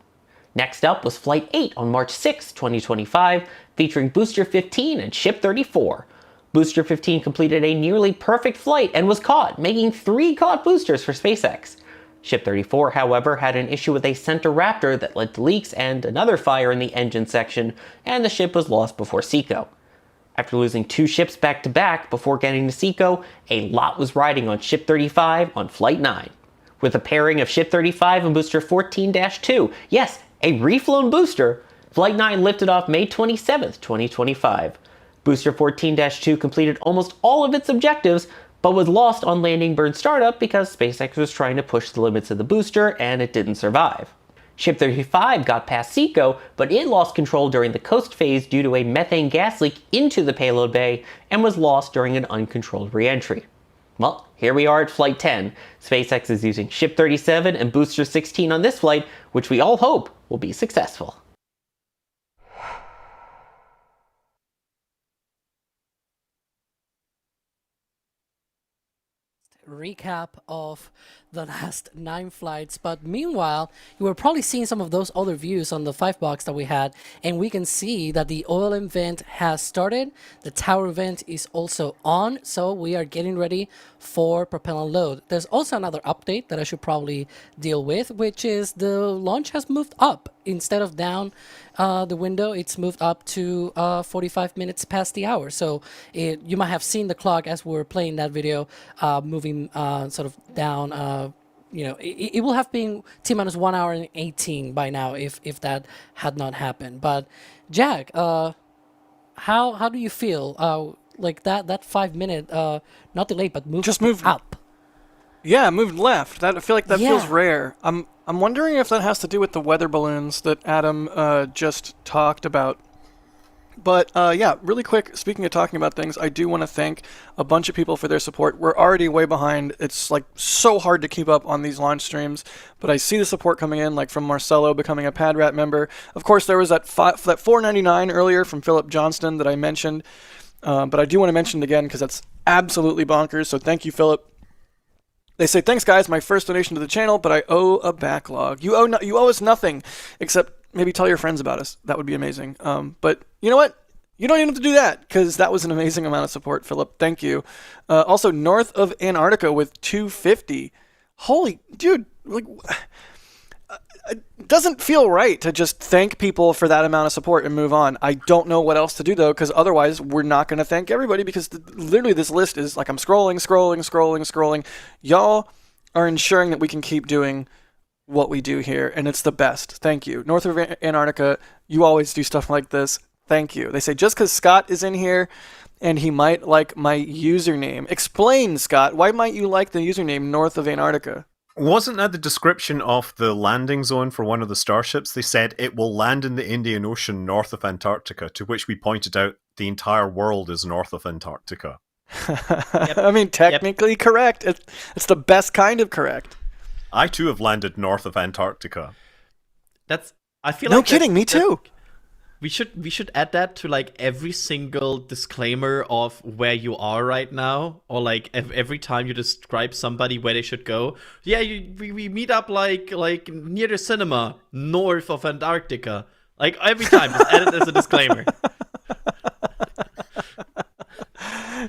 Next up was Flight 8 on March 6, 2025, featuring Booster 15 and Ship 34. Booster 15 completed a nearly perfect flight and was caught, making 3 caught boosters for SpaceX. Ship 34, however, had an issue with a center raptor that led to leaks and another fire in the engine section, and the ship was lost before SECO. After losing 2 ships back-to-back before getting to SECO, a lot was riding on Ship 35 on Flight 9. With a pairing of Ship 35 and Booster 14-2, yes, a reflown booster, Flight 9 lifted off May 27, 2025. Booster 14-2 completed almost all of its objectives, but was lost on landing burn startup because SpaceX was trying to push the limits of the booster and it didn't survive. Ship 35 got past SECO, but it lost control during the coast phase due to a methane gas leak into the payload bay and was lost during an uncontrolled re-entry. Well, here we are at Flight 10. SpaceX is using Ship 37 and Booster 16 on this flight, which we all hope will be successful. Recap of the last 9 flights, but meanwhile you were probably seeing some of those other views on the 5 box that we had, and we can see that the oil vent has started, the tower vent is also on, so we are getting ready for propellant load. There's also another update that I should probably deal with, which is the launch has moved up instead of down the window. It's moved up to 45 minutes past the hour, so you might have seen the clock as we were playing that video moving sort of down. It will have been T-minus 1 hour and 18 by now if that had not happened. But Jack, how do you feel? Like that 5 minute not delayed but moved up. Yeah, moved left. I feel like that feels rare. I'm wondering if that has to do with the weather balloons that Adam just talked about. But yeah, really quick, speaking of talking about things, I do want to thank a bunch of people for their support. We're already way behind. It's like so hard to keep up on these launch streams, but I see the support coming in, like from Marcelo becoming a PadRat member. Of course, there was that $4.99 earlier from Philip Johnston that I mentioned, but I do want to mention it again because that's absolutely bonkers, so thank you, Philip. They say, thanks guys, my first donation to the channel, but I owe a backlog. You owe us nothing, except maybe tell your friends about us. That would be amazing. But you know what? You don't even have to do that, because that was an amazing amount of support, Philip. Thank you. Also, north of Antarctica with 250. Holy, dude, like, it doesn't feel right to just thank people for that amount of support and move on. I don't know what else to do, though, because otherwise we're not going to thank everybody, because literally this list is like I'm scrolling. Y'all are ensuring that we can keep doing what we do here, and it's the best. Thank you. North of Antarctica, you always do stuff like this. Thank you. They say, just because Scott is in here and he might like my username. Explain, Scott. Why might you like the username North of Antarctica? Wasn't that the description of the landing zone for one of the starships? They said it will land in the Indian Ocean north of Antarctica, to which we pointed out the entire world is north of Antarctica. Yep. I mean, technically correct. It's the best kind of correct. I too have landed north of Antarctica. I feel no like kidding, me too. We should add that to like every single disclaimer of where you are right now, or like every time you describe somebody where they should go. Yeah, we meet up like near the cinema north of Antarctica. Like every time, just add it as a disclaimer.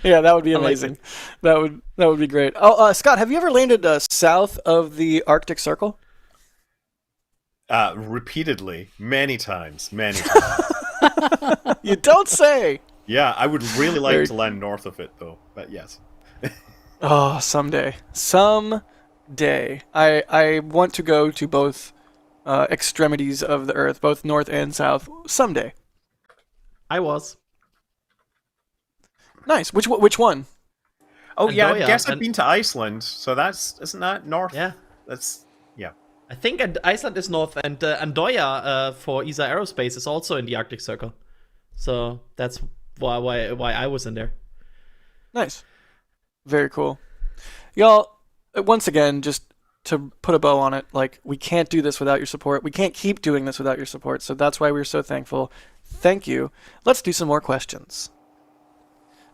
Yeah, that would be amazing. That would be great. Oh, Scott, have you ever landed south of the Arctic Circle? Repeatedly, many times. You don't say. Yeah, I would really like to land north of it, though. But yes. Oh, someday. I want to go to both extremities of the Earth, both north and south. Someday. I was. Nice. Which one? Oh Andoya, yeah, I guess I've been to Iceland, so isn't that north? Yeah. Yeah. I think Iceland is north, and Andoya for ESA Aerospace is also in the Arctic Circle. So that's why I was in there. Nice. Very cool. Y'all, once again, just to put a bow on it, like, we can't do this without your support. We can't keep doing this without your support, so that's why we're so thankful. Thank you. Let's do some more questions.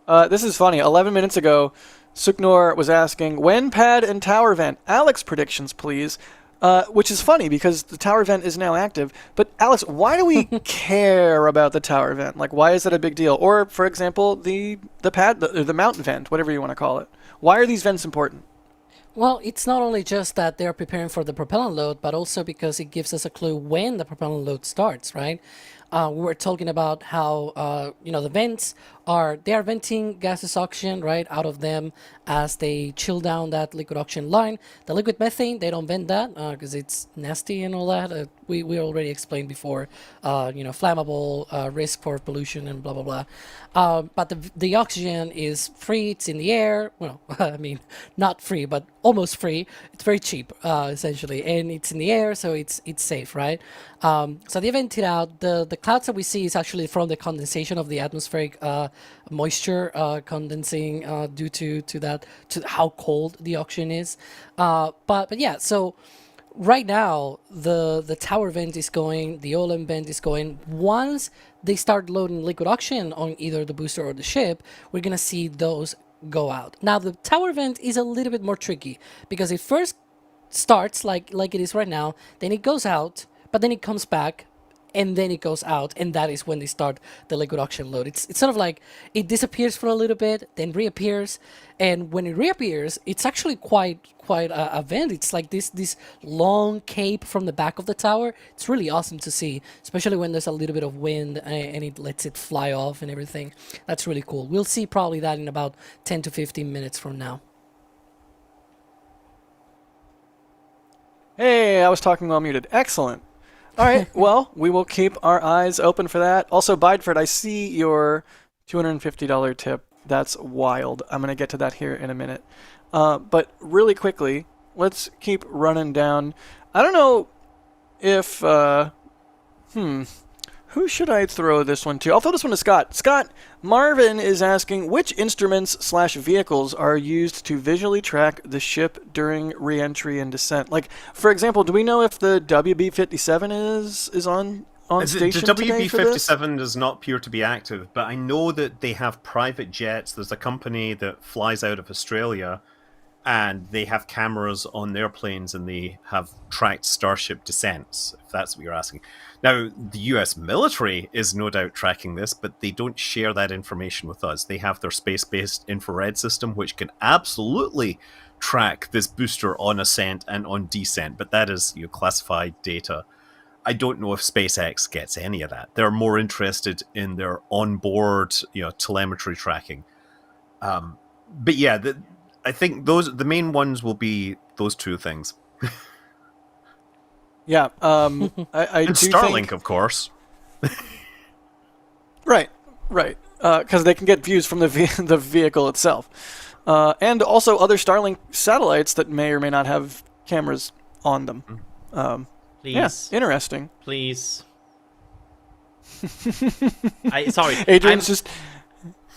This is funny. 11 minutes ago, Suknor was asking, when pad and tower vent? Alex, predictions, please. Which is funny because the tower vent is now active. But Alex, why do we care about the tower vent? Like, why is that a big deal? Or, for example, the pad, the mount vent, whatever you want to call it. Why are these vents important? Well, it's not only just that they're preparing for the propellant load, but also because it gives us a clue when the propellant load starts, right? We were talking about how, the vents they are venting gaseous oxygen, right, out of them as they chill down that liquid oxygen line. The liquid methane, they don't vent that because it's nasty and all that. We already explained before, flammable, risk for pollution and blah, blah, blah. But the oxygen is free. It's in the air. Well, I mean, not free, but almost free. It's very cheap, essentially. And it's in the air, so it's safe, right? So they vent it out. The clouds that we see is actually from the condensation of the atmospheric moisture condensing due to that, to how cold the oxygen is. But yeah, so right now the tower vent is going, the OLM vent is going. Once they start loading liquid oxygen on either the booster or the ship, we're gonna see those go out. Now the tower vent is a little bit more tricky because it first starts like it is right now, then it goes out, but then it comes back, and then it goes out, and that is when they start the liquid oxygen load. It's sort of like it disappears for a little bit, then reappears, and when it reappears, it's actually quite a vent. It's like this long cape from the back of the tower. It's really awesome to see, especially when there's a little bit of wind and it lets it fly off and everything. That's really cool. We'll see probably that in about 10 to 15 minutes from now. Hey, I was talking while muted. Excellent. All right, well, we will keep our eyes open for that. Also, Bideford, I see your $250 tip. That's wild. I'm going to get to that here in a minute. But really quickly, let's keep running down. I don't know if... Who should I throw this one to? I'll throw this one to Scott. Scott, Marvin is asking, which instruments/vehicles are used to visually track the ship during re-entry and descent? Like, for example, do we know if the WB-57 is on station the today for this? WB-57 does not appear to be active, but I know that they have private jets. There's a company that flies out of Australia, and they have cameras on their planes, and they have tracked Starship descents, if that's what you're asking. Now, the US military is no doubt tracking this, but they don't share that information with us. They have their space-based infrared system, which can absolutely track this booster on ascent and on descent, but that is classified data. I don't know if SpaceX gets any of that. They're more interested in their onboard, telemetry tracking. But yeah, I think the main ones will be those two things. Yeah, I and do Starlink, think... of course. Right, because they can get views from the vehicle itself, and also other Starlink satellites that may or may not have cameras on them. Please, yeah, interesting. Please. Sorry, Adrian's just.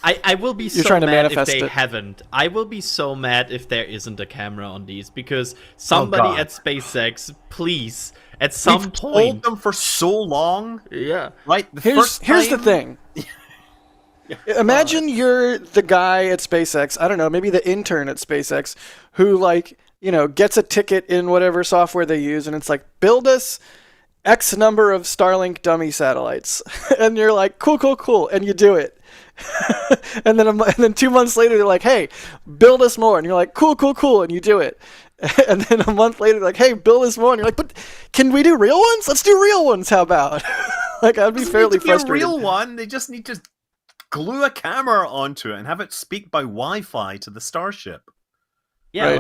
I will be You're so trying to mad if manifest they it. haven't. I will be so mad if there isn't a camera on these, because somebody at SpaceX, please, at some We've point... told them for so long. Yeah. Right? Here's the thing. Imagine you're the guy at SpaceX, I don't know, maybe the intern at SpaceX, who, gets a ticket in whatever software they use, and it's like, build us X number of Starlink dummy satellites. And you're like, cool, and you do it. and then 2 months later, they're like, hey, build us more. And you're like, cool, and you do it. And then a month later, they're like, hey, build us more. And you're like, but can we do real ones? Let's do real ones, how about? I'd be fairly frustrated. A real one, they just need to glue a camera onto it and have it speak by Wi-Fi to the Starship. Yeah,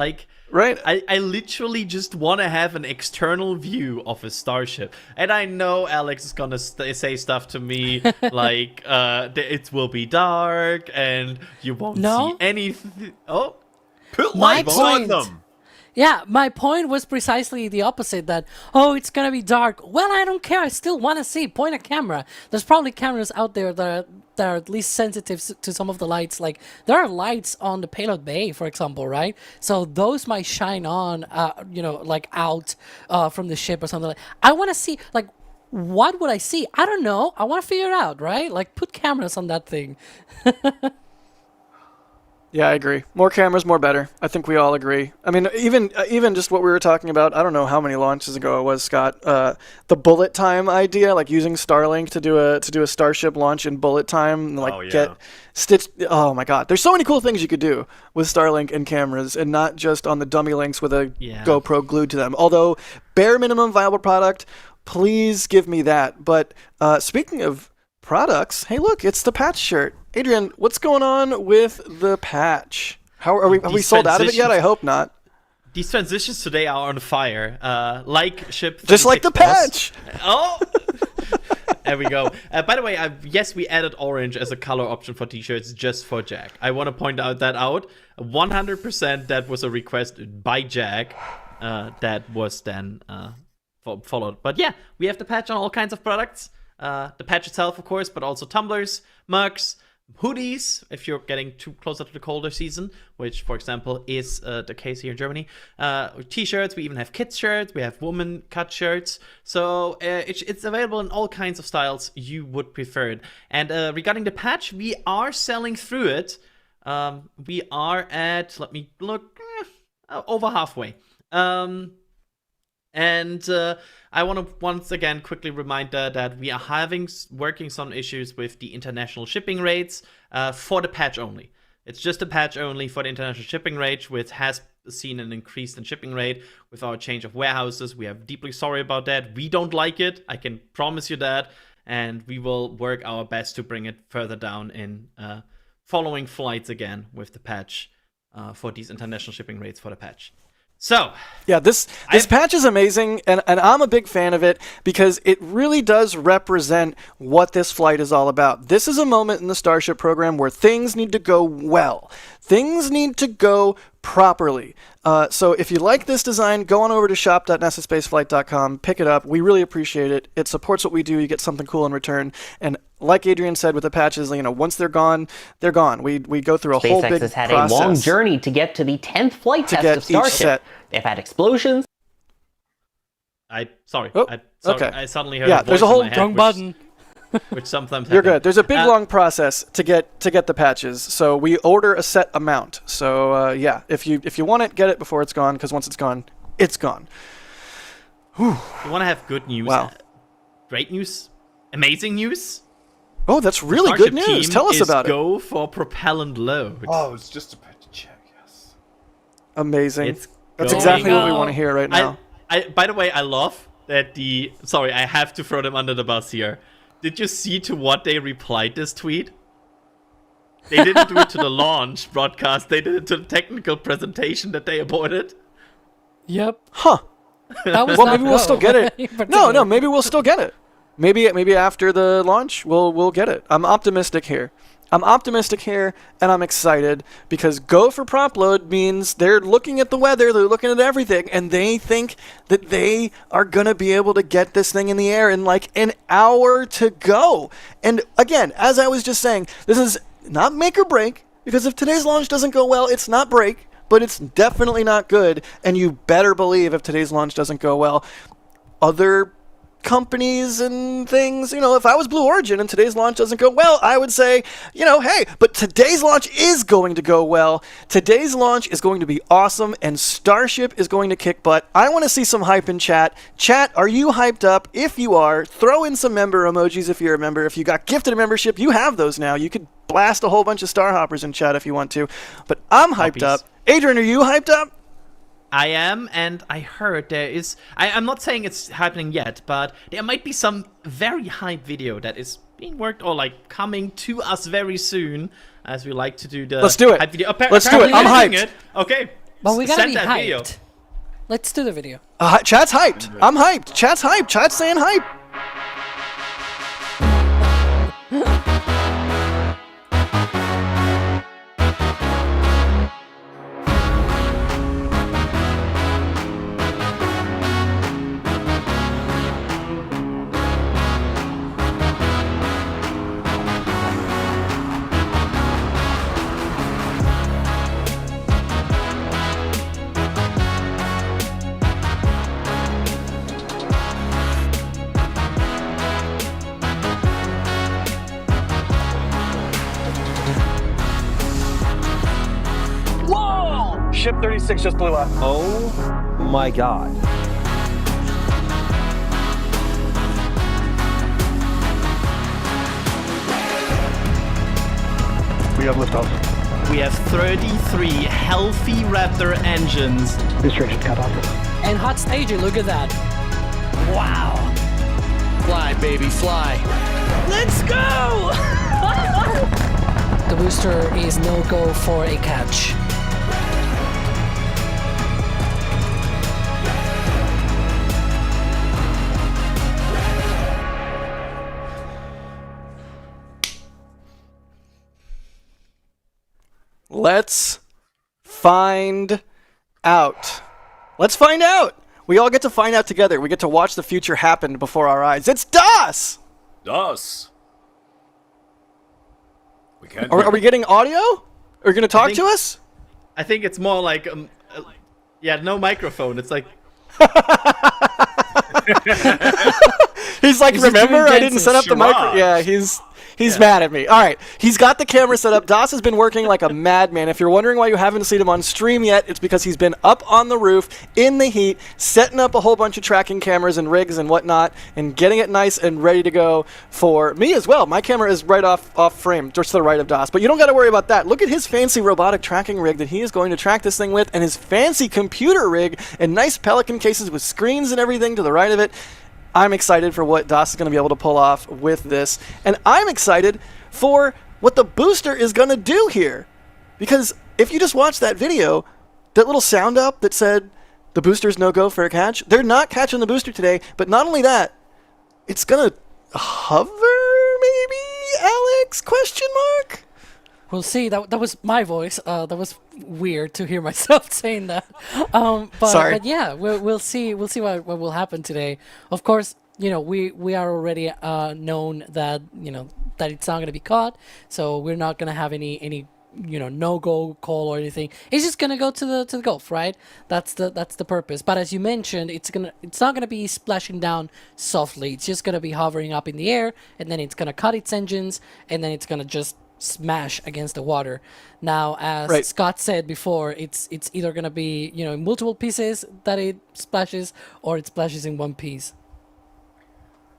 right. I literally just want to have an external view of a Starship. And I know Alex is going to say stuff to me like, it will be dark and you won't see anything. Oh, put lights on them. Yeah, my point was precisely the opposite, that, it's going to be dark. Well, I don't care. I still want to see. Point a camera. There's probably cameras out there that are at least sensitive to some of the lights. Like, there are lights on the payload bay, for example, right? So those might shine on, out from the ship or something. I want to see, what would I see? I don't know. I want to figure it out, right? Put cameras on that thing. Yeah, I agree. More cameras, more better. I think we all agree. I mean, even just what we were talking about, I don't know how many launches ago it was, Scott. The bullet time idea, like using Starlink to do a Starship launch in bullet time, and like get stitched. Oh my God, there's so many cool things you could do with Starlink and cameras, and not just on the dummy links with a GoPro glued to them. Although bare minimum viable product, please give me that. But speaking of products, hey, look, it's the patch shirt. Adrian, what's going on with the patch? How are we? Have we sold out of it yet? I hope not. These transitions today are on fire. Like ship. Just like the patch. Oh. There we go. By the way, yes, we added orange as a color option for t-shirts just for Jack. I want to point out 100% that was a request by Jack. That was then followed. But yeah, we have the patch on all kinds of products. The patch itself, of course, but also tumblers, mugs, hoodies, if you're getting too closer to the colder season, which, for example, is the case here in Germany. T-shirts, we even have kids shirts, we have woman cut shirts. So it's available in all kinds of styles you would prefer it. And regarding the patch, we are selling through it. We are at, let me look, over halfway. And I want to once again quickly remind that we are working some issues with the international shipping rates for the patch only. It's just a patch only for the international shipping rate, which has seen an increase in shipping rate with our change of warehouses. We are deeply sorry about that. We don't like it. I can promise you that. And we will work our best to bring it further down in following flights again with the patch for these international shipping rates for the patch. So yeah, this patch is amazing, and I'm a big fan of it because it really does represent what this flight is all about. This is a moment in the Starship program where things need to go well. Things need to go properly. So if you like this design, go on over to shop.nasaspaceflight.com, pick it up. We really appreciate it. It supports what we do. You get something cool in return. And like Adrian said with the patches, once they're gone, they're gone. We go through a whole big SpaceX has had process a long journey to get to the 10th flight test of Starship. They've had explosions. Sorry. Okay. I suddenly heard a voice there's a whole in my head, wrong button. Which sometimes You're happens. good. There's a big long process to get the patches. So we order a set amount. So yeah, if you want it, get it before it's gone, because once it's gone, it's gone. Whew. You want to have good news? Wow. Great news? Amazing news? Oh, that's really good news. Tell us about it. Go for propellant load. Oh, it's just about to check. Yes. Amazing. That's exactly what we want to hear right now. By the way, I love that sorry, I have to throw them under the bus here. Did you see to what they replied this tweet? They didn't do it to the launch broadcast. They did it to the technical presentation that they aborted. Yep. Huh. That was well, maybe we'll still get it. No, no, maybe we'll still get it. Maybe after the launch, we'll get it. I'm optimistic here. And I'm excited because go for prop load means they're looking at the weather, they're looking at everything, and they think that they are going to be able to get this thing in the air in like an hour to go. And again, as I was just saying, this is not make or break, because if today's launch doesn't go well, it's not break, but it's definitely not good. And you better believe if today's launch doesn't go well, other companies and things, if I was Blue Origin and today's launch doesn't go well, I would say, hey, but today's launch is going to go well. Today's launch is going to be awesome, and Starship is going to kick butt. I want to see some hype in chat. Chat, are you hyped up? If you are, throw in some member emojis if you're a member. If you got gifted a membership, you have those now. You could blast a whole bunch of Starhoppers in chat if you want to. But I'm hyped up. Adrian, are you hyped up? I am, and I heard there is... I'm not saying it's happening yet, but there might be some very hype video that is being worked or coming to us very soon, as we like to do the... Let's do it. Hype video. Let's do it. I'm hyped. Okay. But we gotta be hyped. Video. Let's do the video. Chat's hyped. I'm hyped. Chat's hyped. Chat's saying hype. Ship 36 just blew up. Oh my god. We have liftoff. We have 33 healthy Raptor engines. Restriction cut off. And hot staging, look at that. Wow. Fly, baby, fly. Let's go! The booster is no go for a catch. Let's find out. Let's find out. We all get to find out together. We get to watch the future happen before our eyes. It's DOS! DOS. We can't. Are we getting audio? Are you going to talk to us? I think it's more like, yeah, no microphone. It's like... He's like, He's remember, I didn't set up the charade. micro. Yeah, he's mad at me. All right, he's got the camera set up. DOS has been working like a madman. If you're wondering why you haven't seen him on stream yet, it's because he's been up on the roof in the heat, setting up a whole bunch of tracking cameras and rigs and whatnot, and getting it nice and ready to go for me as well. My camera is right off frame, just to the right of DOS. But you don't got to worry about that. Look at his fancy robotic tracking rig that he is going to track this thing with, and his fancy computer rig and nice Pelican cases with screens and everything to the right of it. I'm excited for what DOS is going to be able to pull off with this. And I'm excited for what the booster is going to do here. Because if you just watch that video, that little sound up that said the booster's no go for a catch, they're not catching the booster today. But not only that, it's going to hover, maybe, Alex? Question mark? We'll see. That was my voice. That was weird to hear myself saying that. Sorry. But yeah, we'll see. We'll see what will happen today. Of course, you know we are already known that that it's not going to be caught, so we're not going to have any no go call or anything. It's just going to go to the Gulf, right? That's the purpose. But as you mentioned, it's not going to be splashing down softly. It's just going to be hovering up in the air, and then it's going to cut its engines, and then it's going to just smash against the water. Now, as Scott said before, it's either going to be in multiple pieces that it splashes, or it splashes in one piece.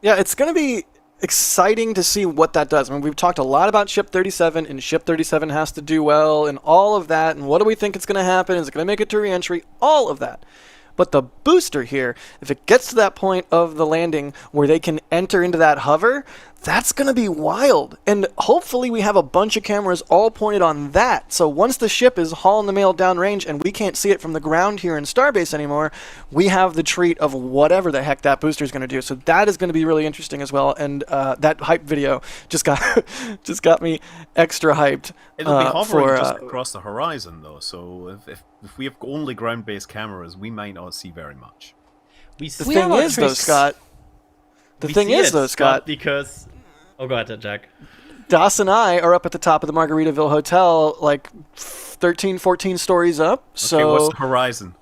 Yeah, it's going to be exciting to see what that does. I mean, we've talked a lot about Ship 37, and Ship 37 has to do well, and all of that, and what do we think it's going to happen? Is it going to make it to re-entry? All of that. But the booster here, if it gets to that point of the landing where they can enter into that hover, that's going to be wild. And hopefully we have a bunch of cameras all pointed on that. So once the ship is hauling the mail downrange and we can't see it from the ground here in Starbase anymore, we have the treat of whatever the heck that booster is going to do. So that is going to be really interesting as well. And that hype video just got me extra hyped. It'll be hovering just across the horizon, though. So if we have only ground-based cameras, we might not see very much. The thing is, though, Scott. Scott, because... Oh, go ahead, Jack. DOS and I are up at the top of the Margaritaville Hotel, like 13, 14 stories up. So okay, what's the horizon?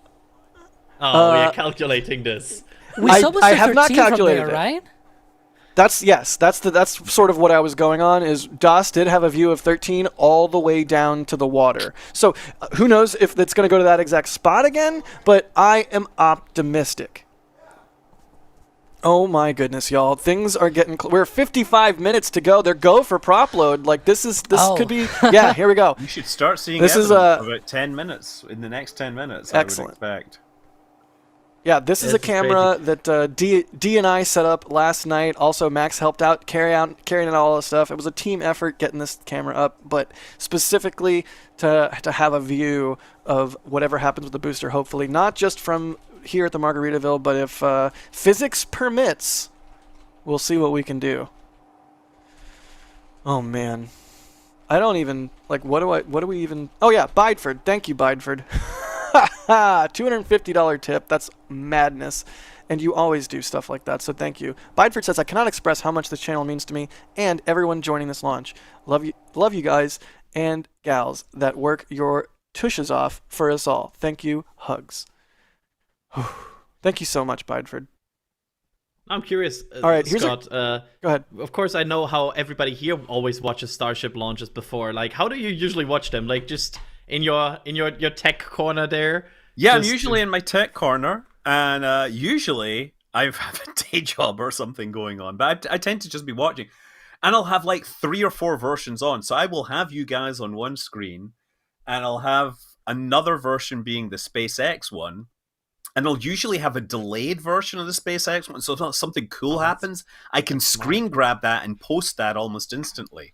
Oh, we are calculating this. I have not calculated there, it. Right? That's sort of what I was going on. Is DOS did have a view of 13 all the way down to the water. So who knows if it's going to go to that exact spot again? But I am optimistic. Oh my goodness, y'all! Things are getting. We're 55 minutes to go. They're go for prop load. Like this could be. Yeah, here we go. You should start seeing this evidence is about 10 minutes in the next 10 minutes. Excellent. I would expect. Yeah, this is a camera that D and I set up last night. Also, Max helped out carrying out all the stuff. It was a team effort getting this camera up, but specifically to have a view of whatever happens with the booster. Hopefully, not just from here at the Margaritaville, but if physics permits, we'll see what we can do. Oh man, I don't even what do we even? Oh yeah, Bideford. Thank you, Bideford. $250 tip. That's madness. And you always do stuff like that, so thank you. Bideford says, I cannot express how much this channel means to me and everyone joining this launch. Love you guys and gals that work your tushes off for us all. Thank you. Hugs. Thank you so much, Bideford. I'm curious, all right, Scott. Go ahead. Of course, I know how everybody here always watches Starship launches before. Like, how do you usually watch them? Like, just in your tech corner there? Yeah, I'm usually in my tech corner, and usually I have a day job or something going on, but I tend to just be watching. And I'll have like 3 or 4 versions on. So I will have you guys on one screen, and I'll have another version being the SpaceX one. And I'll usually have a delayed version of the SpaceX one. So if something cool happens, I can screen grab that and post that almost instantly.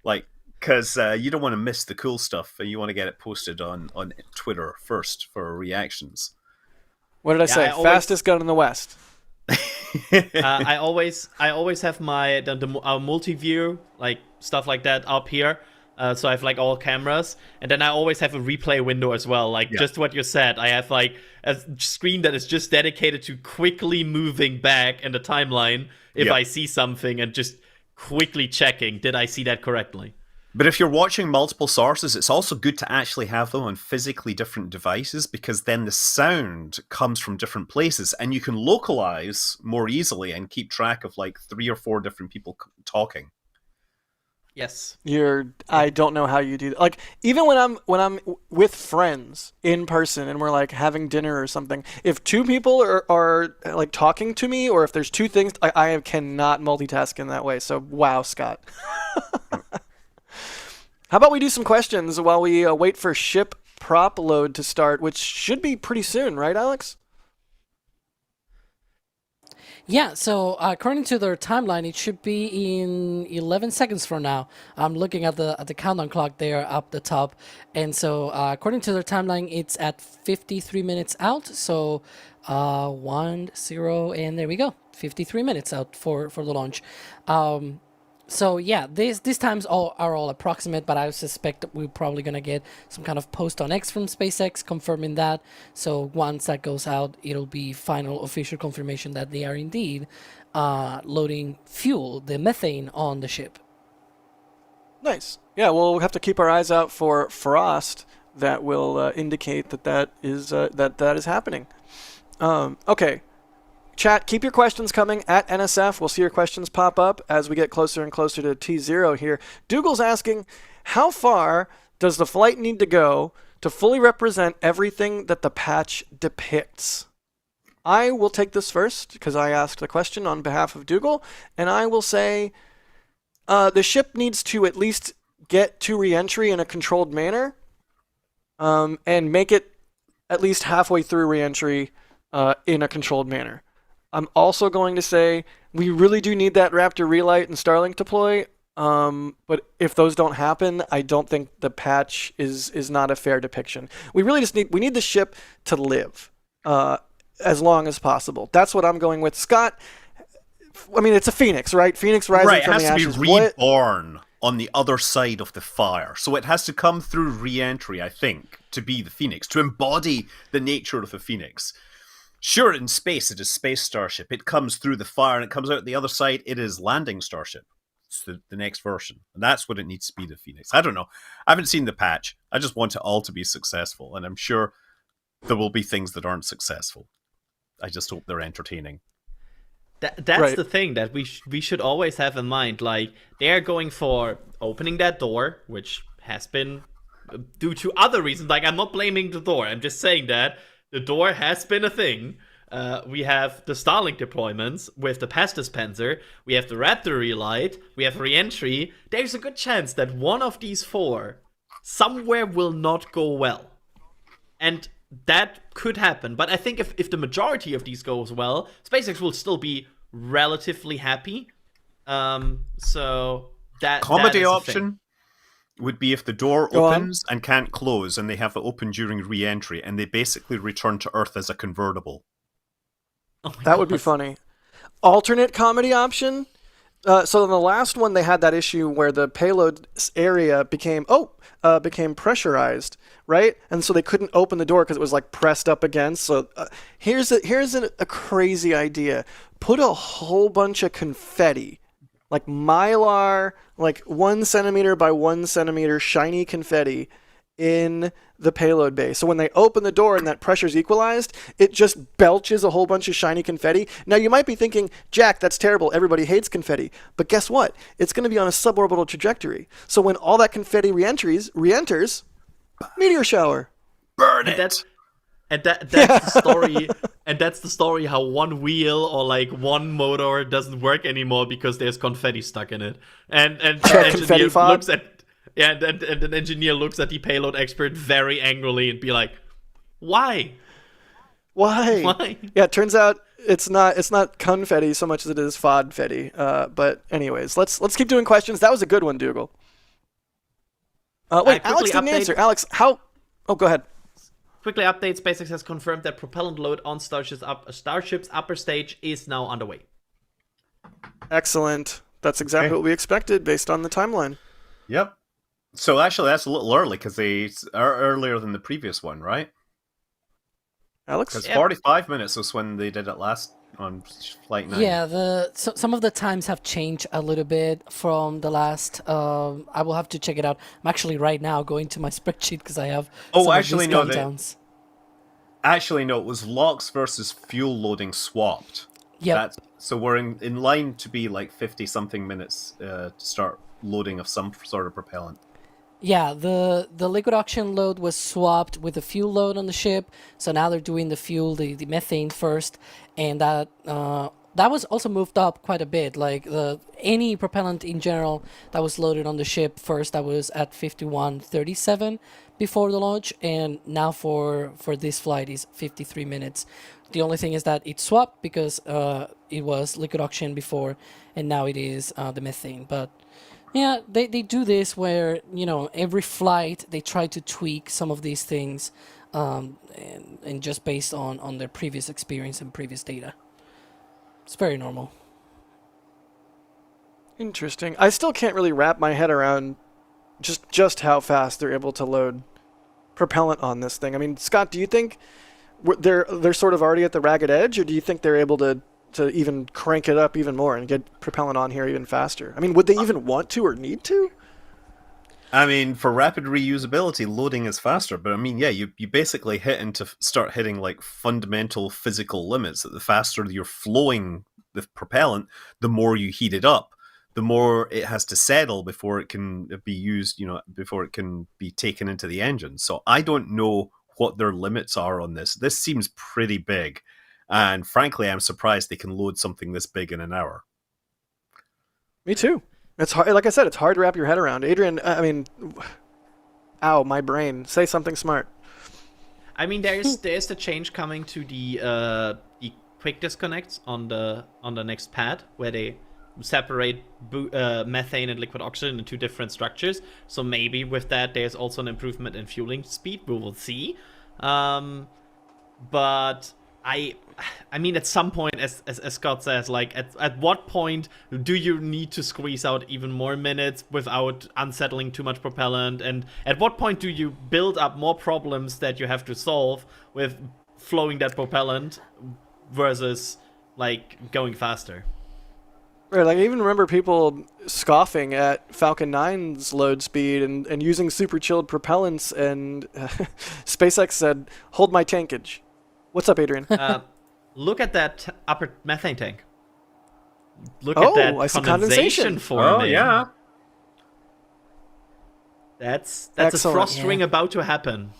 Like, because you don't want to miss the cool stuff. You want to get it posted on Twitter first for reactions. What did I say? Fastest gun in the West. I always have my our multi-view, like stuff like that up here. So I have like all cameras, and then I always have a replay window as well. Like just what you said, I have like a screen that is just dedicated to quickly moving back in the timeline if I see something and just quickly checking, did I see that correctly? But if you're watching multiple sources, it's also good to actually have them on physically different devices, because then the sound comes from different places and you can localize more easily and keep track of like 3 or 4 different people talking. Yes. I don't know how you do that. Like, even when I'm with friends in person and we're like having dinner or something, if 2 people are like talking to me, or if there's 2 things, I cannot multitask in that way. So wow, Scott. How about we do some questions while we wait for ship prop load to start, which should be pretty soon, right, Alex? Yeah, so according to their timeline, it should be in 11 seconds from now. I'm looking at the countdown clock there up the top. And so according to their timeline, it's at 53 minutes out. So 1, 0, and there we go. 53 minutes out for the launch. So yeah, these times are all approximate, but I suspect that we're probably gonna get some kind of post on X from SpaceX confirming that. So once that goes out, it'll be final official confirmation that they are indeed loading fuel, the methane, on the ship. Nice. Yeah, well, we'll have to keep our eyes out for frost that will indicate that is happening. Okay. Chat, keep your questions coming at NSF. We'll see your questions pop up as we get closer and closer to T0 here. Dougal's asking, how far does the flight need to go to fully represent everything that the patch depicts? I will take this first because I asked the question on behalf of Dougal, and I will say the ship needs to at least get to re-entry in a controlled manner and make it at least halfway through re-entry in a controlled manner. I'm also going to say we really do need that Raptor relight and Starlink deploy, but if those don't happen, I don't think the patch is not a fair depiction. We really just need the ship to live as long as possible. That's what I'm going with. Scott, I mean, it's a phoenix, right? Phoenix rising from the ashes. Right, it has to be reborn on the other side of the fire. So it has to come through re-entry, I think, to be the phoenix, to embody the nature of the phoenix. Sure, in space, it is Space Starship. It comes through the fire and it comes out the other side. It is Landing Starship. It's the next version. And that's what it needs to be, the Phoenix. I don't know. I haven't seen the patch. I just want it all to be successful. And I'm sure there will be things that aren't successful. I just hope they're entertaining. That's right. The thing that we should always have in mind. Like, they're going for opening that door, which has been due to other reasons. Like, I'm not blaming the door. I'm just saying that the door has been a thing. We have the Starlink deployments with the pass dispenser. We have the Raptor relight. We have re-entry. There's a good chance that one of these 4 somewhere will not go well. And that could happen. But I think if the majority of these goes well, SpaceX will still be relatively happy. So that comedy that is option would be if the door opens and can't close, and they have it open during re-entry, and they basically return to Earth as a convertible. Oh that would be funny. Alternate comedy option. So in the last one, they had that issue where the payload area became pressurized, right? And so they couldn't open the door because it was like pressed up against. So here's a crazy idea. Put a whole bunch of confetti, like Mylar, like 1 centimeter by 1 centimeter shiny confetti in the payload bay. So when they open the door and that pressure's equalized, it just belches a whole bunch of shiny confetti. Now you might be thinking, Jack, that's terrible. Everybody hates confetti. But guess what? It's going to be on a suborbital trajectory. So when all that confetti re-enters, Meteor shower. Burn And it! that's the story. And that's the story how one wheel or like one motor doesn't work anymore because there's confetti stuck in it. And the engineer looks at and an engineer looks at the payload expert very angrily and be like, "Why? Why? Yeah, it turns out it's not confetti so much as it is fodfetti. But anyways, let's keep doing questions. That was a good one, Dougal. Wait, Alex didn't answer. Alex, how? Oh, go ahead. Quickly update, SpaceX has confirmed that propellant load on Starship's upper stage is now underway. Excellent. That's exactly what we expected based on the timeline. Yep. So actually, that's a little early because they are earlier than the previous one, right? Alex? Because 45 minutes was when they did it last on Flight 9. Yeah, some of the times have changed a little bit from the last. I will have to check it out. I'm actually right now going to my spreadsheet because I have. Actually, no. Actually, no. It was LOX versus fuel loading swapped. Yeah. So we're in line to be like 50-something minutes to start loading of some sort of propellant. Yeah, the liquid oxygen load was swapped with the fuel load on the ship. So now they're doing the fuel, the methane first, and that was also moved up quite a bit. Like any propellant in general that was loaded on the ship first, that was at 51:37 before the launch, and now for this flight is 53 minutes. The only thing is that it swapped because it was liquid oxygen before, and now it is the methane. But yeah, they do this where, every flight they try to tweak some of these things and just based on their previous experience and previous data. It's very normal. Interesting. I still can't really wrap my head around just how fast they're able to load propellant on this thing. I mean, Scott, do you think they're sort of already at the ragged edge, or do you think they're able to even crank it up even more and get propellant on here even faster? I mean, would they even want to or need to? I mean, for rapid reusability, loading is faster, but I mean, yeah, you basically start hitting like fundamental physical limits. That the faster you're flowing the propellant, the more you heat it up, the more it has to settle before it can be used, before it can be taken into the engine. So I don't know what their limits are on this. This seems pretty big. And frankly, I'm surprised they can load something this big in an hour. Me too. It's hard. Like I said, it's hard to wrap your head around. Adrian, I mean, ow, my brain. Say something smart. I mean, there's the change coming to the quick disconnects on the next pad where they separate methane and liquid oxygen into different structures. So maybe with that, there's also an improvement in fueling speed. We will see. But I mean, at some point, as Scott says, like, at what point do you need to squeeze out even more minutes without unsettling too much propellant? And at what point do you build up more problems that you have to solve with flowing that propellant versus, like, going faster? Right, like I even remember people scoffing at Falcon 9's load speed and using super chilled propellants, and SpaceX said, "Hold my tankage." What's up, Adrian? Look at that upper methane tank. Look at that condensation forming. Oh, yeah. That's excellent. A frost ring about to happen.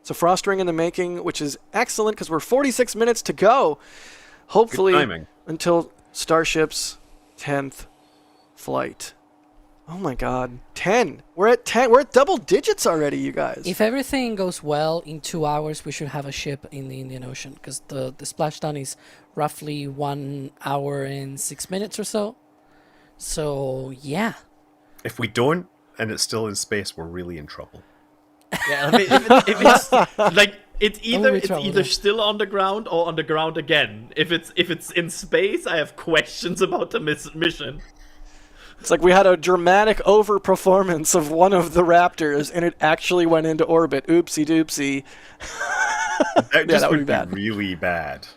It's a frost ring in the making, which is excellent because we're 46 minutes to go. Hopefully, until Starship's 10th flight. Oh my god, 10. We're at 10. We're at double digits already, you guys. If everything goes well, in 2 hours we should have a ship in the Indian Ocean, because the splashdown is roughly 1 hour and 6 minutes or so. So, yeah. If we don't, and it's still in space, we're really in trouble. Yeah, if it's like it's either still on the ground or on the ground again. If it's in space, I have questions about the mission. It's like we had a dramatic overperformance of one of the Raptors, and it actually went into orbit. Oopsie doopsie. That would be bad. Really bad.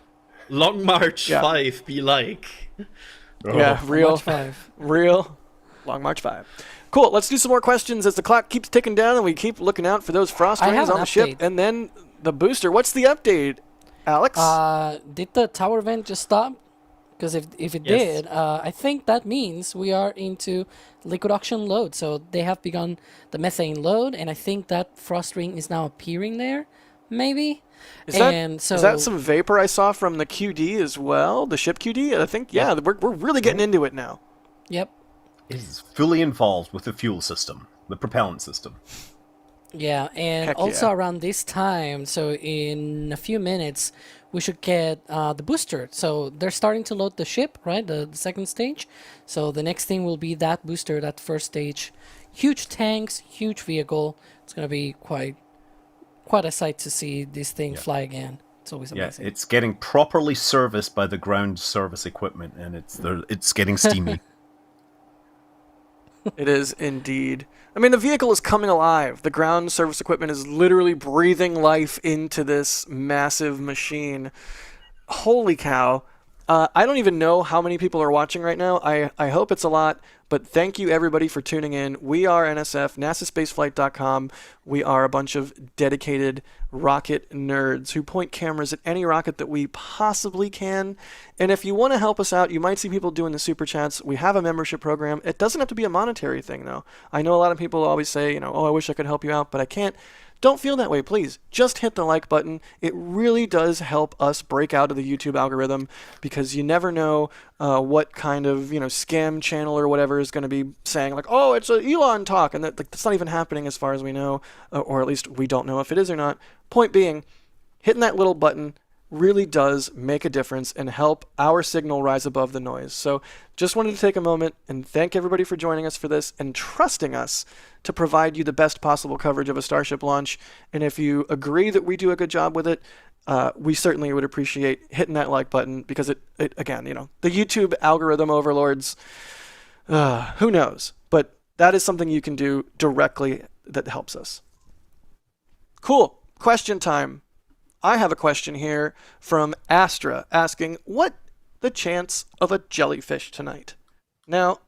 Long March 5 be like. Yeah, real. March 5. Real. Long March 5. Cool, let's do some more questions as the clock keeps ticking down and we keep looking out for those frost rings on the ship. And then the booster. What's the update, Alex? Did the tower vent just stop? Because if it Yes. did, I think that means we are into liquid oxygen load. So they have begun the methane load, and I think that frost ring is now appearing there, maybe. Is that some vapor I saw from the QD as well? The ship QD? I think, yeah, we're really getting into it now. Yep. Is fully involved with the fuel system, the propellant system. Yeah, and Heck also yeah. around this time, so in a few minutes, we should get the booster. So they're starting to load the ship, right? The second stage. So the next thing will be that booster, that first stage. Huge tanks, huge vehicle. It's gonna be quite a sight to see this thing fly again. It's always amazing. Yeah, it's getting properly serviced by the ground service equipment, and it's getting steamy. It is indeed. I mean, the vehicle is coming alive. The ground service equipment is literally breathing life into this massive machine. Holy cow. I don't even know how many people are watching right now. I hope it's a lot, but thank you everybody for tuning in. We are NSF, NASASpaceflight.com. We are a bunch of dedicated rocket nerds who point cameras at any rocket that we possibly can. And if you want to help us out, you might see people doing the super chats. We have a membership program. It doesn't have to be a monetary thing, though. I know a lot of people always say, oh, I wish I could help you out, but I can't. Don't feel that way, please. Just hit the like button. It really does help us break out of the YouTube algorithm, because you never know what kind of scam channel or whatever is going to be saying like, oh, it's an Elon talk, and that's not even happening as far as we know, or at least we don't know if it is or not. Point being, hitting that little button really does make a difference and help our signal rise above the noise. So just wanted to take a moment and thank everybody for joining us for this and trusting us to provide you the best possible coverage of a Starship launch. And if you agree that we do a good job with it, we certainly would appreciate hitting that like button, because it again, the YouTube algorithm overlords, who knows? But that is something you can do directly that helps us. Cool. Question time. I have a question here from Astra asking, what the chance of a jellyfish tonight? Now,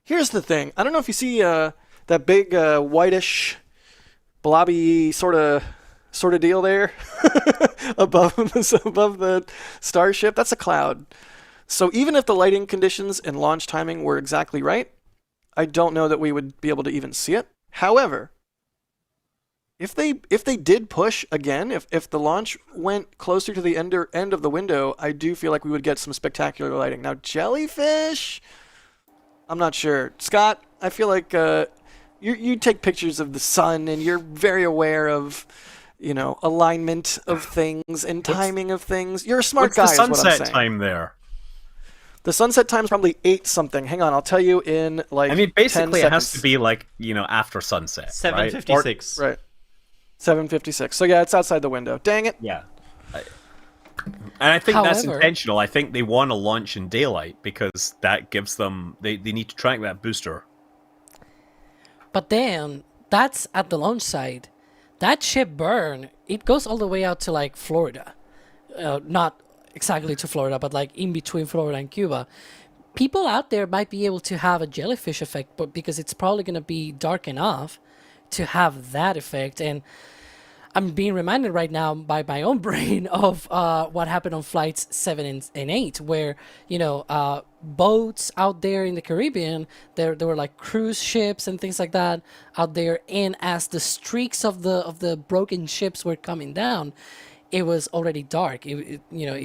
here's the thing. I don't know if you see that big whitish blobby sort of deal there above the Starship. That's a cloud. So even if the lighting conditions and launch timing were exactly right, I don't know that we would be able to even see it. However, if they did push again, if the launch went closer to the end of the window, I do feel like we would get some spectacular lighting. Now, jellyfish, I'm not sure. Scott, I feel like you take pictures of the sun, and you're very aware of alignment of things and timing of things. You're a smart guy. What's the is what I'm sunset saying. time there? The sunset time is probably 8 something. Hang on, I'll tell you in like. I mean, basically, 10 it has seconds. to be like after sunset. 7:56. Right. 7:56. So yeah, it's outside the window. Dang it. Yeah. And I think that's However- intentional. I think they want to launch in daylight because that gives them. They need to track that booster. But then, that's at the launch site. That ship burn, it goes all the way out to like Florida. Not exactly to Florida, but like in between Florida and Cuba. People out there might be able to have a jellyfish effect, but because it's probably going to be dark enough to have that effect. And I'm being reminded right now by my own brain of what happened on flights 7 and 8, where boats out there in the Caribbean, there were like cruise ships and things like that out there, and as the streaks of the broken ships were coming down, it was already dark. It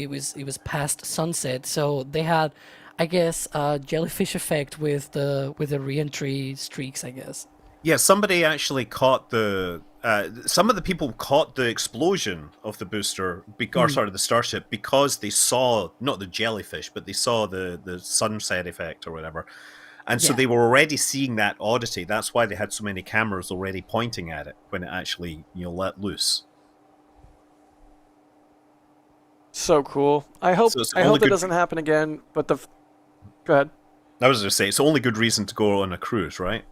was past sunset, so they had, I guess, a jellyfish effect with the re-entry streaks, I guess. Yeah, somebody actually caught the. Some of the people caught the explosion of the booster, the Starship, because they saw not the jellyfish, but they saw the sunset effect or whatever, and so they were already seeing that oddity. That's why they had so many cameras already pointing at it when it actually let loose. So cool. I hope it doesn't happen again. But go ahead. I was going to say it's the only good reason to go on a cruise, right?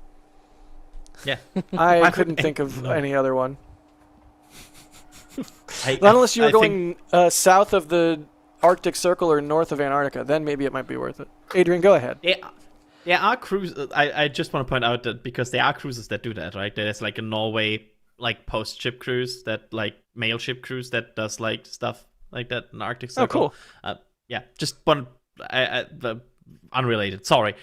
Yeah. I couldn't think of any other one. Not unless you were going south of the Arctic Circle or north of Antarctica, then maybe it might be worth it. Adrian, go ahead. There are cruises. I just want to point out that because there are cruises that do that, right? There's like a Norway like post ship cruise, that like mail ship cruise that does like stuff like that in the Arctic Circle. Oh, cool. Yeah, just want to unrelated. Sorry.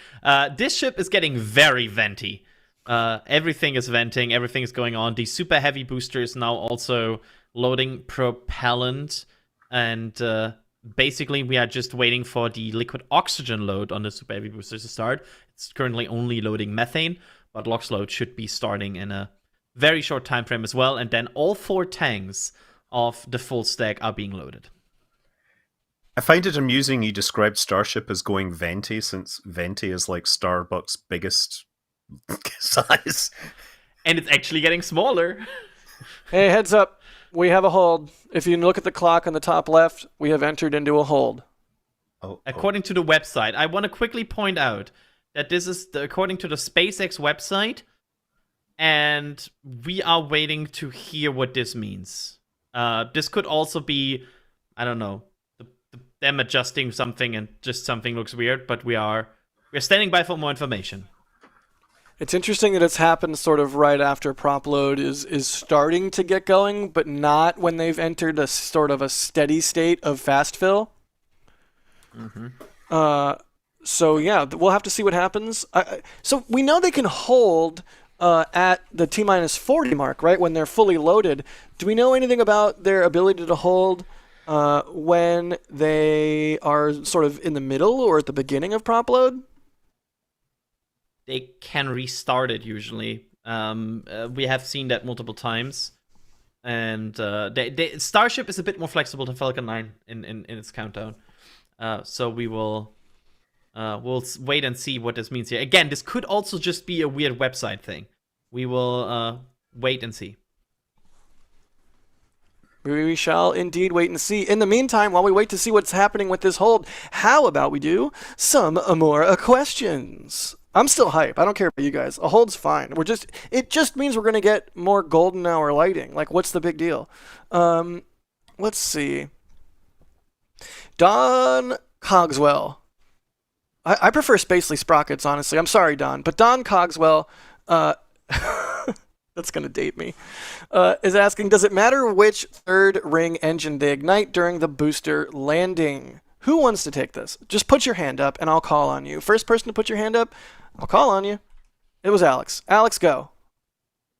This ship is getting very venty. Everything is venting. Everything is going on. The super heavy booster is now also loading propellant, and basically we are just waiting for the liquid oxygen load on the super heavy booster to start. It's currently only loading methane, but LOX load should be starting in a very short time frame as well, and then all 4 tanks of the full stack are being loaded. I find it amusing you described Starship as going venti, since venti is like Starbucks' biggest size. And it's actually getting smaller. Hey, heads up. We have a hold. If you look at the clock on the top left, we have entered into a hold. According to the website, I want to quickly point out that this is according to the SpaceX website, and we are waiting to hear what this means. This could also be, I don't know, them adjusting something and just something looks weird, but we're standing by for more information. It's interesting that it's happened sort of right after prop load is starting to get going, but not when they've entered a sort of a steady state of fast fill. So yeah, we'll have to see what happens. So we know they can hold at the T-minus 40 mark, right, when they're fully loaded. Do we know anything about their ability to hold when they are sort of in the middle or at the beginning of prop load? They can restart it usually. We have seen that multiple times. And Starship is a bit more flexible than Falcon 9 in its countdown. So we'll wait and see what this means here. Again, this could also just be a weird website thing. We will wait and see. We shall indeed wait and see. In the meantime, while we wait to see what's happening with this hold, how about we do some more questions? I'm still hype. I don't care about you guys. A hold's fine. It just means we're gonna get more golden hour lighting. Like, what's the big deal? Let's see. Don Cogswell. I prefer Spacely Sprockets, honestly. I'm sorry, Don, but Don Cogswell. That's going to date me, is asking, does it matter which third ring engine they ignite during the booster landing? Who wants to take this? Just put your hand up and I'll call on you. First person to put your hand up, I'll call on you. It was Alex. Alex, go.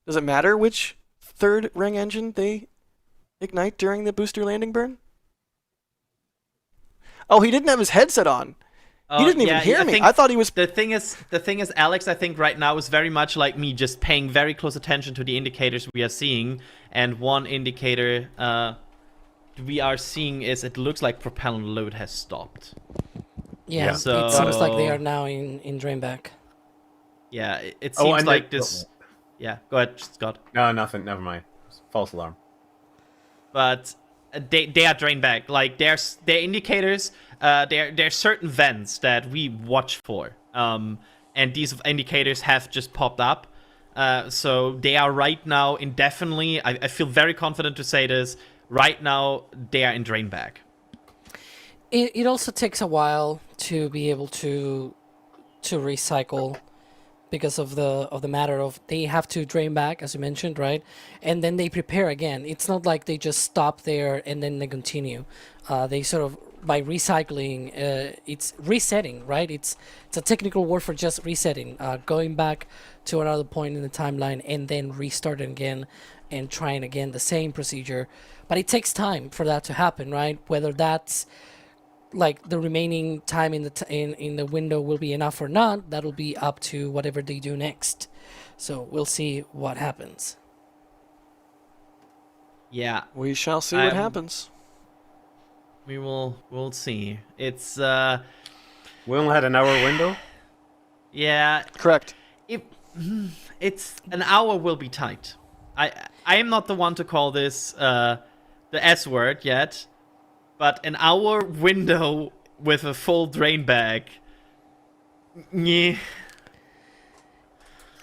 Does it matter which third ring engine they ignite during the booster landing burn? Oh, he didn't have his headset on. He didn't even hear me. I thought he was. The thing is, Alex, I think right now is very much like me, just paying very close attention to the indicators we are seeing. And one indicator we are seeing is it looks like propellant load has stopped. Yeah, so, it seems like they are now in drain back. Yeah, it seems like this. Yeah, go ahead, Scott. No, nothing. Never mind. False alarm. But they are drained back. Like their indicators. There are certain vents that we watch for, and these indicators have just popped up. So they are right now indefinitely. I feel very confident to say this. Right now, they are in drain back. It also takes a while to be able to recycle, because of the matter of they have to drain back, as you mentioned, right? And then they prepare again. It's not like they just stop there and then they continue. They sort of, by recycling, it's resetting, right? It's a technical word for just resetting, going back to another point in the timeline and then restarting again and trying again the same procedure. But it takes time for that to happen, right? Whether that's like the remaining time in the window will be enough or not, that'll be up to whatever they do next. So we'll see what happens. Yeah, we shall see what happens. We'll see. It's we only had an hour window. Yeah, correct. It's an hour will be tight. I am not the one to call this the S word yet, but an hour window with a full drain bag. Yeah.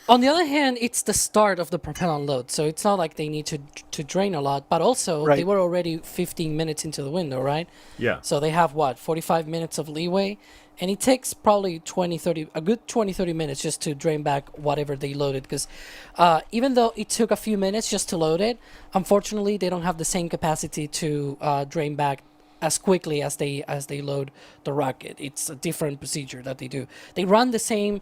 On the other hand, it's the start of the propellant load, so it's not like they need to drain a lot, but also they were already 15 minutes into the window, right? Yeah. So they have, 45 minutes of leeway, and it takes probably a good 20-30 minutes just to drain back whatever they loaded, because even though it took a few minutes just to load it, unfortunately, they don't have the same capacity to drain back as quickly as they load the rocket. It's a different procedure that they do. They run the same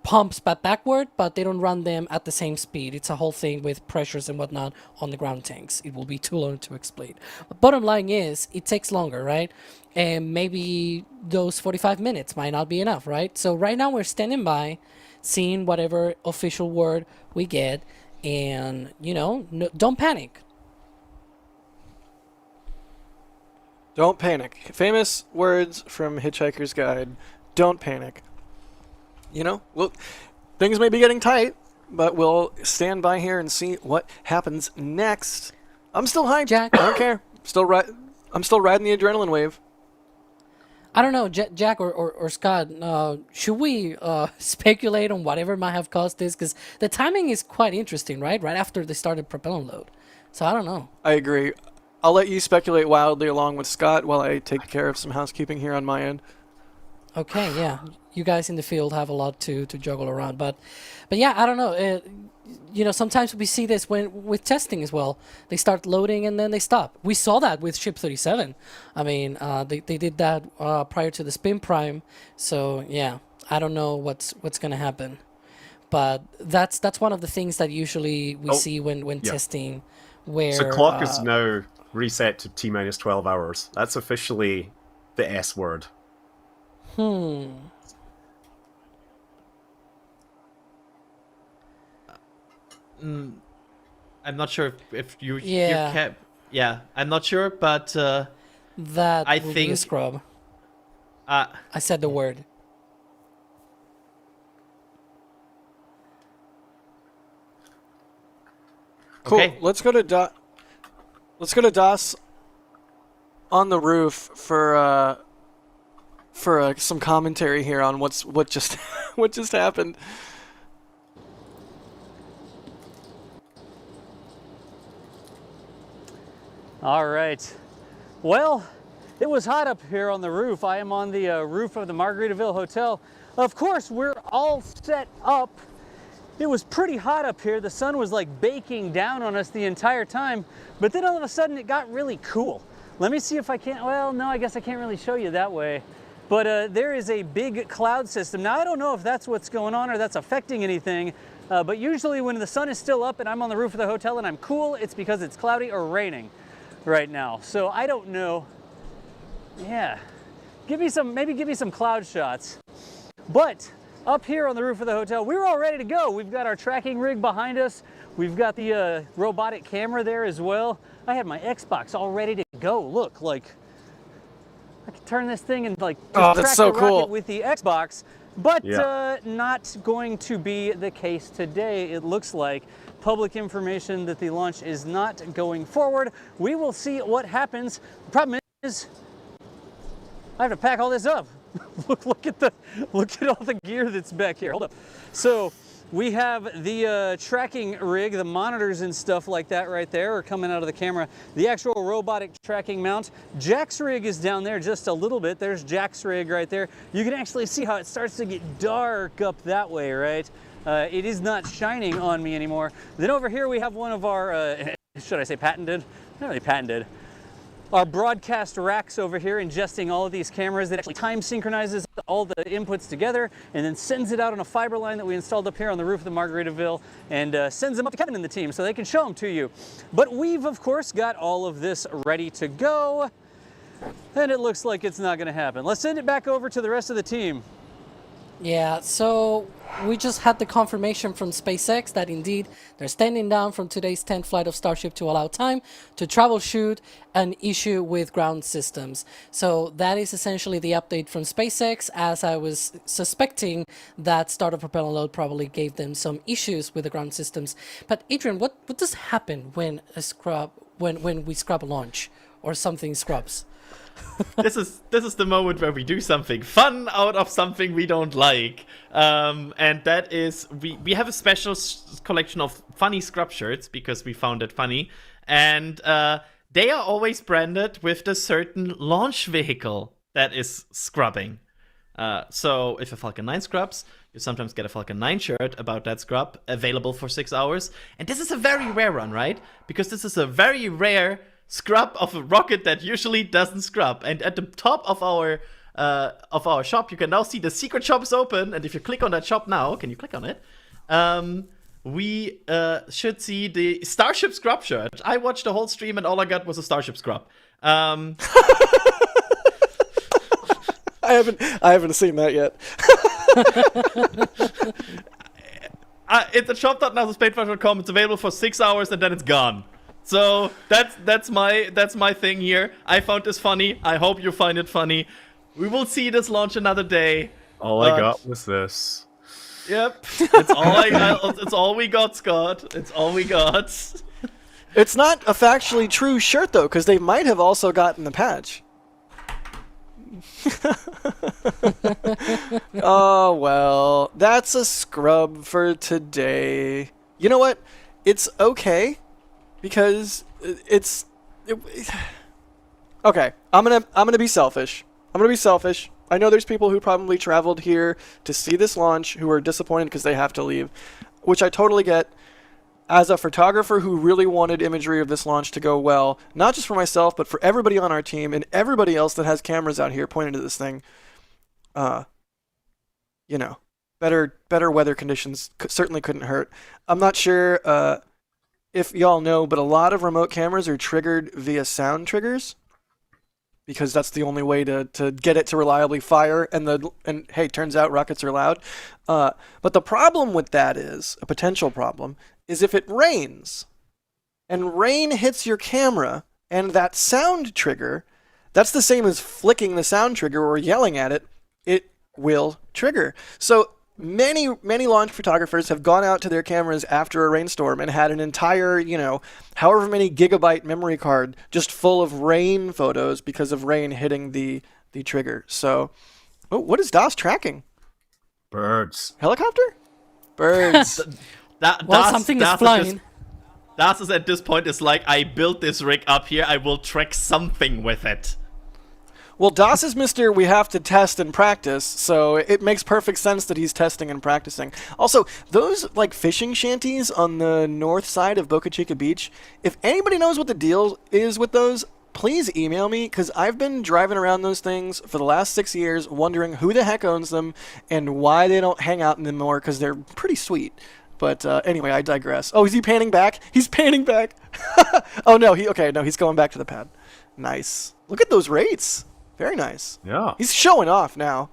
pumps but backward, but they don't run them at the same speed. It's a whole thing with pressures and whatnot on the ground tanks. It will be too long to explain. But bottom line is, it takes longer, right? And maybe those 45 minutes might not be enough, right? So right now we're standing by, seeing whatever official word we get, and, you know, no, don't panic. Don't panic. Famous words from Hitchhiker's Guide. Don't panic. You know, well, things may be getting tight, but we'll stand by here and see what happens next. I'm still hyped. Jack. I don't care. I'm still riding the adrenaline wave. I don't know, Jack or Scott, should we speculate on whatever might have caused this? Because the timing is quite interesting, right? Right after they started propellant load. So I don't know. I agree. I'll let you speculate wildly along with Scott while I take care of some housekeeping here on my end. Okay, yeah. You guys in the field have a lot to juggle around. But yeah, I don't know. You know, sometimes we see this with testing as well. They start loading and then they stop. We saw that with Ship 37. I mean, they did that prior to the spin prime. So yeah, I don't know what's gonna happen. But that's one of the things that usually we see when testing. Where so clock is now reset to T-minus 12 hours. That's officially the S word. I'm not sure if you Yeah. Yeah, I'm not sure, but that I will think be a scrub. I said the word. Cool. Okay. Let's go to Das on the roof for some commentary here on what just what just happened. All right. Well, it was hot up here on the roof. I am on the roof of the Margaritaville Hotel. Of course, we're all set up. It was pretty hot up here. The sun was like baking down on us the entire time, but then all of a sudden it got really cool. Let me see if I can't, well, no, I guess I can't really show you that way. But there is a big cloud system. Now, I don't know if that's what's going on or that's affecting anything, but usually when the sun is still up and I'm on the roof of the hotel and I'm cool, it's because it's cloudy or raining right now. So I don't know. Yeah, maybe give me some cloud shots. But up here on the roof of the hotel, we're all ready to go. We've got our tracking rig behind us. We've got the robotic camera there as well. I have my Xbox all ready to go. Look, like I can turn this thing and like oh, that's track so the cool rocket with the Xbox. But Yeah. not going to be the case today. It looks like public information that the launch is not going forward. We will see what happens. The problem is I have to pack all this up. look at all the gear that's back here. Hold up. So we have the tracking rig, the monitors and stuff like that right there are coming out of the camera. The actual robotic tracking mount. Jack's rig is down there just a little bit. There's Jack's rig right there. You can actually see how it starts to get dark up that way, right? It is not shining on me anymore. Then over here we have one of our, should I say patented? Not really patented. Our broadcast racks over here ingesting all of these cameras that actually time synchronizes all the inputs together and then sends it out on a fiber line that we installed up here on the roof of the Margaritaville and sends them up to Kevin and the team so they can show them to you. But we've, of course, got all of this ready to go, and it looks like it's not going to happen. Let's send it back over to the rest of the team. Yeah, so we just had the confirmation from SpaceX that indeed they're standing down from today's 10th flight of Starship to allow time to troubleshoot an issue with ground systems. So that is essentially the update from SpaceX, as I was suspecting that start of propellant load probably gave them some issues with the ground systems. But Adrian, what does happen when we scrub a launch or something scrubs? this is the moment where we do something fun out of something we don't like, and that is we have a special collection of funny scrub shirts because we found it funny, and they are always branded with the certain launch vehicle that is scrubbing. So if a Falcon 9 scrubs, you sometimes get a Falcon 9 shirt about that scrub available for 6 hours, and this is a very rare one, right? Because this is a very rare scrub of a rocket that usually doesn't scrub. And at the top of our shop, you can now see the secret shop is open. And if you click on that shop now, can you click on it? We should see the Starship scrub shirt. I watched the whole stream and all I got was a Starship scrub. I haven't seen that yet. It's at shop.nasaspaceforce.com. It's available for 6 hours and then it's gone. So that's my thing here. I found this funny. I hope you find it funny. We will see this launch another day. All I got was this. Yep, it's all we got, Scott. It's all we got. It's not a factually true shirt though, because they might have also gotten the patch. Oh well, that's a scrub for today. You know what? It's okay because okay. I'm gonna be selfish. I know there's people who probably traveled here to see this launch who are disappointed because they have to leave, which I totally get. As a photographer who really wanted imagery of this launch to go well, not just for myself, but for everybody on our team and everybody else that has cameras out here pointing to this thing, you know, better weather conditions certainly couldn't hurt. I'm not sure if y'all know, but a lot of remote cameras are triggered via sound triggers because that's the only way to get it to reliably fire. And hey, turns out rockets are loud. But the problem with that is, a potential problem, is if it rains and rain hits your camera and that sound trigger, that's the same as flicking the sound trigger or yelling at it, it will trigger. So many launch photographers have gone out to their cameras after a rainstorm and had an entire, you know, however many gigabyte memory card just full of rain photos because of rain hitting the trigger. So, oh, what is DOS tracking? Birds. Helicopter? Birds. Something is flying. Das is at this point is like, I built this rig up here, I will track something with it. Well, Das is Mr. We have to test and practice, so it makes perfect sense that he's testing and practicing. Also, those like fishing shanties on the north side of Boca Chica Beach, if anybody knows what the deal is with those, please email me, because I've been driving around those things for the last 6 years wondering who the heck owns them and why they don't hang out in them more, because they're pretty sweet. But anyway, I digress. Oh, is he panning back? He's panning back. Oh, no. He's going back to the pad. Nice. Look at those rates. Very nice. Yeah. He's showing off now.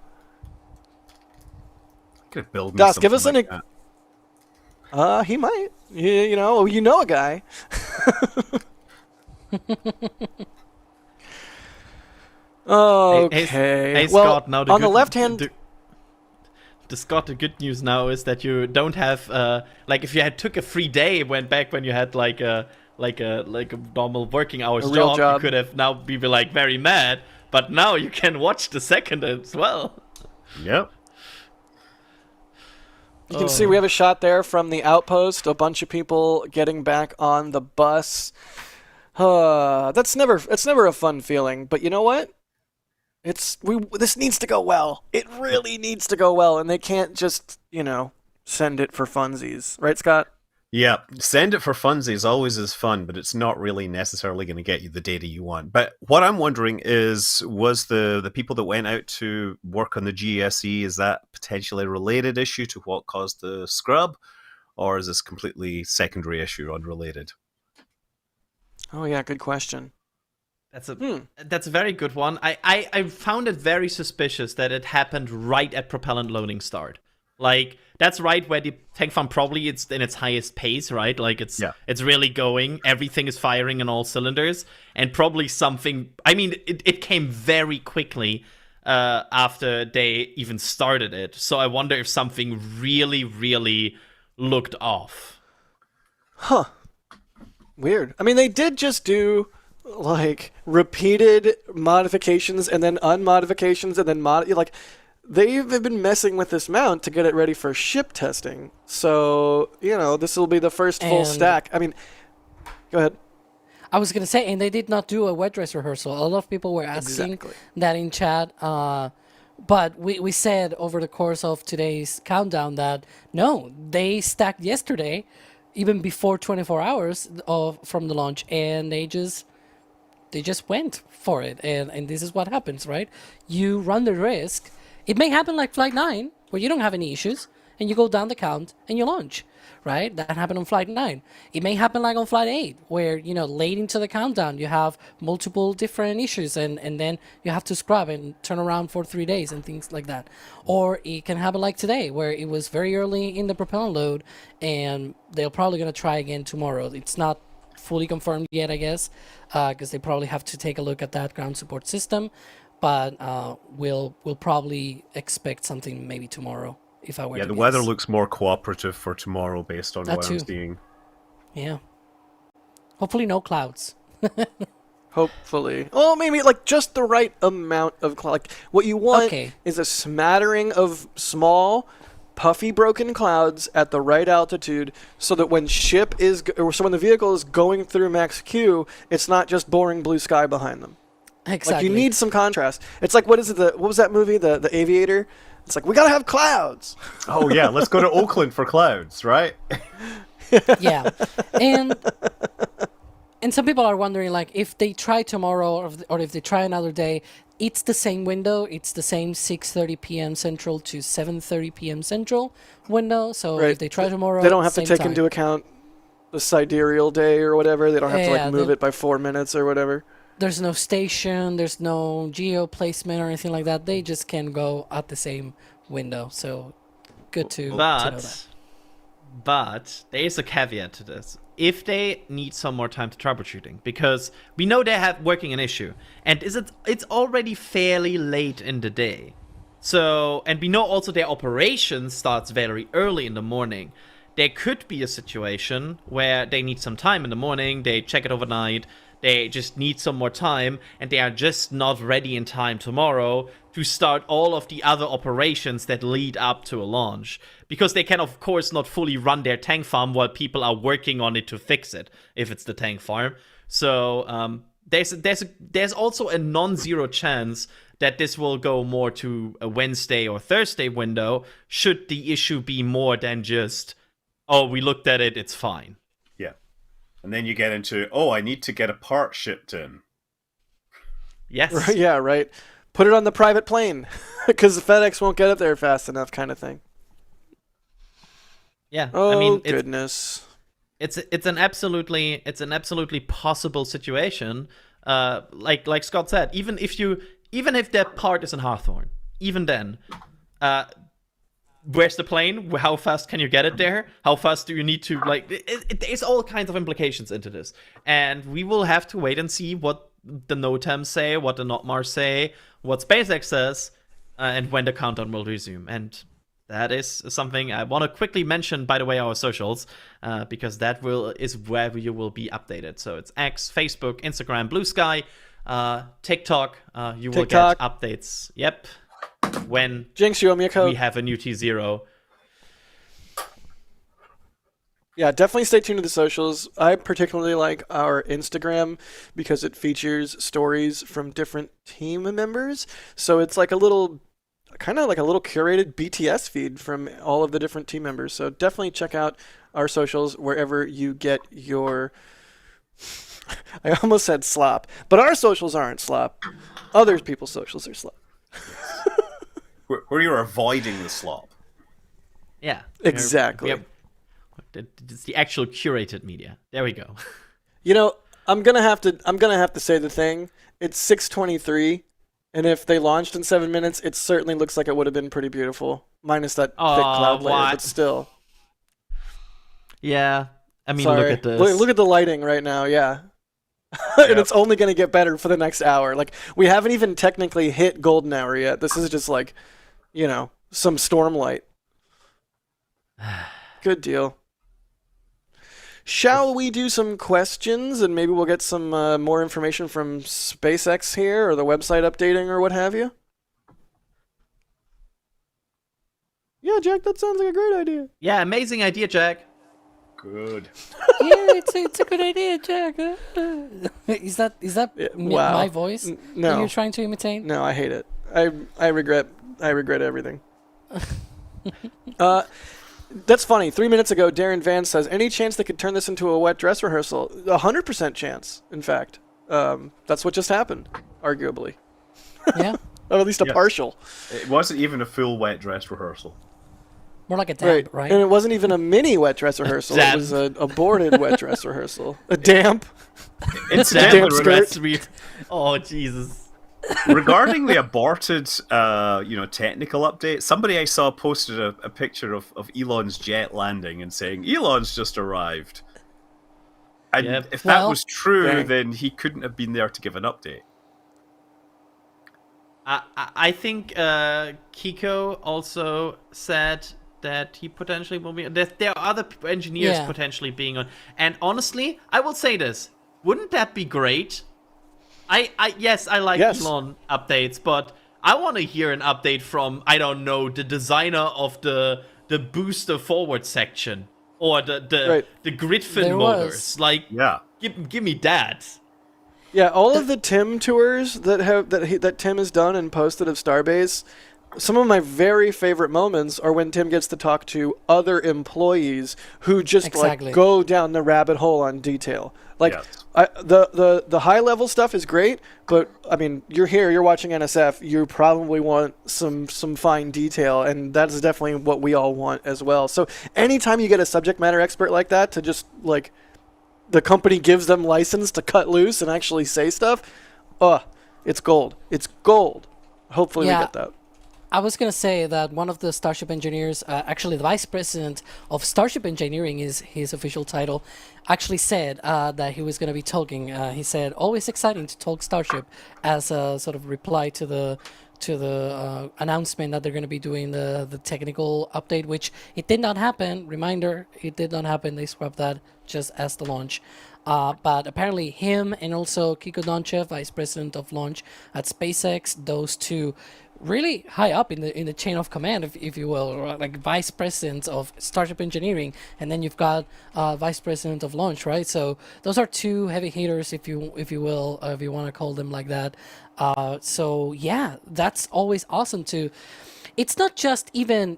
Could build me Das, give us something like he might. You know a guy. Okay. Hey, well, Scott, now on the left hand... Scott, the good news now is that you don't have like if you had took a free day when you had like a normal working hours job, you could have now be like very mad, but now you can watch the second as well. Yep. You can see we have a shot there from the outpost, a bunch of people getting back on the bus. It's never a fun feeling, but you know what? This needs to go well. It really needs to go well, and they can't just, send it for funsies. Right, Scott? Yeah, send it for funsies always is fun, but it's not really necessarily going to get you the data you want. But what I'm wondering is, was the people that went out to work on the GSE, is that potentially a related issue to what caused the scrub? Or is this completely secondary issue, unrelated? Oh yeah, good question. That's a very good one. I found it very suspicious that it happened right at propellant loading start. Like, that's right where the tank farm probably it's in its highest pace, right? Like, it's really going. Everything is firing in all cylinders. And probably something... I mean, it came very quickly after they even started it. So I wonder if something really, really looked off. Huh. Weird. I mean, they did just do... like repeated modifications and then unmodifications and then they've been messing with this mount to get it ready for ship testing. So, this will be the first full stack. I mean, go ahead. I was going to say, and they did not do a wet dress rehearsal. A lot of people were asking that in chat. But we said over the course of today's countdown that no, they stacked yesterday, even before 24 hours from the launch, and they just they just went for it, and this is what happens, right? You run the risk. It may happen like Flight 9, where you don't have any issues, and you go down the count and you launch, right? That happened on Flight 9. It may happen like on Flight 8, where, you know, late into the countdown, you have multiple different issues, and then you have to scrub and turn around for 3 days and things like that. Or it can happen like today, where it was very early in the propellant load, and they're probably going to try again tomorrow. It's not fully confirmed yet, I guess, because they probably have to take a look at that ground support system, but we'll probably expect something maybe tomorrow, if I were to the guess. weather looks more cooperative for tomorrow based on what I'm seeing. Yeah. Hopefully no clouds. Hopefully. Well, maybe like just the right amount of cloud. Like what you want is a smattering of small, puffy, broken clouds at the right altitude, so that when when the vehicle is going through max Q, it's not just boring blue sky behind them. Exactly. Like you need some contrast. It's like what was that movie? The Aviator. It's like we gotta have clouds. Oh yeah, let's go to Oakland for clouds, right? Yeah, and some people are wondering, like, if they try tomorrow or if they try another day, it's the same window. It's the same 6:30 p.m. Central to 7:30 p.m. Central window. So if they try tomorrow, they don't have to take time. into account the sidereal day or whatever. They don't have to like move it by 4 minutes or whatever. There's no station. There's no geo placement or anything like that. They just can go at the same window. So good to know that. But there is a caveat to this. If they need some more time to troubleshooting, because we know they have working an issue, and it's already fairly late in the day. So, and we know also their operation starts very early in the morning. There could be a situation where they need some time in the morning, they check it overnight, they just need some more time, and they are just not ready in time tomorrow to start all of the other operations that lead up to a launch. Because they can, of course, not fully run their tank farm while people are working on it to fix it, if it's the tank farm. So there's also a non-zero chance that this will go more to a Wednesday or Thursday window, should the issue be more than just, oh, we looked at it, it's fine. Yeah. And then you get into, oh, I need to get a part shipped in. Yes. Right, yeah, right. Put it on the private plane, because FedEx won't get it there fast enough, kind of thing. Yeah. Oh, I mean, goodness. It's an absolutely possible situation. Like Scott said, even if that part is in Hawthorne, even then, where's the plane? How fast can you get it there? How fast do you need to, like, there's all kinds of implications into this. And we will have to wait and see what the NOTAMs say, what the NOTMARs say, what SpaceX says, and when the countdown will resume. And that is something I want to quickly mention, by the way, our socials, because that is where you will be updated. So it's X, Facebook, Instagram, Blue Sky, TikTok. You will get updates. Yep. When Jinx, you owe me a code. We have a new T0. Yeah, definitely stay tuned to the socials. I particularly like our Instagram because it features stories from different team members. So it's like a little, kind of like a little curated BTS feed from all of the different team members. So definitely check out our socials wherever you get your... I almost said slop, but our socials aren't slop. Other people's socials are slop. Where you're avoiding the slop. Yeah. Exactly. It's the actual curated media. There we go. You know, I'm gonna have to say the thing. It's 6:23, and if they launched in 7 minutes, it certainly looks like it would have been pretty beautiful, minus that thick cloud layer. But still. Yeah, I mean, Sorry. look at this. Look at the lighting right now. Yeah. And it's only gonna get better for the next hour. Like, we haven't even technically hit golden hour yet. This is just like, you know, some storm light. Good deal. Shall we do some questions, and maybe we'll get some more information from SpaceX here, or the website updating, or what have you? Yeah, Jack, that sounds like a great idea. Yeah, amazing idea, Jack. Good. Yeah, it's a good idea, Jack. Is that my voice? No. That you're trying to imitate? No, I hate it. I regret everything. That's funny. 3 minutes ago, Darren Vance says, any chance they could turn this into a wet dress rehearsal? 100% chance, in fact. That's what just happened, arguably. Yeah. Or at least a Yes. partial. It wasn't even a full wet dress rehearsal. More like a damp, right? And it wasn't even a mini wet dress rehearsal. It was an aborted wet dress rehearsal. A damp. Incidentally, damp skirt. Oh, Jesus. Regarding the aborted, technical update, somebody I saw posted a picture of Elon's jet landing and saying, Elon's just arrived. And if that was true, then he couldn't have been there to give an update. I think Kiko also said that he potentially will be. There are other engineers potentially being on. And honestly, I will say this: wouldn't that be great? I like Elon updates, but I want to hear an update from, I don't know, the designer of the booster forward section or the grid fin motors. Like, give me that. Yeah, all of the Tim tours that Tim has done and posted of Starbase, some of my very favorite moments are when Tim gets to talk to other employees who just like go down the rabbit hole on detail. Like the high level stuff is great, but I mean, you're here, you're watching NSF, you probably want some fine detail, and that's definitely what we all want as well. So anytime you get a subject matter expert like that to just like the company gives them license to cut loose and actually say stuff, it's gold. It's gold. Hopefully we get that. I was going to say that one of the Starship engineers, actually the vice president of Starship Engineering is his official title, actually said that he was going to be talking. He said, always exciting to talk Starship, as a sort of reply to the announcement that they're going to be doing the technical update, which it did not happen. Reminder, it did not happen. They scrapped that just as the launch. But apparently him and also Kiko Donchev, vice president of launch at SpaceX, those two really high up in the chain of command, if you will, or like vice president of Starship Engineering, and then you've got vice president of launch, right? So those are two heavy hitters, if you will, if you want to call them like that. So yeah, that's always awesome to. It's not just even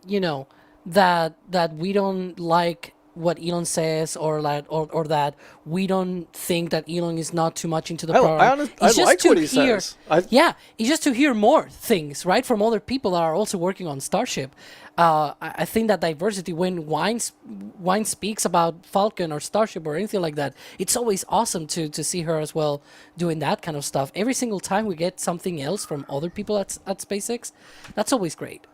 that we don't like what Elon says, or that we don't think that Elon is not too much into the program. I like what he says. It's just to hear more things, right, from other people that are also working on Starship. I think that diversity, when Wine speaks about Falcon or Starship or anything like that, it's always awesome to see her as well doing that kind of stuff. Every single time we get something else from other people at SpaceX, that's always great.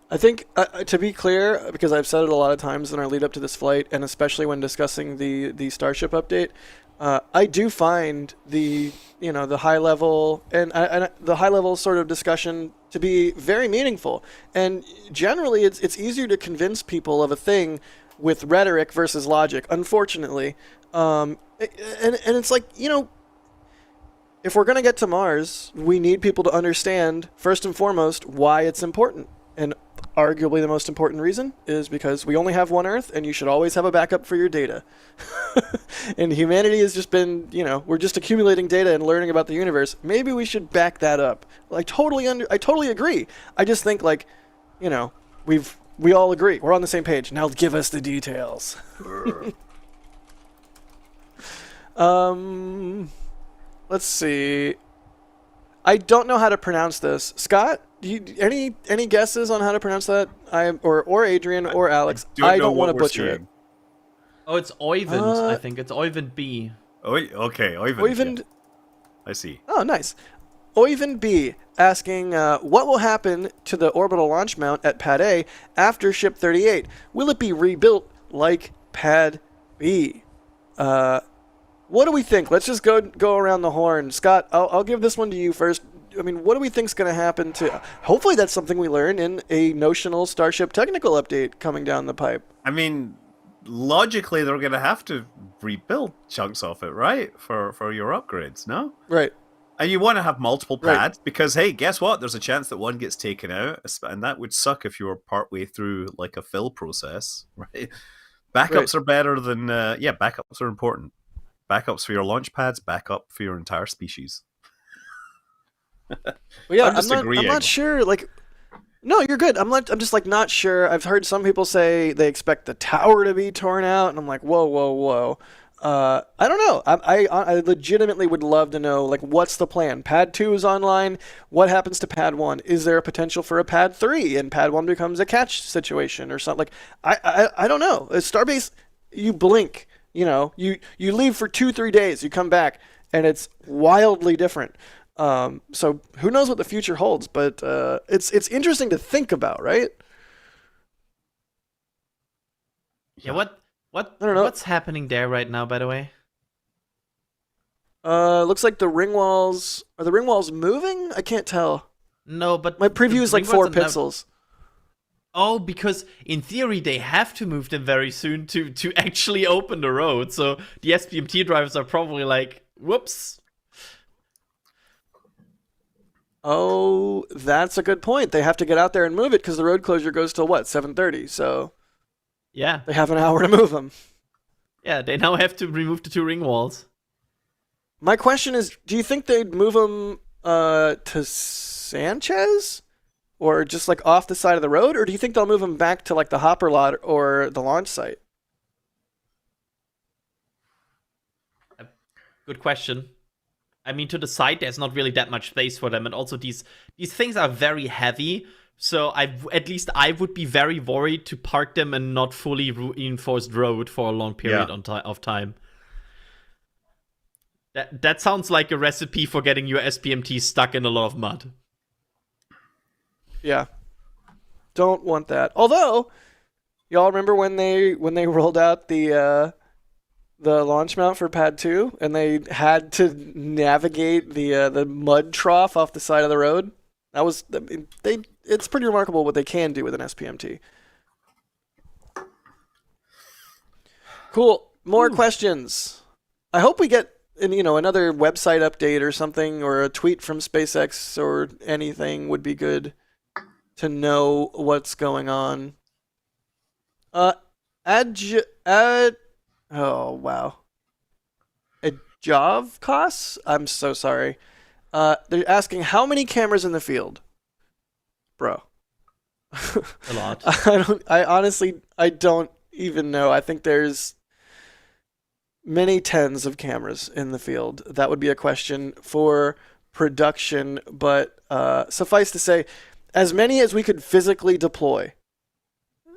I think, to be clear, because I've said it a lot of times in our lead up to this flight, and especially when discussing the Starship update, I do find the high level and the high level sort of discussion to be very meaningful. And generally, it's easier to convince people of a thing with rhetoric versus logic, unfortunately. And it's like, if we're going to get to Mars, we need people to understand, first and foremost, why it's important. And arguably the most important reason is because we only have one Earth, and you should always have a backup for your data. And humanity has just been, we're just accumulating data and learning about the universe. Maybe we should back that up. I totally agree. I just think we all agree. We're on the same page. Now give us the details. Let's see. I don't know how to pronounce this. Scott? Any guesses on how to pronounce that? Or Adrian or Alex. I don't want to butcher it. Oh, it's Oyvind. I think it's Oyvind B. Okay, Oyvind. Yeah. I see. Oh, nice. Oyvind B asking, what will happen to the orbital launch mount at Pad A after Ship 38? Will it be rebuilt like Pad B? What do we think? Let's just go around the horn. Scott, I'll give this one to you first. I mean, what do we think's going to happen to... Hopefully that's something we learn in a notional Starship technical update coming down the pipe. I mean, logically, they're going to have to rebuild chunks of it, right? For your upgrades, no? Right. And you want to have multiple pads because, hey, guess what? There's a chance that one gets taken out, and that would suck if you were partway through like a fill process, right? Backups are better than... backups are important. Backups for your launch pads, backup for your entire species. Well, yeah, I'm not sure. No, you're good. I'm just not sure. I've heard some people say they expect the tower to be torn out, and I'm like, whoa. I don't know. I legitimately would love to know, like, what's the plan? Pad 2 is online. What happens to Pad 1? Is there a potential for a Pad 3 and Pad 1 becomes a catch situation or something? Like, I don't know. Starbase, you blink, you know, you leave for 2-3 days, you come back, and it's wildly different. So who knows what the future holds, but it's interesting to think about, right? Yeah, what I don't know. what's happening there right now, by the way? Looks like the ring walls. Are the ring walls moving? I can't tell. No, but My preview is like 4 pixels. Oh, because in theory they have to move them very soon to actually open the road. So the SPMT drivers are probably like, whoops. Oh, that's a good point. They have to get out there and move it because the road closure goes till what, 7:30. So Yeah. they have an hour to move them. Yeah, they now have to remove the 2 ring walls. My question is, do you think they'd move them to Sanchez, or just like off the side of the road, or do you think they'll move them back to like the hopper lot or the launch site? Good question. I mean, to the side, there's not really that much space for them, and also these things are very heavy. So at least I would be very worried to park them in not fully reinforced road for a long period of time. That sounds like a recipe for getting your SPMT stuck in a lot of mud. Yeah, don't want that. Although, y'all remember when they rolled out the launch mount for Pad 2 and they had to navigate the mud trough off the side of the road? That was, I mean, it's pretty remarkable what they can do with an SPMT. Cool. More questions. I hope we get another website update or something, or a tweet from SpaceX or anything would be good to know what's going on. Oh wow. Ajavkos? I'm so sorry. They're asking how many cameras in the field, bro. A lot. I honestly don't even know. I think there's many tens of cameras in the field. That would be a question for production, but suffice to say, as many as we could physically deploy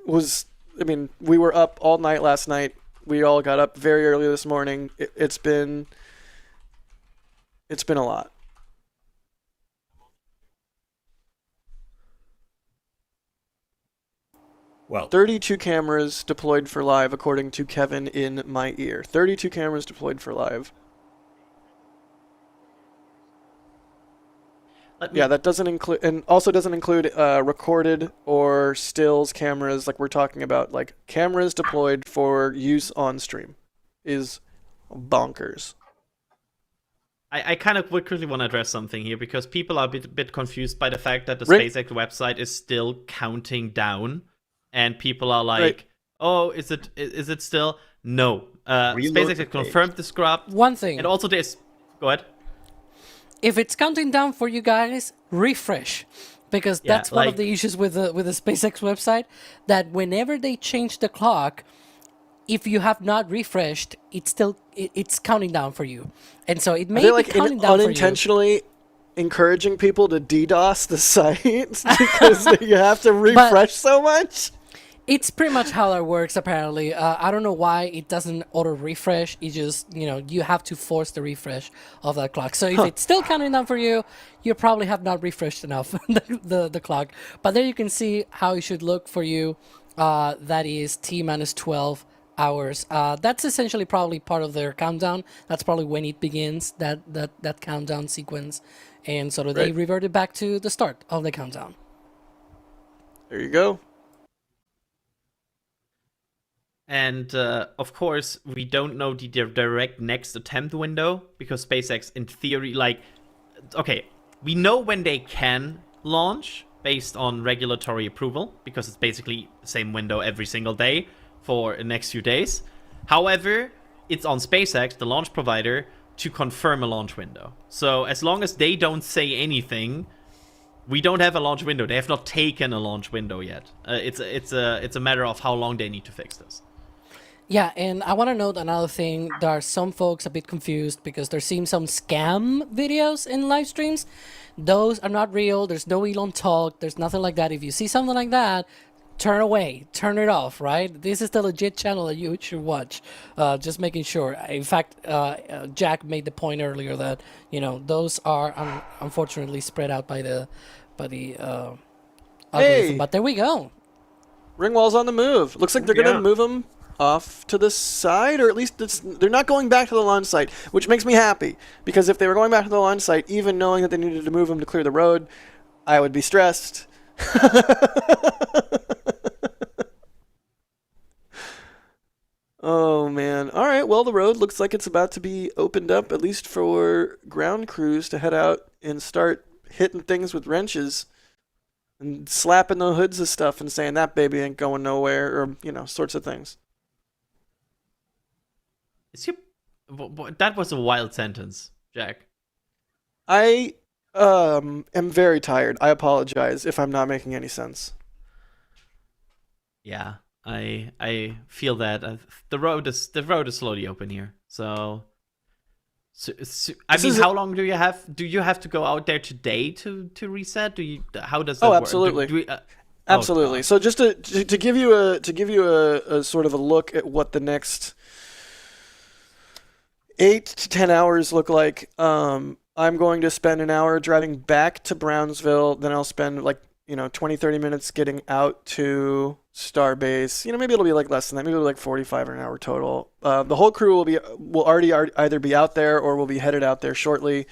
we were up all night last night. We all got up very early this morning. It's been a lot. Well, 32 cameras deployed for live, according to Kevin in my ear. 32 cameras deployed for live. Yeah, that doesn't include, and also doesn't include recorded or stills cameras. Like we're talking about, like cameras deployed for use on stream, is bonkers. I kind of would quickly want to address something here because people are a bit confused by the fact that the SpaceX website is still counting down, and people are like, "Oh, is it still?" No, SpaceX has confirmed the scrap. One thing, and also there's. Go ahead. If it's counting down for you guys, refresh, because that's one of the issues with the SpaceX website. That whenever they change the clock, if you have not refreshed, it's counting down for you, and so it may be counting down for you. Unintentionally encouraging people to DDoS the site because you have to refresh so much. It's pretty much how that works, apparently. I don't know why it doesn't auto-refresh. It just, you have to force the refresh of that clock. So if it's still counting down for you, you probably have not refreshed enough the clock. But there you can see how it should look for you. That is T-minus 12 hours. That's essentially probably part of their countdown. That's probably when it begins, that countdown sequence. And so they reverted back to the start of the countdown. There you go. And of course, we don't know the direct next attempt window because SpaceX, in theory, we know when they can launch based on regulatory approval because it's basically the same window every single day for the next few days. However, it's on SpaceX, the launch provider, to confirm a launch window. So as long as they don't say anything, we don't have a launch window. They have not taken a launch window yet. It's a matter of how long they need to fix this. Yeah, and I want to note another thing. There are some folks a bit confused because they're seeing some scam videos in live streams. Those are not real. There's no Elon talk. There's nothing like that. If you see something like that, turn away. Turn it off, right? This is the legit channel that you should watch. Just making sure. In fact, Jack made the point earlier that, those are unfortunately spread out by the algorithm. Hey! But there we go. Ringwall's on the move. Looks like they're going to Yeah. move them off to the side, or at least they're not going back to the launch site, which makes me happy. Because if they were going back to the launch site, even knowing that they needed to move them to clear the road, I would be stressed. Oh, man. All right, well, the road looks like it's about to be opened up, at least for ground crews to head out and start hitting things with wrenches and slapping the hoods of stuff and saying that baby ain't going nowhere, or, sorts of things. That was a wild sentence, Jack. I am very tired. I apologize if I'm not making any sense. Yeah, I feel that the road is slowly open here. So I mean, how long do you have? Do you have to go out there today to reset? How does that work? Absolutely. Absolutely. So just to give you a sort of a look at what the next 8 to 10 hours look like. I'm going to spend an hour driving back to Brownsville. Then I'll spend 20, 30 minutes getting out to Starbase. Maybe it'll be less than that. Maybe it'll be 45 or an hour total. The whole crew will already either be out there or will be headed out there shortly.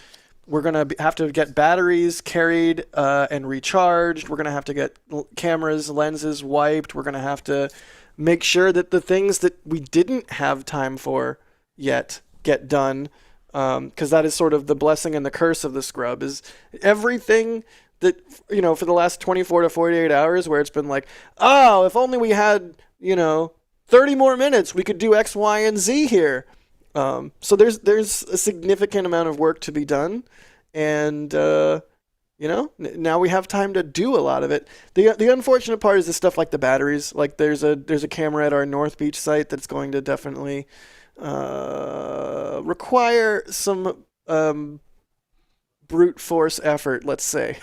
We're going to have to get batteries carried and recharged. We're going to have to get cameras, lenses wiped. We're going to have to make sure that the things that we didn't have time for yet get done, because that is sort of the blessing and the curse of the scrub, is everything that, for the last 24 to 48 hours where it's been if only we had, 30 more minutes, we could do X, Y, and Z here. So there's a significant amount of work to be done, and now we have time to do a lot of it. The unfortunate part is the stuff like the batteries. There's a camera at our North Beach site that's going to definitely require some brute force effort, let's say.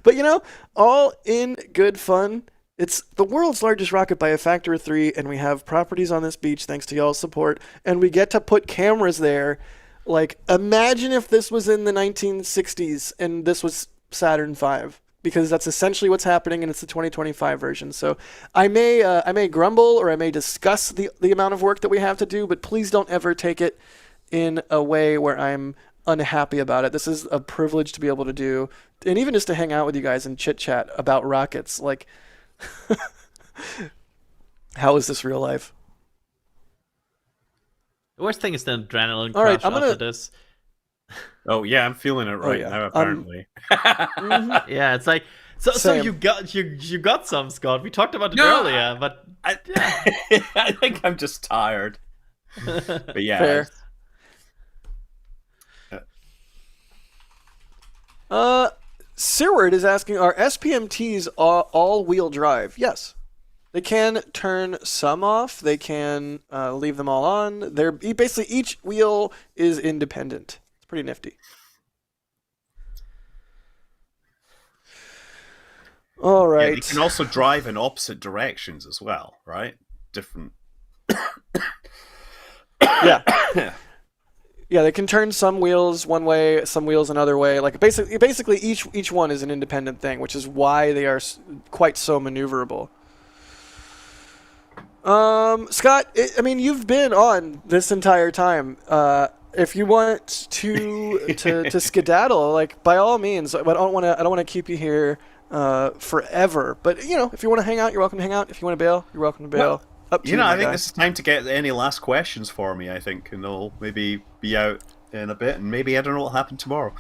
But all in good fun. It's the world's largest rocket by a factor of 3, and we have properties on this beach thanks to y'all's support, and we get to put cameras there. Imagine if this was in the 1960s and this was Saturn V, because that's essentially what's happening, and it's the 2025 version. So I may grumble, or I may discuss the amount of work that we have to do, but please don't ever take it in a way where I'm unhappy about it. This is a privilege to be able to do, and even just to hang out with you guys and chit chat about rockets. How is this real life? The worst thing is the adrenaline All right, crush after this. Oh yeah, I'm feeling it right now. Apparently. Yeah, it's so you got some, Scott. We talked about it earlier, but I think I'm just tired. But yeah. Fair. Seward is asking, are SPMTs all-wheel drive? Yes. They can turn some off. They can leave them all on. They're basically, each wheel is independent. It's pretty nifty. All right. Yeah, they can also drive in opposite directions as well, right? Different. Yeah. Yeah, they can turn some wheels one way, some wheels another way. Basically, each one is an independent thing, which is why they are quite so maneuverable. Scott, you've been on this entire time. If you want to skedaddle, by all means. I don't want to keep you here forever. But if you want to hang out, you're welcome to hang out. If you want to bail, you're welcome to bail. Well, Up to you, I think this is time to get any last questions for me. I think, and they'll maybe be out in a bit, and maybe I don't know what'll happen tomorrow.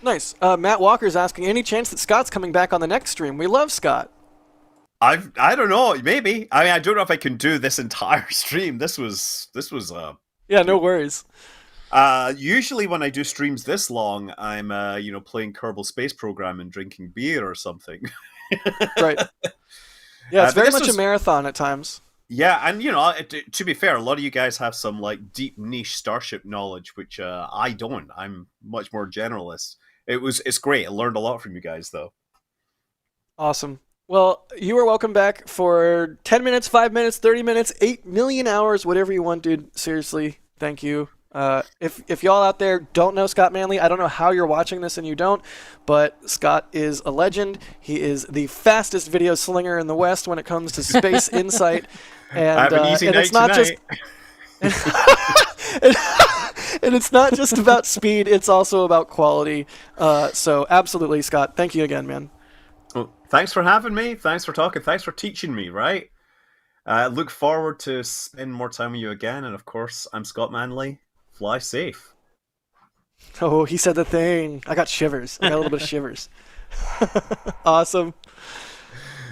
Nice. Matt Walker's asking, any chance that Scott's coming back on the next stream? We love Scott. I don't know. Maybe. I don't know if I can do this entire stream. This was. Yeah, no worries. Usually when I do streams this long, I'm playing Kerbal Space Program and drinking beer or something. Right. Yeah, it's very much a marathon at times. Yeah, and to be fair, a lot of you guys have some like deep niche Starship knowledge, which I don't. I'm much more generalist. It's great. I learned a lot from you guys, though. Awesome. Well, you are welcome back for 10 minutes, 5 minutes, 30 minutes, 8 million hours, whatever you want, dude. Seriously, thank you. If y'all out there don't know Scott Manley, I don't know how you're watching this and you don't, but Scott is a legend. He is the fastest video slinger in the West when it comes to space insight. And, I have an easy and night it's not tonight. and it's not just about speed, it's also about quality. So absolutely, Scott, thank you again, man. Well, thanks for having me. Thanks for talking. Thanks for teaching me, right? Look forward to spending more time with you again. And of course, I'm Scott Manley. Fly safe. Oh, he said the thing. I got shivers. I got a little bit of shivers. Awesome.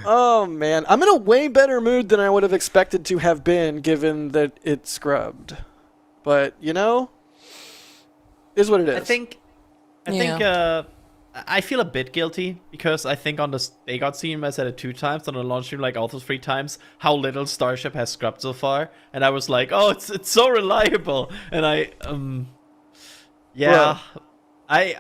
Oh, man. I'm in a way better mood than I would have expected to have been, given that it scrubbed. But, is what it is. I think I feel a bit guilty because I think on the stakeout scene I said it 2 times, on the launch stream like also 3 times, how little Starship has scrubbed so far, and I was like, oh, it's so reliable, and I I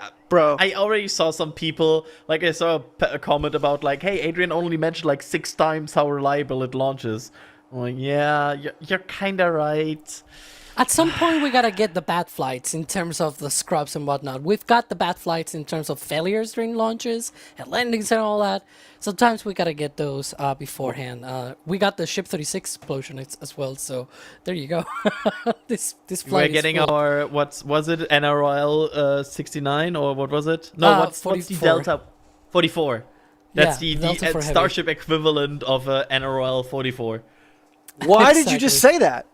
already saw some people, like I saw a comment about like, hey, Adrian only mentioned like 6 times how reliable it launches. I'm like, yeah, you're kind of right. At some point, we gotta get the bad flights in terms of the scrubs and whatnot. We've got the bad flights in terms of failures during launches and landings and all that. Sometimes we gotta get those beforehand. We got the Ship 36 explosion as well, so there you go. this flight. We're getting full. our was it NRL 69 or what was it? No, what's the Delta 44? That's the Starship equivalent of NRL 44. Why did you just say that?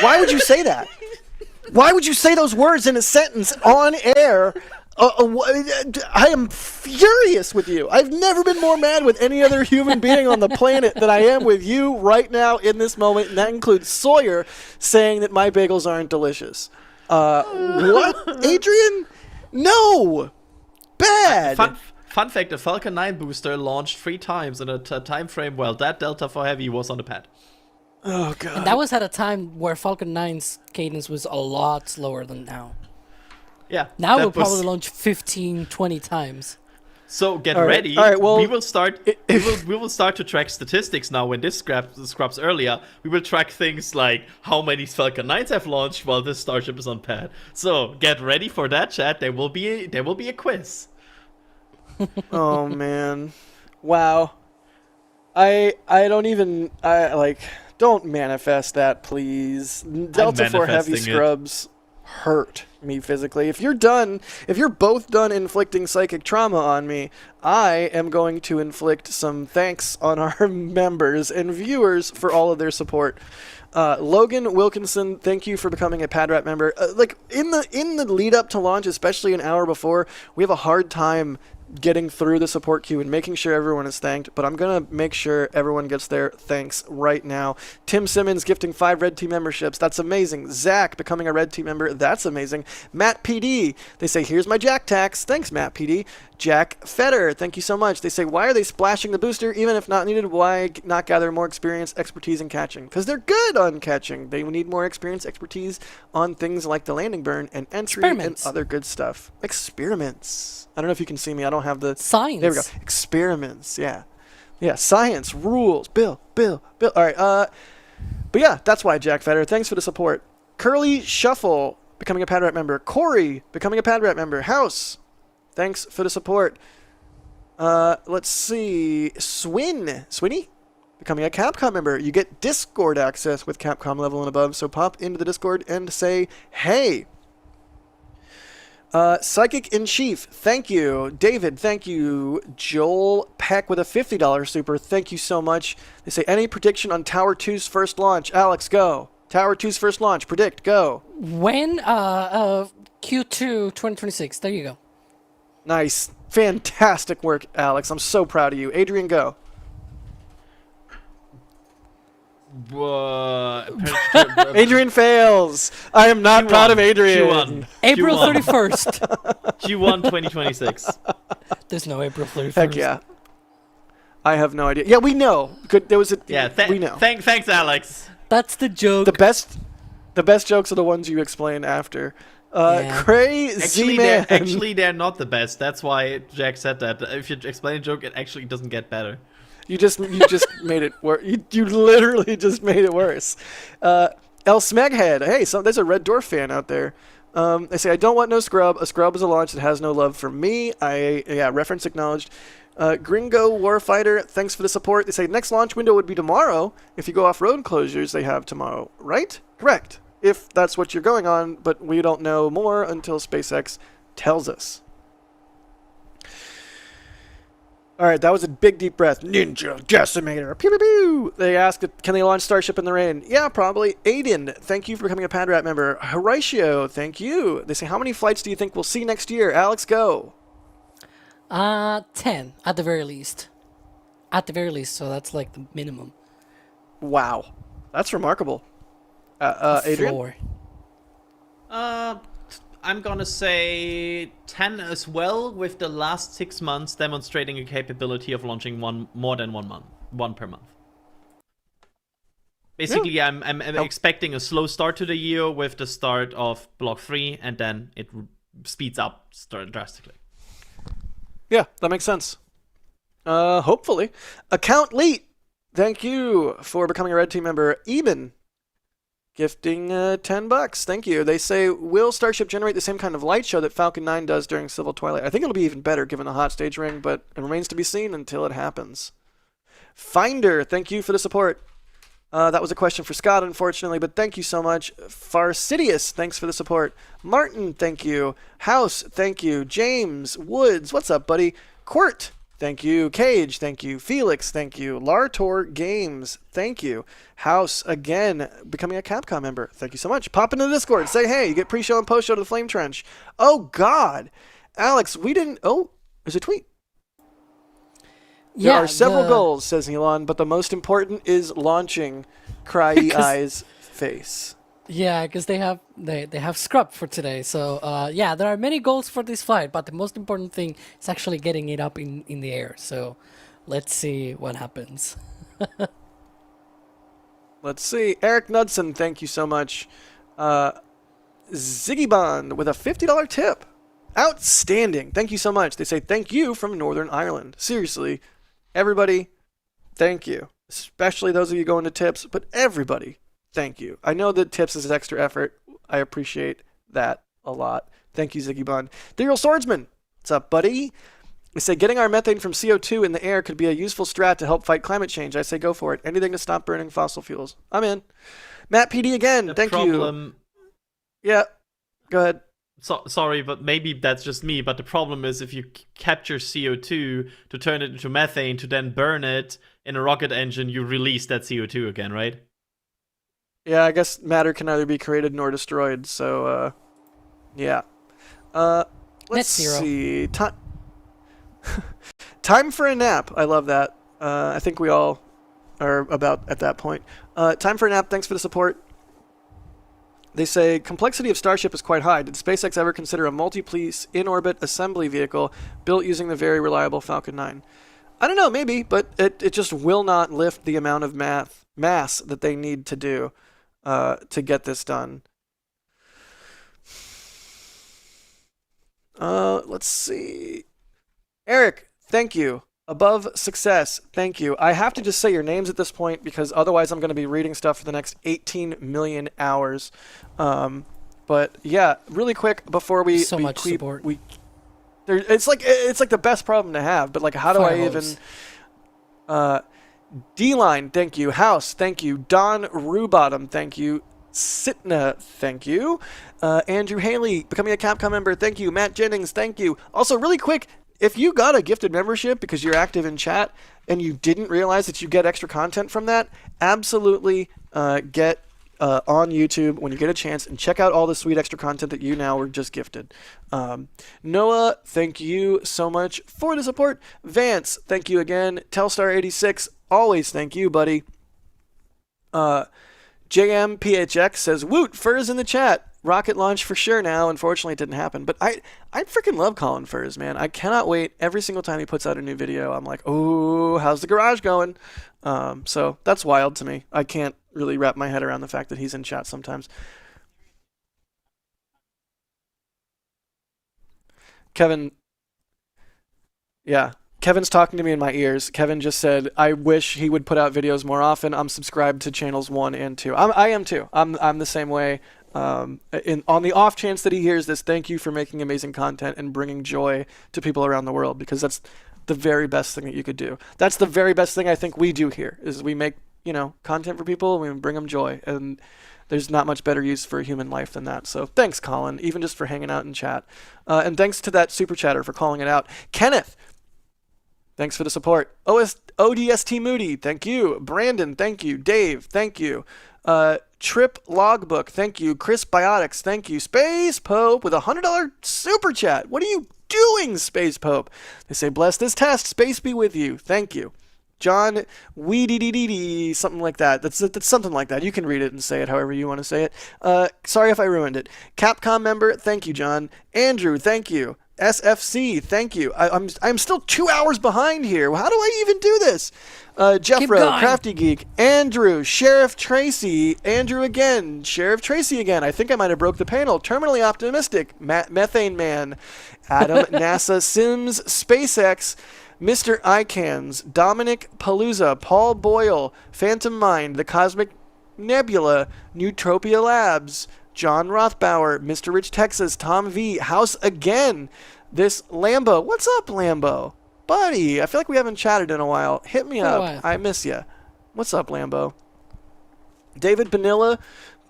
Why would you say that? Why would you say those words in a sentence on air? I am furious with you. I've never been more mad with any other human being on the planet than I am with you right now in this moment, and that includes Sawyer saying that my bagels aren't delicious. What? Adrian? No! Bad! Fun fact, the Falcon 9 booster launched 3 times in a time frame while that Delta for Heavy was on the pad. Oh, God. And that was at a time where Falcon 9's cadence was a lot slower than now. Yeah. Now we'll probably launch 15, 20 times. So get ready. All right, well, we will start. We will start to track statistics now. When this scrubs earlier, we will track things like how many Falcon 9s have launched while this Starship is on pad. So get ready for that, chat. There will be a quiz. Oh man, wow. I don't even don't manifest that, please. Delta 4 Heavy scrubs hurt me physically. If you're both done inflicting psychic trauma on me, I am going to inflict some thanks on our members and viewers for all of their support. Logan Wilkinson, thank you for becoming a PadRat member. In the lead up to launch, especially an hour before, we have a hard time getting through the support queue and making sure everyone is thanked, but I'm going to make sure everyone gets their thanks right now. Tim Simmons gifting 5 Red Team memberships. That's amazing. Zach becoming a Red Team member. That's amazing. Matt PD. They say, here's my Jack tax. Thanks, Matt PD. Jack Fetter. Thank you so much. They say, why are they splashing the booster? Even if not needed, why not gather more experience, expertise in catching? Because they're good on catching. They need more experience, expertise on things like the landing burn and entry and other good stuff. Experiments. I don't know if you can see me. I don't have the... Science. There we go. Experiments. Yeah. Yeah. Science. Rules. Bill. All right. But yeah, that's why, Jack Fetter. Thanks for the support. Curly Shuffle becoming a PadRat member. Corey becoming a PadRat member. House. Thanks for the support. Let's see. Swinny becoming a Capcom member. You get Discord access with Capcom level and above, so pop into the Discord and say, hey. Psychic in Chief, thank you. David, thank you. Joel Peck with a $50 super, thank you so much. They say, any prediction on Tower 2's first launch? Alex, go. Tower 2's first launch, predict, go. When? Q2 2026, there you go. Nice. Fantastic work, Alex. I'm so proud of you. Adrian, go. Adrian fails. I am not proud of Adrian. April 31st. Q1 2026. There's no April 31st. Heck yeah. I have no idea. Yeah, we know. Good. There was a. Yeah, we know. Thanks, Alex. That's the joke. The best jokes are the ones you explain after. Crazy man. Actually, they're not the best. That's why Jack said that. If you explain a joke, it actually doesn't get better. You just made it worse. You literally just made it worse. El Smeghead. Hey, there's a Red Dwarf fan out there. They say, I don't want no scrub. A scrub is a launch that has no love for me. Reference acknowledged. Gringo Warfighter, thanks for the support. They say next launch window would be tomorrow if you go off-road closures they have tomorrow. Right? Correct. If that's what you're going on, but we don't know more until SpaceX tells us. All right, that was a big deep breath. Ninja Decimator. Pew pew pew. They asked, can they launch Starship in the rain? Yeah, probably. Aiden, thank you for becoming a Padrat member. Horatio, thank you. They say, how many flights do you think we'll see next year? Alex, go. 10 at the very least. At the very least, so that's like the minimum. Wow, that's remarkable. Adrian? Floor. I'm gonna say 10 as well, with the last 6 months demonstrating a capability of launching more than 1 per month. Basically, yeah. I'm expecting a slow start to the year with the start of Block 3, and then it speeds up drastically. Yeah, that makes sense. Hopefully. Account Leet, thank you for becoming a Red Team member. Eben, gifting $10. Thank you. They say, will Starship generate the same kind of light show that Falcon 9 does during Civil Twilight? I think it'll be even better given the hot stage ring, but it remains to be seen until it happens. Finder, thank you for the support. That was a question for Scott, unfortunately, but thank you so much. Farsidious, thanks for the support. Martin, thank you. House, thank you. James, Woods, what's up, buddy? Quirt, thank you. Cage, thank you. Felix, thank you. Lartor Games, thank you. House, again, becoming a Capcom member. Thank you so much. Pop into the Discord. Say hey. You get pre-show and post-show to the Flame Trench. Oh, God. Alex, we didn't... Oh, there's a tweet. There are several goals, says Elon, but the most important is launching Cryy Eyes face. Yeah, because they have scrub for today. So yeah, there are many goals for this flight, but the most important thing is actually getting it up in the air. So let's see what happens. Let's see. Eric Knudsen, thank you so much. Ziggy Bond with a $50 tip. Outstanding. Thank you so much. They say thank you from Northern Ireland. Seriously, everybody, thank you. Especially those of you going to tips, but everybody, thank you. I know that tips is extra effort. I appreciate that a lot. Thank you, Ziggy Bond. The Real Swordsman. What's up, buddy? They say getting our methane from CO2 in the air could be a useful strat to help fight climate change. I say go for it. Anything to stop burning fossil fuels. I'm in. Matt PD again. Thank you. Yeah. Go ahead. Sorry, but maybe that's just me, but the problem is if you capture CO2 to turn it into methane to then burn it in a rocket engine, you release that CO2 again, right? Yeah, I guess matter can neither be created nor destroyed, so, yeah. Let's see. Time for a nap. I love that. I think we all are about at that point. Time for a nap. Thanks for the support. They say, complexity of Starship is quite high. Did SpaceX ever consider a multi-piece in-orbit assembly vehicle built using the very reliable Falcon 9? I don't know, maybe, but it just will not lift the amount of mass that they need to do to get this done. Let's see. Eric, thank you. Above Success, thank you. I have to just say your names at this point because otherwise I'm going to be reading stuff for the next 18 million hours. But yeah, really quick before we much support. It's like the best problem to have. But like, how do I even? D-Line, thank you. House, thank you. Don Rubottom, thank you. Sitna, thank you. Andrew Haley, becoming a Capcom member, thank you. Matt Jennings, thank you. Also, really quick. If you got a gifted membership because you're active in chat and you didn't realize that you get extra content from that, absolutely get on YouTube when you get a chance and check out all the sweet extra content that you now were just gifted. Noah, thank you so much for the support. Vance, thank you again. Telstar86, always thank you, buddy. JMPHX says, woot, furs in the chat. rocket launch for sure now. Unfortunately, it didn't happen. But I freaking love Colin Furze, man. I cannot wait. Every single time he puts out a new video, I'm like, oh, how's the garage going? So that's wild to me. I can't really wrap my head around the fact that he's in chat sometimes. Kevin, yeah. Kevin's talking to me in my ears. Kevin just said, I wish he would put out videos more often. I'm subscribed to channels 1 and 2. I am too. I'm the same way. On the off chance that he hears this, thank you for making amazing content and bringing joy to people around the world, because that's the very best thing that you could do. That's the very best thing I think we do here, is we make, content for people and we bring them joy. And there's not much better use for a human life than that. So thanks, Colin, even just for hanging out in chat. And thanks to that super chatter for calling it out. Kenneth, thanks for the support. ODST Moody, thank you. Brandon, thank you. Dave, thank you. Trip Logbook, thank you. Chris Biotics, thank you. Space Pope with a $100 super chat. What are you doing, Space Pope? They say, bless this test. Space be with you. Thank you. John Weedee, something like that. That's something like that. You can read it and say it however you want to say it. Sorry if I ruined it. Capcom member, thank you, John. Andrew, thank you. SFC, thank you. I'm still 2 hours behind here. How do I even do this? Jeffro, Crafty Geek, Andrew, Sheriff Tracy, Andrew again, Sheriff Tracy again. I think I might have broke the panel. Terminally Optimistic, Methane Man, Adam, NASA, Sims, SpaceX, Mr. Icans, Dominic Palooza, Paul Boyle, Phantom Mind, The Cosmic Nebula, Newtopia Labs, John Rothbauer, Mr. Rich Texas, Tom V, House Again, this Lambo. What's up, Lambo? Buddy, I feel like we haven't chatted in a while. Hit me up. I miss you. What's up, Lambo? David Vanilla,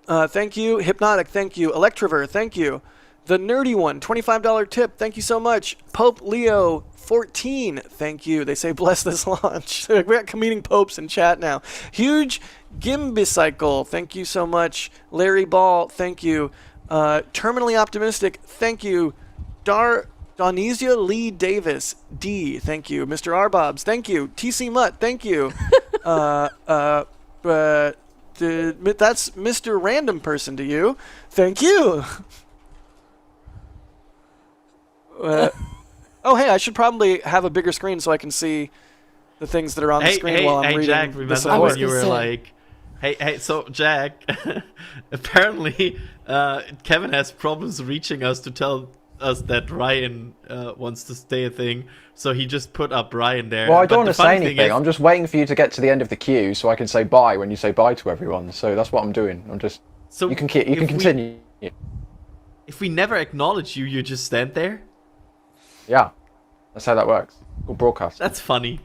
thank you. Hypnotic, thank you. Electriver, thank you. The Nerdy One, $25 tip. Thank you so much. Pope Leo, 14, thank you. They say bless this launch. We're got comedian popes in chat now. Huge Gimbicycle, thank you so much. Larry Ball, thank you. Terminally Optimistic, thank you. Donesia Lee Davis, D, thank you. Mr. Arbobs, thank you. TC Mutt, thank you. That's Mr. Random Person to you. Thank you. Oh, hey, I should probably have a bigger screen so I can see the things that are on the screen while I'm reading. Jack, remember when you were like, hey, so Jack, apparently Kevin has problems reaching us to tell us that Ryan wants to stay a thing, so he just put up Ryan there. Well, I don't want to say anything. I'm just waiting for you to get to the end of the queue so I can say bye when you say bye to everyone. So that's what I'm doing. You can continue. If we never acknowledge you, you just stand there? Yeah, that's how that works. Called broadcast. That's funny.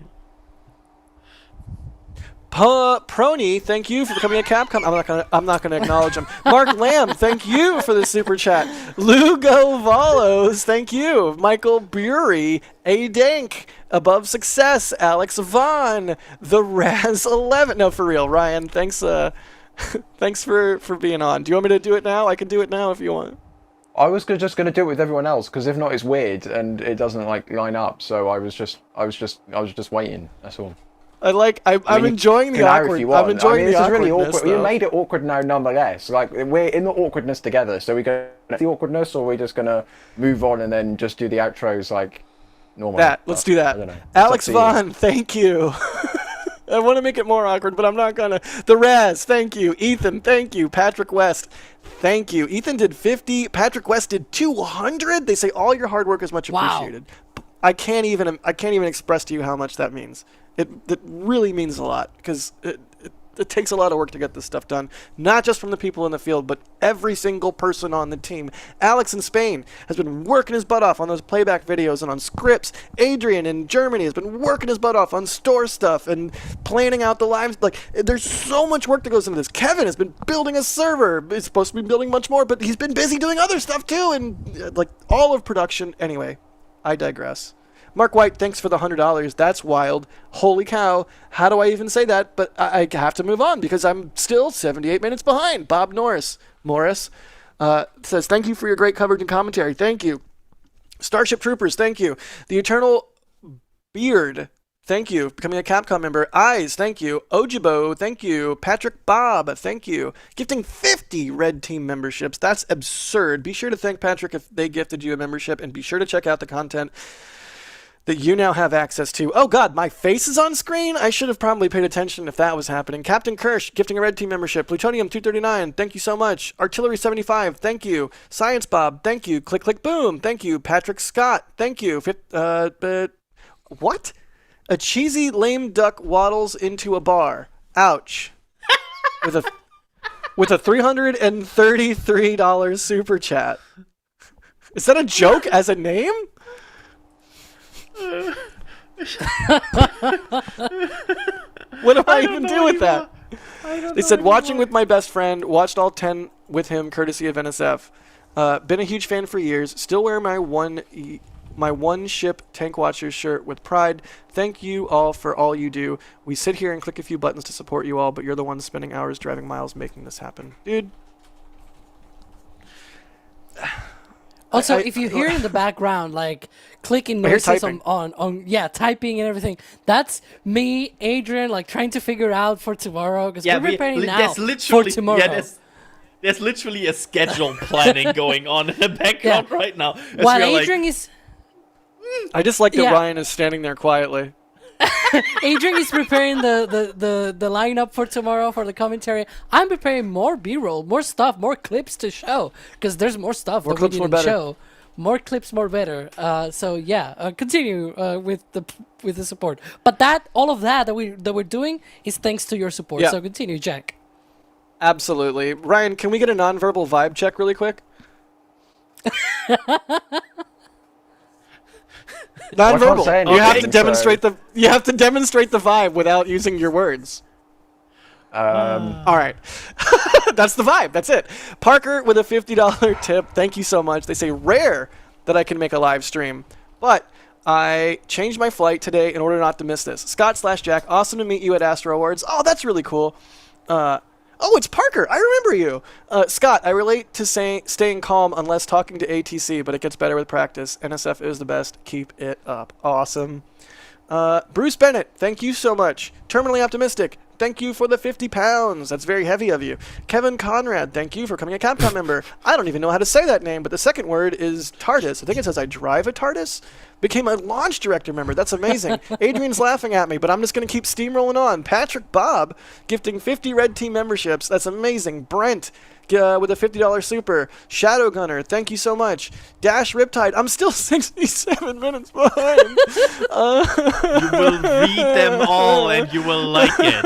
Prony, thank you for becoming a Capcom. I'm not gonna acknowledge him. Mark Lamb, thank you for the super chat. Lugo Valos, thank you. Michael Bury, A Dank, Above Success, Alex Vaughn, The Raz 11. No, for real, Ryan. Thanks. Thanks for being on. Do you want me to do it now? I can do it now if you want. I was just going to do it with everyone else, because if not, it's weird and it doesn't line up. So I was just waiting. That's all. I'm enjoying the awkward. I'm enjoying the awkwardness. This is really awkward. You made it awkward now, nonetheless. Like, we're in the awkwardness together. So we go the awkwardness, or are we just gonna move on and then just do the outros like normal? Let's do that. Alex Vaughn, thank you. I want to make it more awkward, but I'm not gonna. The Raz, thank you. Ethan, thank you. Patrick West, thank you. Ethan did 50. Patrick West did 200. They say all your hard work is much appreciated. I can't even express to you how much that means. It really means a lot, because it takes a lot of work to get this stuff done, not just from the people in the field, but every single person on the team. Alex in Spain has been working his butt off on those playback videos and on scripts. Adrian in Germany has been working his butt off on store stuff and planning out the lives. Like, there's so much work that goes into this. Kevin has been building a server. He's supposed to be building much more, but he's been busy doing other stuff too, and like all of production. Anyway, I digress. Mark White, thanks for the $100. That's wild. Holy cow. How do I even say that? But I have to move on because I'm still 78 minutes behind. Bob Morris says, thank you for your great coverage and commentary. Thank you. Starship Troopers, thank you. The Eternal Beard, thank you. Becoming a Capcom member. Eyes, thank you. Ojibo, thank you. Patrick Bob, thank you. Gifting 50 Red Team memberships. That's absurd. Be sure to thank Patrick if they gifted you a membership, and be sure to check out the content that you now have access to. Oh god, my face is on screen? I should have probably paid attention if that was happening. Captain Kirsch, gifting a Red Team membership. Plutonium 239, thank you so much. Artillery 75, thank you. Science Bob, thank you. Click Click Boom, thank you. Patrick Scott, thank you. What? A cheesy lame duck waddles into a bar. Ouch. with a $333 super chat. Is that a joke as a name? What do I even do with that? They said, watching with my best friend, watched all 10 with him, courtesy of NSF. Been a huge fan for years. Still wear my one ship Tank Watchers shirt with pride. Thank you all for all you do. We sit here and click a few buttons to support you all, but you're the ones spending hours driving miles making this happen. Dude. Also, if you hear in the background, like, clicking noises on typing and everything, that's me, Adrian, like, trying to figure out for tomorrow, because we're preparing now for tomorrow. Yeah, there's literally a schedule planning going on in the background right now. While Adrian is... I just like that Ryan is standing there quietly. Adrian is preparing the lineup for tomorrow for the commentary. I'm preparing more B-roll, more stuff, more clips to show, because there's more stuff that we didn't show. More clips, more better. So yeah, continue with the support. But all of that we're doing is thanks to your support. Yeah. So continue, Jack. Absolutely, Ryan. Can we get a nonverbal vibe check really quick? Nonverbal. You have to demonstrate the vibe without using your words. All right. That's the vibe. That's it. Parker with a $50 tip. Thank you so much. They say rare that I can make a live stream, but I changed my flight today in order not to miss this. Scott/Jack, awesome to meet you at Astro Awards. Oh, that's really cool. Oh, it's Parker. I remember you. Scott, I relate to staying calm unless talking to ATC, but it gets better with practice. NSF is the best. Keep it up. Awesome. Bruce Bennett, thank you so much. Terminally Optimistic, thank you for the 50 pounds. That's very heavy of you. Kevin Conrad, thank you for becoming a Capcom member. I don't even know how to say that name, but the second word is TARDIS. I think it says I drive a TARDIS. Became a launch director member. That's amazing. Adrian's laughing at me, but I'm just going to keep steamrolling on. Patrick Bob gifting 50 Red Team memberships. That's amazing. Brent with a $50 super. Shadow Gunner, thank you so much. Dash Riptide, I'm still 67 minutes behind. You will read them all and you will like it.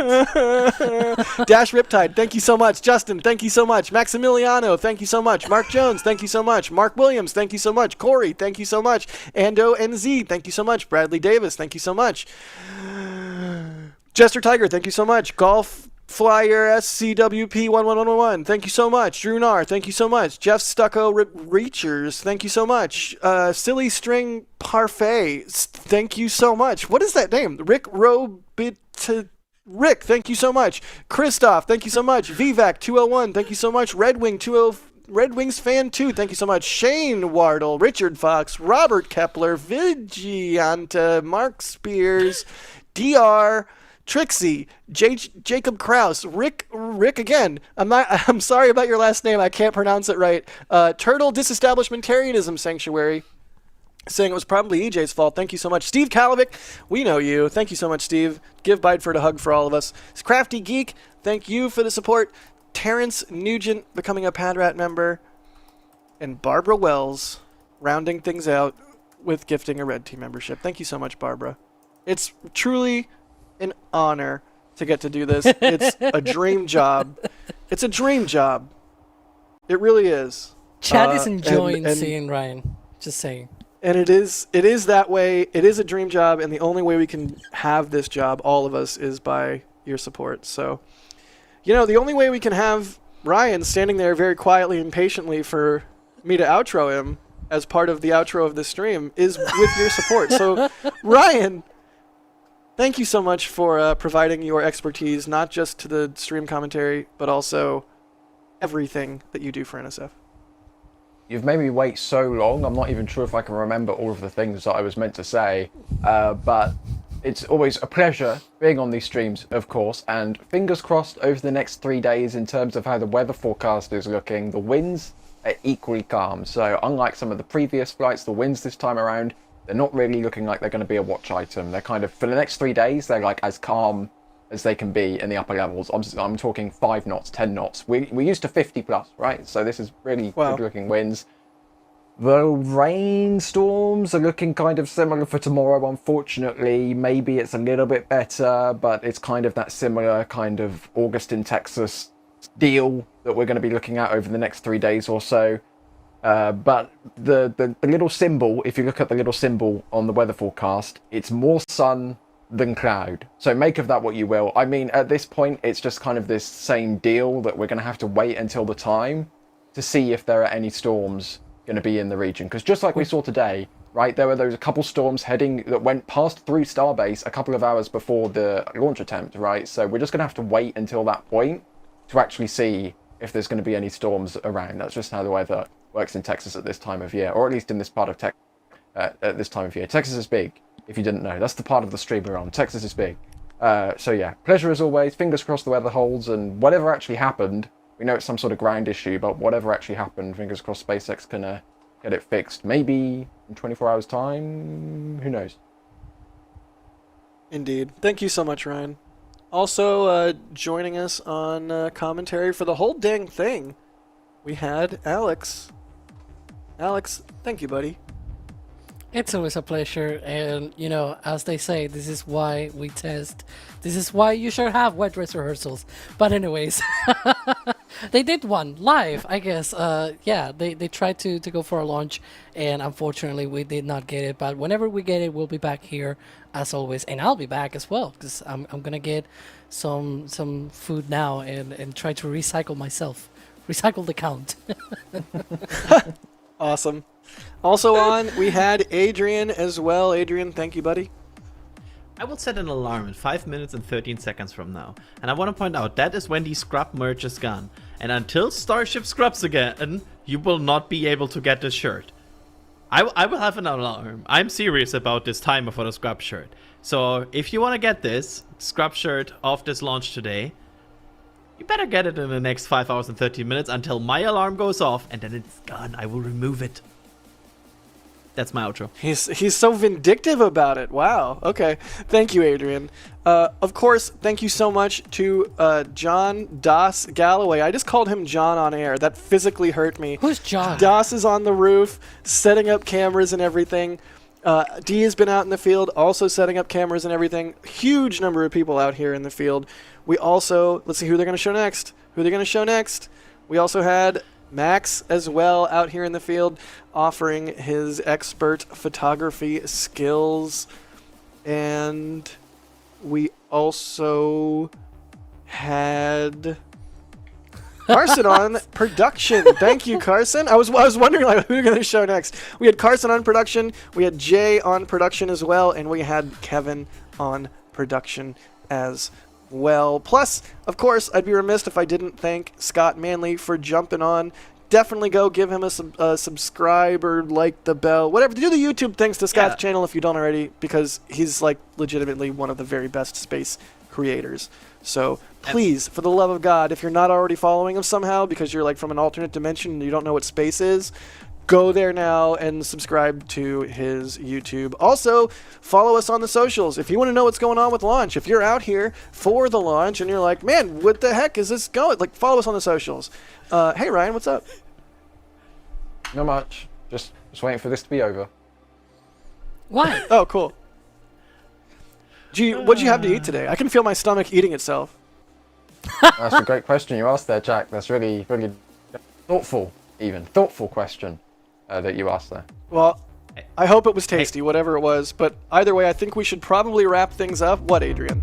Dash Riptide, thank you so much. Justin, thank you so much. Maximiliano, thank you so much. Mark Jones, thank you so much. Mark Williams, thank you so much. Corey, thank you so much. Ando NZ, thank you so much. Bradley Davis, thank you so much. Jester Tiger, thank you so much. Golf Flyer SCWP11111, thank you so much. Drew Nar, thank you so much. Jeff Stucco Reachers, thank you so much. Silly String Parfait, thank you so much. What is that name? Rick Rick, thank you so much. Christoph, thank you so much. Vivak201, thank you so much. Red Wings Fan 2, thank you so much. Shane Wardle, Richard Fox, Robert Kepler, Vigianta, Mark Spears, DR, Trixie, Jacob Kraus, Rick again. I'm sorry about your last name. I can't pronounce it right. Turtle Disestablishmentarianism Sanctuary, saying it was probably EJ's fault. Thank you so much. Steve Kalovic, we know you. Thank you so much, Steve. Give Bideford a hug for all of us. Crafty Geek, thank you for the support. Terrence Nugent becoming a Padrat member. And Barbara Wells rounding things out with gifting a Red Team membership. Thank you so much, Barbara. It's truly an honor to get to do this. It's a dream job. It's a dream job. It really is. Chad is enjoying seeing Ryan. Just saying. And it is that way. It is a dream job, and the only way we can have this job, all of us, is by your support. So, the only way we can have Ryan standing there very quietly and patiently for me to outro him as part of the outro of this stream is with your support. So, Ryan, thank you so much for providing your expertise, not just to the stream commentary, but also everything that you do for NSF. You've made me wait so long, I'm not even sure if I can remember all of the things that I was meant to say, but it's always a pleasure being on these streams, of course, and fingers crossed over the next 3 days in terms of how the weather forecast is looking. The winds are equally calm, so unlike some of the previous flights, the winds this time around, they're not really looking like they're going to be a watch item. They're kind of, for the next 3 days, they're like as calm as they can be in the upper levels. I'm talking 5 knots, 10 knots. We're used to 50 plus, right? So this is really good looking winds. The rainstorms are looking kind of similar for tomorrow, unfortunately. Maybe it's a little bit better, but it's kind of that similar kind of August in Texas deal that we're going to be looking at over the next 3 days or so. But the little symbol, if you look at the little symbol on the weather forecast, it's more sun than cloud. So make of that what you will. I mean, at this point, it's just kind of this same deal that we're going to have to wait until the time to see if there are any storms going to be in the region. Because just like we saw today, right, there were those a couple storms that went past through Starbase a couple of hours before the launch attempt, right? So we're just going to have to wait until that point to actually see if there's going to be any storms around. That's just how the weather works in Texas at this time of year, or at least in this part of Texas at this time of year. Texas is big, if you didn't know. That's the part of the stream we're on. Texas is big. So yeah, pleasure as always. Fingers crossed the weather holds, and whatever actually happened, we know it's some sort of ground issue, but whatever actually happened, fingers crossed SpaceX can get it fixed. Maybe in 24 hours time, who knows? Indeed. Thank you so much, Ryan. Also, joining us on commentary for the whole dang thing, we had Alex. Alex, thank you, buddy. It's always a pleasure, and you know, as they say, this is why we test. This is why you should have wet dress rehearsals. But anyways, they did one live, I guess. Yeah, they tried to go for a launch, and unfortunately we did not get it. But whenever we get it, we'll be back here as always, and I'll be back as well because I'm gonna get some food now and try to recycle myself, recycle the count. Awesome. Also on, we had Adrian as well. Adrian, thank you, buddy. I will set an alarm in 5 minutes and 13 seconds from now. And I want to point out, that is when the scrub merch is gone. And until Starship scrubs again, you will not be able to get this shirt. I will have an alarm. I'm serious about this timer for the scrub shirt. So if you want to get this scrub shirt off this launch today, you better get it in the next 5 hours and 13 minutes until my alarm goes off, and then it's gone. I will remove it. That's my outro. He's so vindictive about it. Wow. Okay. Thank you, Adrian. Of course, thank you so much to John Das Galloway. I just called him John on air. That physically hurt me. Who's John? Das is on the roof, setting up cameras and everything. D has been out in the field, also setting up cameras and everything. Huge number of people out here in the field. We also, let's see who they're going to show next. We also had Max as well out here in the field offering his expert photography skills. And we also had Carson on production. Thank you, Carson. I was wondering like who are going to show next. We had Carson on production, we had Jay on production as well, and we had Kevin on production as well. Plus, of course, I'd be remiss if I didn't thank Scott Manley for jumping on. Definitely go give him a subscribe or like the bell, whatever. Do the YouTube things to Scott's channel if you don't already, because he's like legitimately one of the very best space creators. So please, for the love of God, if you're not already following him somehow because you're like from an alternate dimension and you don't know what space is, go there now and subscribe to his YouTube. Also, follow us on the socials. If you want to know what's going on with launch, if you're out here for the launch and you're like, man, what the heck is this going? Like, follow us on the socials. Hey, Ryan, what's up? Not much. Just waiting for this to be over. Why? Oh, cool. Gee, what'd you have to eat today? I can feel my stomach eating itself. That's a great question you asked there, Jack. That's really, really thoughtful question that you asked there. Well, I hope it was tasty, whatever it was. But either way, I think we should probably wrap things up. What, Adrian?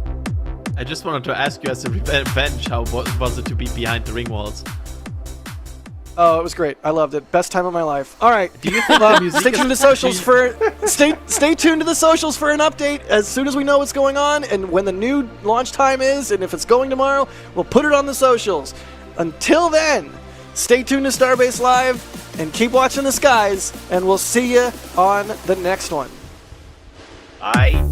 I just wanted to ask you as a revenge, how was it to be behind the ring walls? Oh, it was great. I loved it. Best time of my life. All right. Do you think the music stay tuned to the socials for stay tuned to the socials for an update as soon as we know what's going on and when the new launch time is, and if it's going tomorrow, we'll put it on the socials. Until then, stay tuned to Starbase Live and keep watching the skies, and we'll see you on the next one. Bye.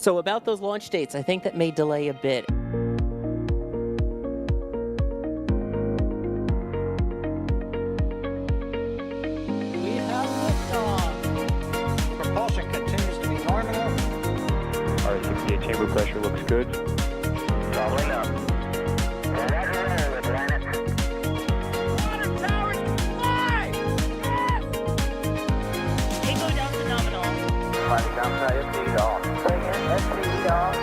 So about those launch dates, I think that may delay a bit. We have liftoff. Propulsion continues to be nominal. R68 chamber pressure looks good. Doubling up. Tango down to nominal. Climbing down to SE off. Bring in SE off.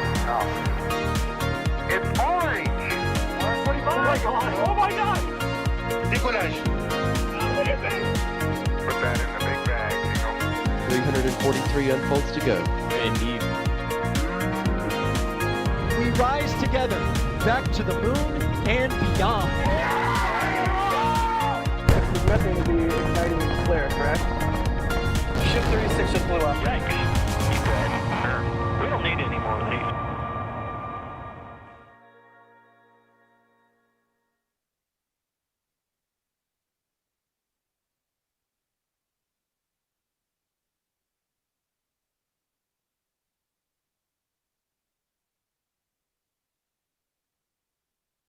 It's orange! R45! Oh my god! Oh my god! Décollage! What is it? Put that in the big bag, signal. 343 unfolds to go. Indeed. We rise together back to the moon and beyond. This is nothing to be exciting and clear, correct? Ship 36 just blew up. Yikes. You good? Sure. We don't need any more of these.